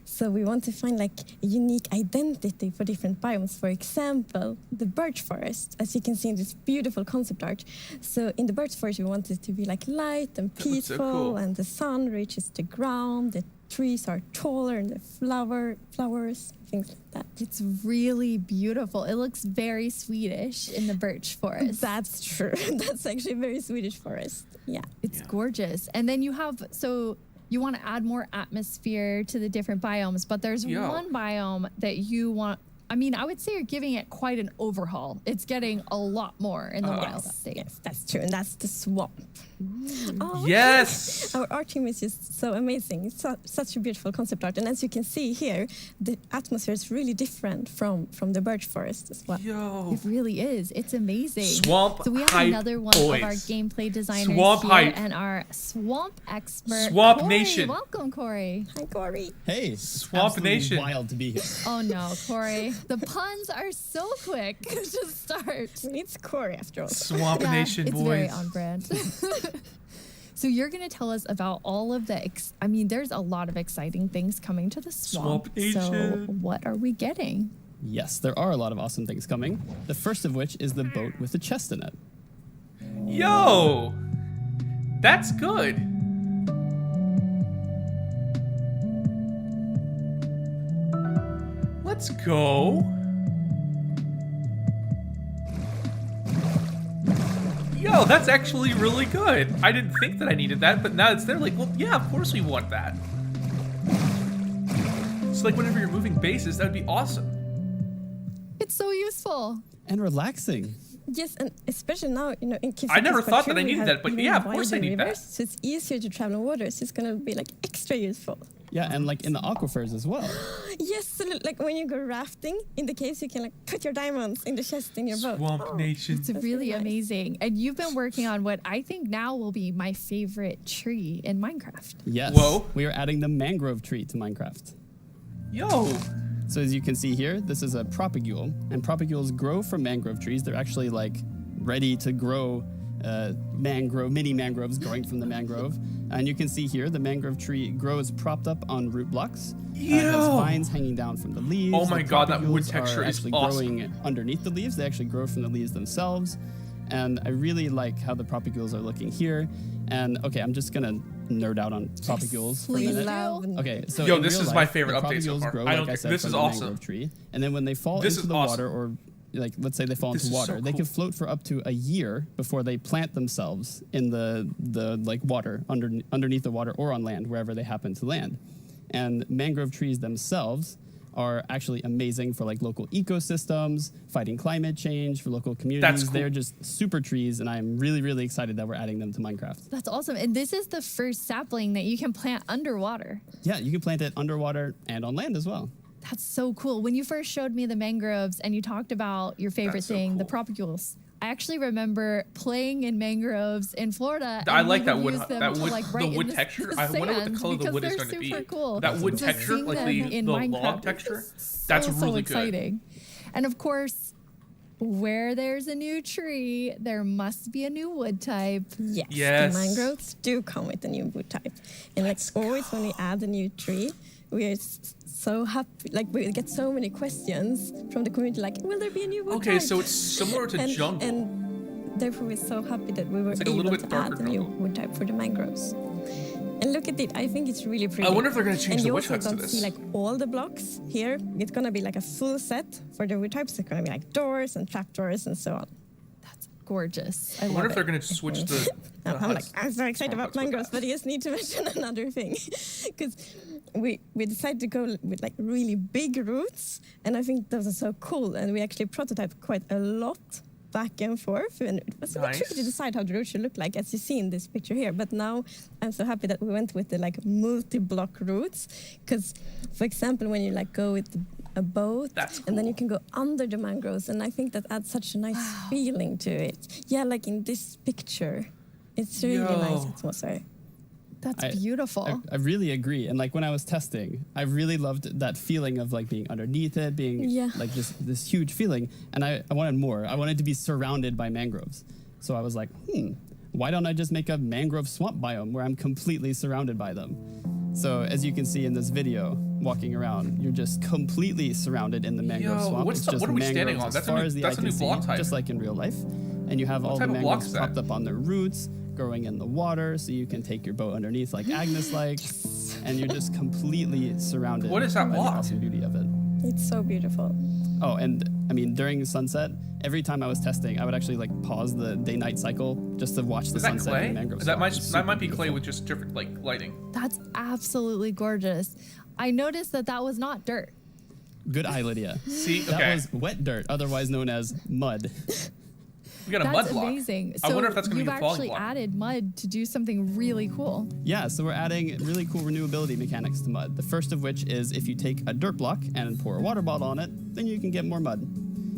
So we want to find like a unique identity for different biomes. For example, the birch forest, as you can see in this beautiful concept art. So in the birch forest, we want it to be like light and That looks so peaceful, cool. and the sun reaches the ground. The trees are taller, and the flowers, things like that. It's really beautiful. It looks very Swedish in the birch forest. That's true. That's actually a very Swedish forest. Yeah. It's gorgeous. And then you have, so you want to add more atmosphere to the different biomes, but there's one biome that you want, I mean, I would say you're giving it quite an overhaul. It's getting a lot more in the wild update. Yes, that's true. And that's the swamp. Oh, Yes! Our art team is just so amazing. It's such a beautiful concept art. And as you can see here, the atmosphere is really different from the birch forest as well. Yo. It really is. It's amazing. Swamp So we have hype another one boys. of our gameplay designers Swamp here hype. and our swamp expert, Swamp Corey. Nation. Welcome, Corey. Hi, Corey. Hey, Swamp absolutely Nation. wild to be here. Oh no, Corey. The puns are so quick to start. It's Corey after all. Swamp Yeah, Nation, it's boys. very on brand. So you're going to tell us about all of the, I mean, there's a lot of exciting things coming to the swamp. Swamp So Nation. what are we getting? Yes, there are a lot of awesome things coming. The first of which is the boat with the chest in it. Yo! That's good. Let's go. Yo, that's actually really good. I didn't think that I needed that, but now it's there. Like, well, yeah, of course we want that. It's like whenever you're moving bases, that would be awesome. It's so useful. And relaxing. Yes, and especially now, you know, in Kip I never City's thought that Patrol, I we needed have that, but even yeah, of course I wider need that. rivers, so it's easier to travel on water, so it's going to be like extra useful. Yeah, and like in the aquifers as well. Yes, so like when you go rafting in the caves, you can like put your diamonds in the chest in your boat. Swamp Nation. It's really amazing. And you've been working on what I think now will be my favorite tree in Minecraft. Yes. Whoa. We are adding the mangrove tree to Minecraft. Yo. So as you can see here, this is a propagule, and propagules grow from mangrove trees. They're actually like ready to grow mini mangroves growing from the mangrove. And you can see here, the mangrove tree grows propped up on root blocks. It has vines hanging down from the leaves. Oh my The god, that wood propagules texture are is actually awesome. growing underneath the leaves. They actually grow from the leaves themselves. And I really like how the propagules are looking here. And okay, I'm just gonna nerd out on propagules for a please minute. do. Okay, so Yo, in this real is my life, favorite the update so propagules far. Grow, I don't like I think- said, this from is the awesome. mangrove tree, and then when they fall This into is the awesome. water, or like let's say they fall This into is water, so they cool. can float for up to a year before they plant themselves in the like water underneath the water or on land wherever they happen to land. And mangrove trees themselves are actually amazing for like local ecosystems, fighting climate change, for local communities. cool. They're just super trees, and I'm really, really excited that we're adding them to Minecraft. That's awesome. And this is the first sapling that you can plant underwater. Yeah, you can plant it underwater and on land as well. That's so cool. When you first showed me the mangroves and you talked about your favorite That's so thing, the cool. propagules, I actually remember playing in mangroves in Florida. I and like we that would wood. use them That to, wood. like, The write wood in texture. the I wonder what the sand color of the wood is because going to they're be. super cool. That wood So texture, seeing like them the in log Minecraft texture. is That's so really good. exciting. And of course, where there's a new tree, there must be a new wood type. Yes, Yes. the mangroves do come with a new wood type. And like always when we add a new tree, we are so happy. Like we get so many questions from the community like, will there be a new wood type? Okay, so it's similar to jungle. And therefore we're so happy that we were It's like a able little bit to darker add a new jungle. wood type for the mangroves. And look at it, I think it's really pretty. I wonder if they're gonna change and the you wood also types to don't this. see like all the blocks here. It's gonna be like a full set for the wood types. It's gonna be like doors and trapdoors and so on. Gorgeous. I wonder if they're going to switch the. I'm so excited about mangroves, but I just need to mention another thing, because we decided to go with like really big roots, and I think those are so cool. And we actually prototyped quite a lot back and forth, and it was a bit tricky to decide how the roots should look like, as you see in this picture here. But now I'm so happy that we went with the like multi-block roots, because for example, when you like go with a boat and then you can go under the mangroves, and I think that adds such a nice feeling to it. Yeah, like in this picture, it's really nice atmosphere. That's beautiful. I really agree. And like when I was testing, I really loved that feeling of like being underneath it, being like just this huge feeling. And I wanted more. I wanted to be surrounded by mangroves. So I was like, why don't I just make a mangrove swamp biome where I'm completely surrounded by them? So as you can see in this video, walking around, you're just completely surrounded in the mangrove swamp. What are we standing on? That's a new block type. Just like in real life. And you have all the mangroves popped up on their roots, growing in the water, so you can take your boat underneath like Agnes likes, and you're just completely surrounded. What is that by block? the awesome beauty of it. It's so beautiful. Oh, and I mean, during sunset, every time I was testing, I would actually like pause the day-night cycle just to watch the sunset in the mangrove swamp. That might be clay with just different like lighting. That's absolutely gorgeous. I noticed that was not dirt. Good eye, Lydia. See, that was wet dirt, otherwise known as mud. We got a mud block. That's amazing. So I wonder if that's going to be you've a falling actually block. added mud to do something really cool. Yeah, so we're adding really cool renewability mechanics to mud. The first of which is if you take a dirt block and pour a water bottle on it, then you can get more mud.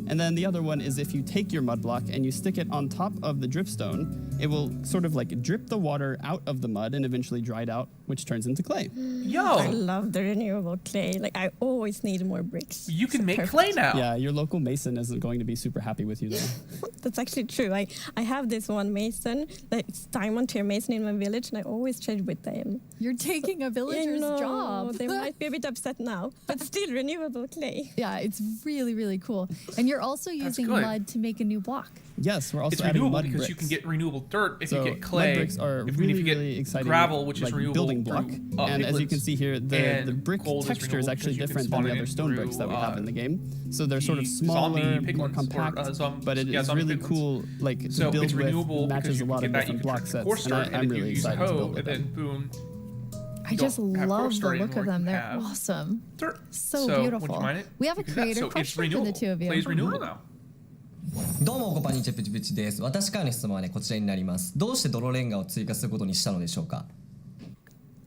And then the other one is if you take your mud block and you stick it on top of the dripstone, it will sort of like drip the water out of the mud and eventually dry it out, which turns into clay. I love the renewable clay. Like I always need more bricks. You can make clay now. Yeah, your local mason isn't going to be super happy with you though. That's actually true. I have this one mason, like it's diamond tier mason in my village, and I always trade with them. You're taking a villager's job. They might be a bit upset now, but still renewable clay. Yeah, it's really, really cool. And you're also using good. mud to make a new block. Yes, we're also It's adding renewable mud because bricks. you can get renewable dirt if So you get clay. mud bricks are if really, you get really exciting. gravel, which like is renewable building block. through, And as you can piglets. see here, the And brick gold texture is renewable actually because you can different than spawn the it other in stone bricks that we have in the game. So they're sort of the smaller, zombie more piglets or, compact, but it yeah, is zombie really piglets. cool. Like to So build it's renewable with, because matches you a lot can of get that, you different can block turn sets, coarse and dirt, I'm and then really you use a excited to hoe, build with and then them. boom. I just don't have love coarse the dirt look of anymore, them. you They're have awesome. dirt. So would beautiful. you mine it? We have a You can do that. creator So it's question for the renewable. two of you. Clay is renewable now. どうもこんにちはプチプチです。私からの質問はねこちらになります。どうして泥レンガを追加することにしたのでしょうか。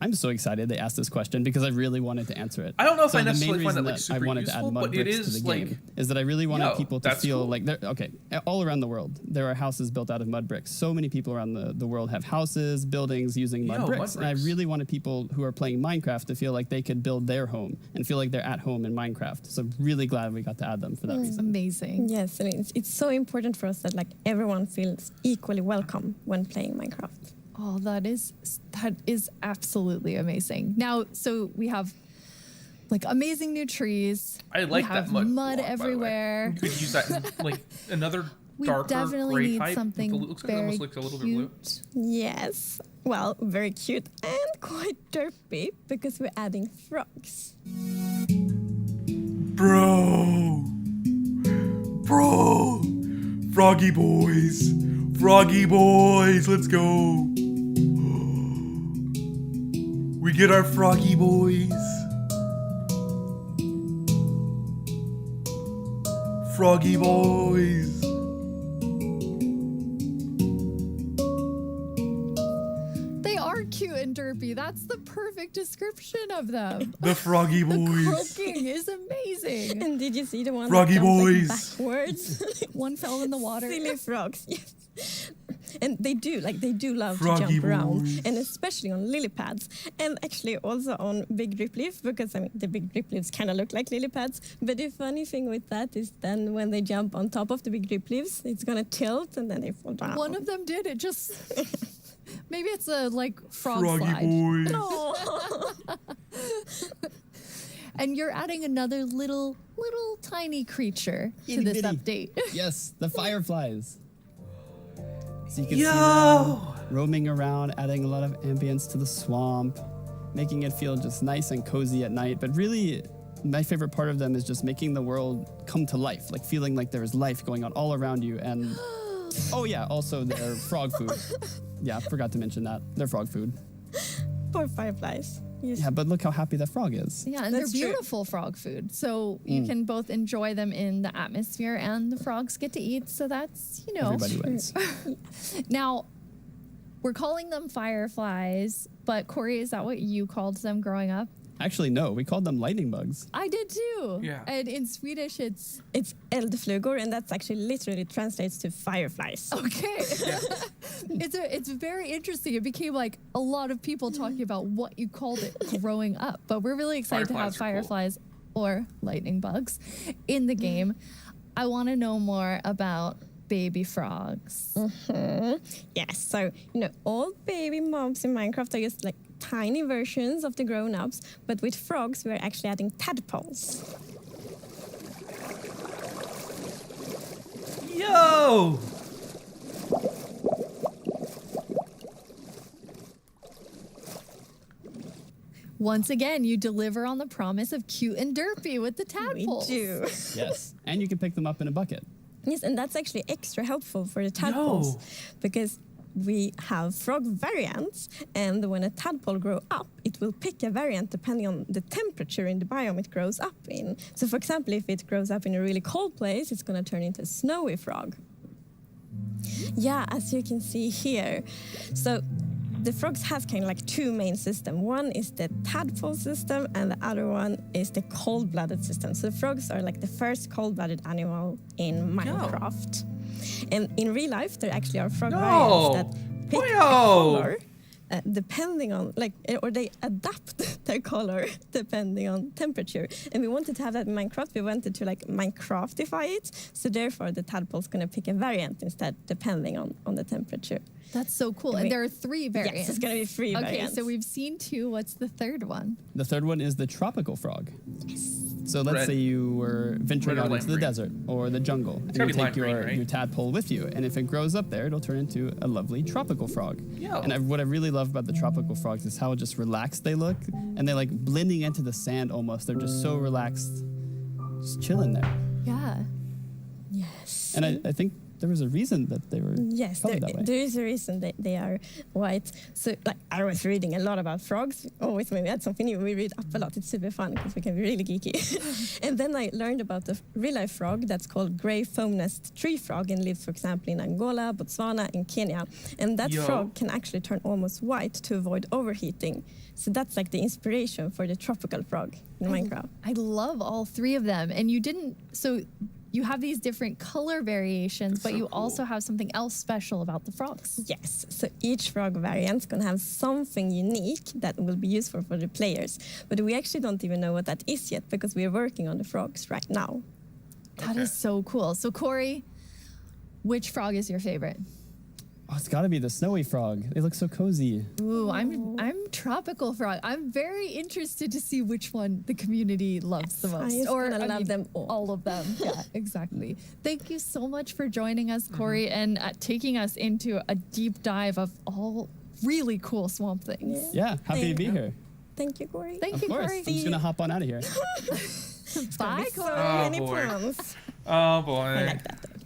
I'm so excited they asked this question because I really wanted to answer it. I don't know if so I the main necessarily find reason that, like, I super wanted to add useful, mud but it bricks to is, the like, game is that I really wanted people to that's feel cool. like they're okay. All around the world, there are houses built out of mud bricks. So many people around the world have houses, buildings using mud bricks. And I really wanted people who are playing Minecraft to feel like they could build their home and feel like they're at home in Minecraft. So I'm really glad we got to add them for that reason. Amazing. Yes, and it's so important for us that like everyone feels equally welcome when playing Minecraft. Oh, that is absolutely amazing. Now, so we have like amazing new trees. I like we that have mud mud block, by the way. everywhere. You could use that in, like another We darker definitely gray need type. something Looks like it almost looks a little bit blue. Yes. Well, very cute and quite derpy because we're adding frogs. Bro, Froggy boys, let's go. We get our Froggy boys. Froggy boys. They are cute and Derpy. That's the perfect description of them. The Froggy Boys. The croaking is amazing. And did you see the one Froggy that jumped, Boys. backwards? One fell in the water. Silly frogs. Yes. And they do love Froggy to jump around, boys. and especially on lily pads, and actually also on big drip leaf, because the big drip leaves kind of look like lily pads. But the funny thing with that is then when they jump on top of the big drip leaves, it's gonna tilt and then they fall down. One of them did. It just maybe it's a frog Froggy slide. boys. No. And you're adding another little tiny creature to Itty this bitty. update. Yes, the fireflies. So you can Yo! see them roaming around, adding a lot of ambience to the swamp, making it feel just nice and cozy at night. But really, my favorite part of them is just making the world come to life, like feeling like there is life going on all around you. And oh yeah, also their frog food. Yeah, forgot to mention that. Their frog food. Poor fireflies. Yes. Yeah, but look how happy that frog is. Yeah, and That's they're true. beautiful frog food. So you can both enjoy them in the atmosphere and the frogs get to eat. So that's, Everybody wins. Now, we're calling them fireflies, but Corey, is that what you called them growing up? Actually, no, we called them lightning bugs. I did too. Yeah. And in Swedish, it's eldflugor, and that's actually literally translates to fireflies. okay. It's very interesting. It became like a lot of people talking about what you called it growing up. But we're really excited to have Fireflies fireflies or lightning bugs in the game. I want to know more about baby frogs. Yes, so all baby mobs in Minecraft are just like tiny versions of the grown-ups, but with frogs we're actually adding tadpoles. Yo! Once again, you deliver on the promise of cute and derpy with the tadpoles. We do. Yes, and you can pick them up in a bucket. Yes, and that's actually extra helpful for the tadpoles because we have frog variants, and when a tadpole grows up, it will pick a variant depending on the temperature in the biome it grows up in. So, for example, if it grows up in a really cold place, it's going to turn into a snowy frog. Yeah, as you can see here. So, the frogs have kind of like two main systems. One is the tadpole system, and the other one is the cold-blooded system. So the frogs are like the first cold-blooded animal in Minecraft. And in real life, there actually are frog variants that pick a color depending on, or they adapt their color depending on temperature. And we wanted to have that in Minecraft. We wanted to Minecraftify it. So therefore, the tadpole's going to pick a variant instead, depending on the temperature. That's so cool. And there are 3 variants. Yes, it's going to be 3 variants. Okay, so we've seen 2. What's the third one? The third one is the tropical frog. Yes. So let's say you were venturing Red or out into the lime green? desert or the jungle, and you gotta be take lime green, right? your tadpole with you, and if it grows up there, it'll turn into a lovely tropical frog. Yo. And what I really love about the tropical frogs is how just relaxed they look, and they're like blending into the sand almost. They're just so relaxed, just chilling there. Yeah. Yes. And I think there was a reason that they were colored that way. There is a reason they are white. So, I was reading a lot about frogs. Always when we had something new, we read up a lot. It's super fun because we can be really geeky. And then I learned about the real-life frog that's called gray foam-nest tree frog and lives, for example, in Angola, Botswana, and Kenya. And that frog can actually turn almost white to avoid overheating. So that's like the inspiration for the tropical frog in Minecraft. I love all 3 of them. And you have these different color variations, but you also have something else special about the frogs. Yes, so each frog variant is going to have something unique that will be useful for the players. But we actually don't even know what that is yet because we are working on the frogs right now. That is so cool. So Corey, which frog is your favorite? Oh, it's got to be the snowy frog. They look so cozy. Ooh, I'm tropical frog. I'm very interested to see which one the community loves the most. I love them all of them. Yeah, exactly. Thank you so much for joining us, Corey, and taking us into a deep dive of all really cool swamp things. Yeah, happy to be here. Thank you, Corey. Thank you, Corey. Corey. I'm just going to hop on out of here. Bye, So Corey. many plans. Oh boy. I like that though.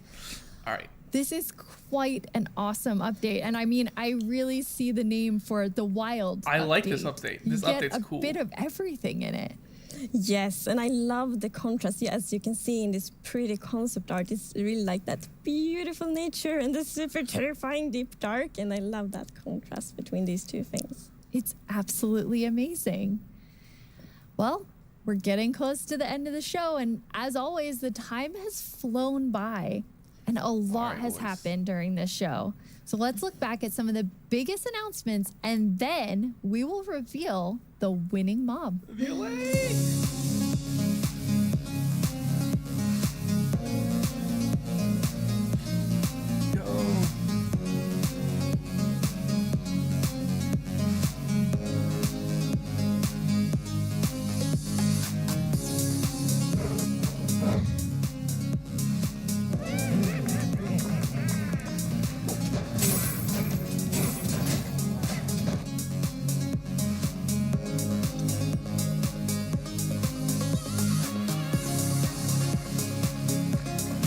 All right. This is quite an awesome update. And I mean, I really see the name for the wild I update. like this update. This You get update's cool. a bit of everything in it. Yes, and I love the contrast. Yeah, as you can see in this pretty concept art, it's really like that beautiful nature and the super terrifying deep dark. And I love that contrast between these two things. It's absolutely amazing. Well, we're getting close to the end of the show, and as always, the time has flown by, and a lot has happened during this show. So let's look back at some of the biggest announcements, and then we will reveal the winning mob. The Allay!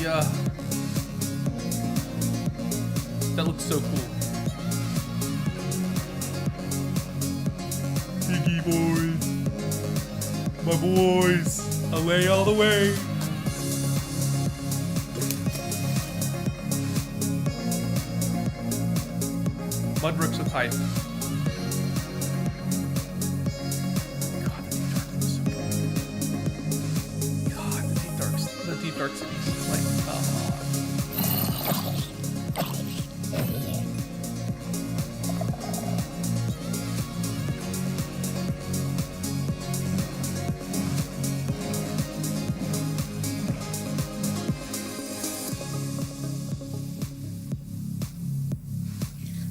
Yeah. That looks so cool. Piggy boys. My boys. Allay all the way. Mudbrooks with hype. Deep Dark Cities. Like, come on.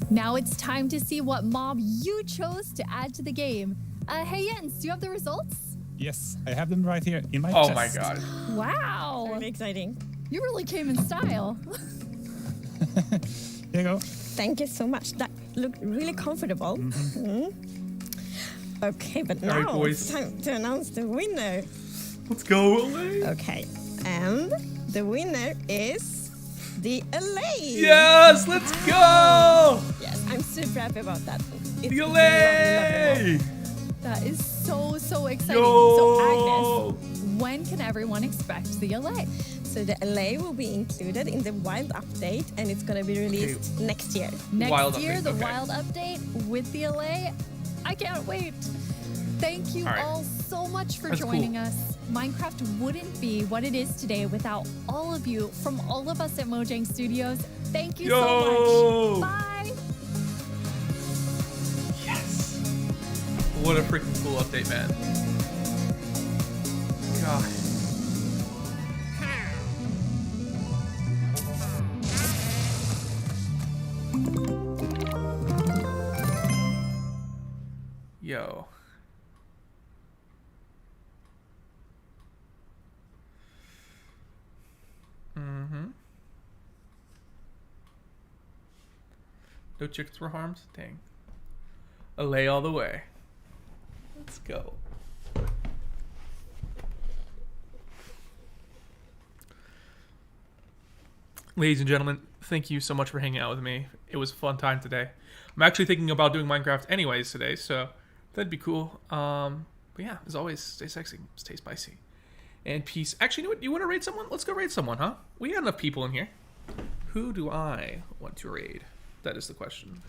Now it's time to see what mob you chose to add to the game. Hey Jens, do you have the results? Yes, I have them right here in my Oh chest. my god. Wow. Really exciting. You really came in style. Here you go. Thank you so much. That looked really comfortable. Okay, but All right, now boys. it's time to announce the winner. Let's go, Allay. Okay, and the winner is the Allay. Yes, let's go. Yes, I'm super happy about that. It's The Allay. That is so exciting. Yo. So Agnes, when can everyone expect the Allay? So the Allay will be included in the Wild update, and it's gonna be released next year. Next Wild year, update, the okay. Wild update with the Allay. I can't wait. Thank you All right. all so much for That's joining cool. us. Minecraft wouldn't be what it is today without all of you from all of us at Mojang Studios. Thank you so much. Bye. Yes. What a freaking cool update, man. God. Yo. No chickens were harmed? Dang. Allay all the way. Let's go. Ladies and gentlemen, thank you so much for hanging out with me. It was a fun time today. I'm actually thinking about doing Minecraft anyways today, so that'd be cool. But yeah, as always, stay sexy, stay spicy, and peace. Actually, you know what? You want to raid someone? Let's go raid someone, huh? We got enough people in here. Who do I want to raid? That is the question.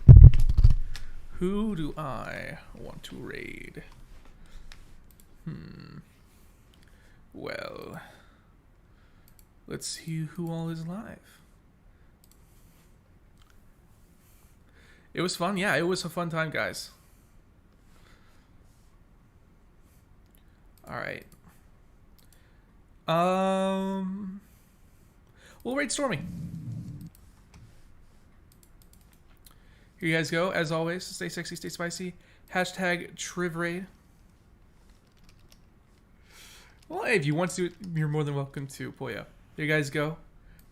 Who do I want to raid? Well, let's see who all is live. It was fun. Yeah, it was a fun time, guys. All right. We'll raid Stormy. Here you guys go. As always, stay sexy, stay spicy. Hashtag TrivRaid. Well, hey, if you want to, you're more than welcome to. Boy, yeah. Here you guys go.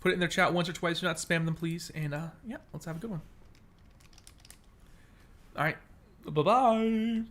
Put it in their chat once or twice. Do not spam them, please. And yeah, let's have a good one. All right. Bye-bye.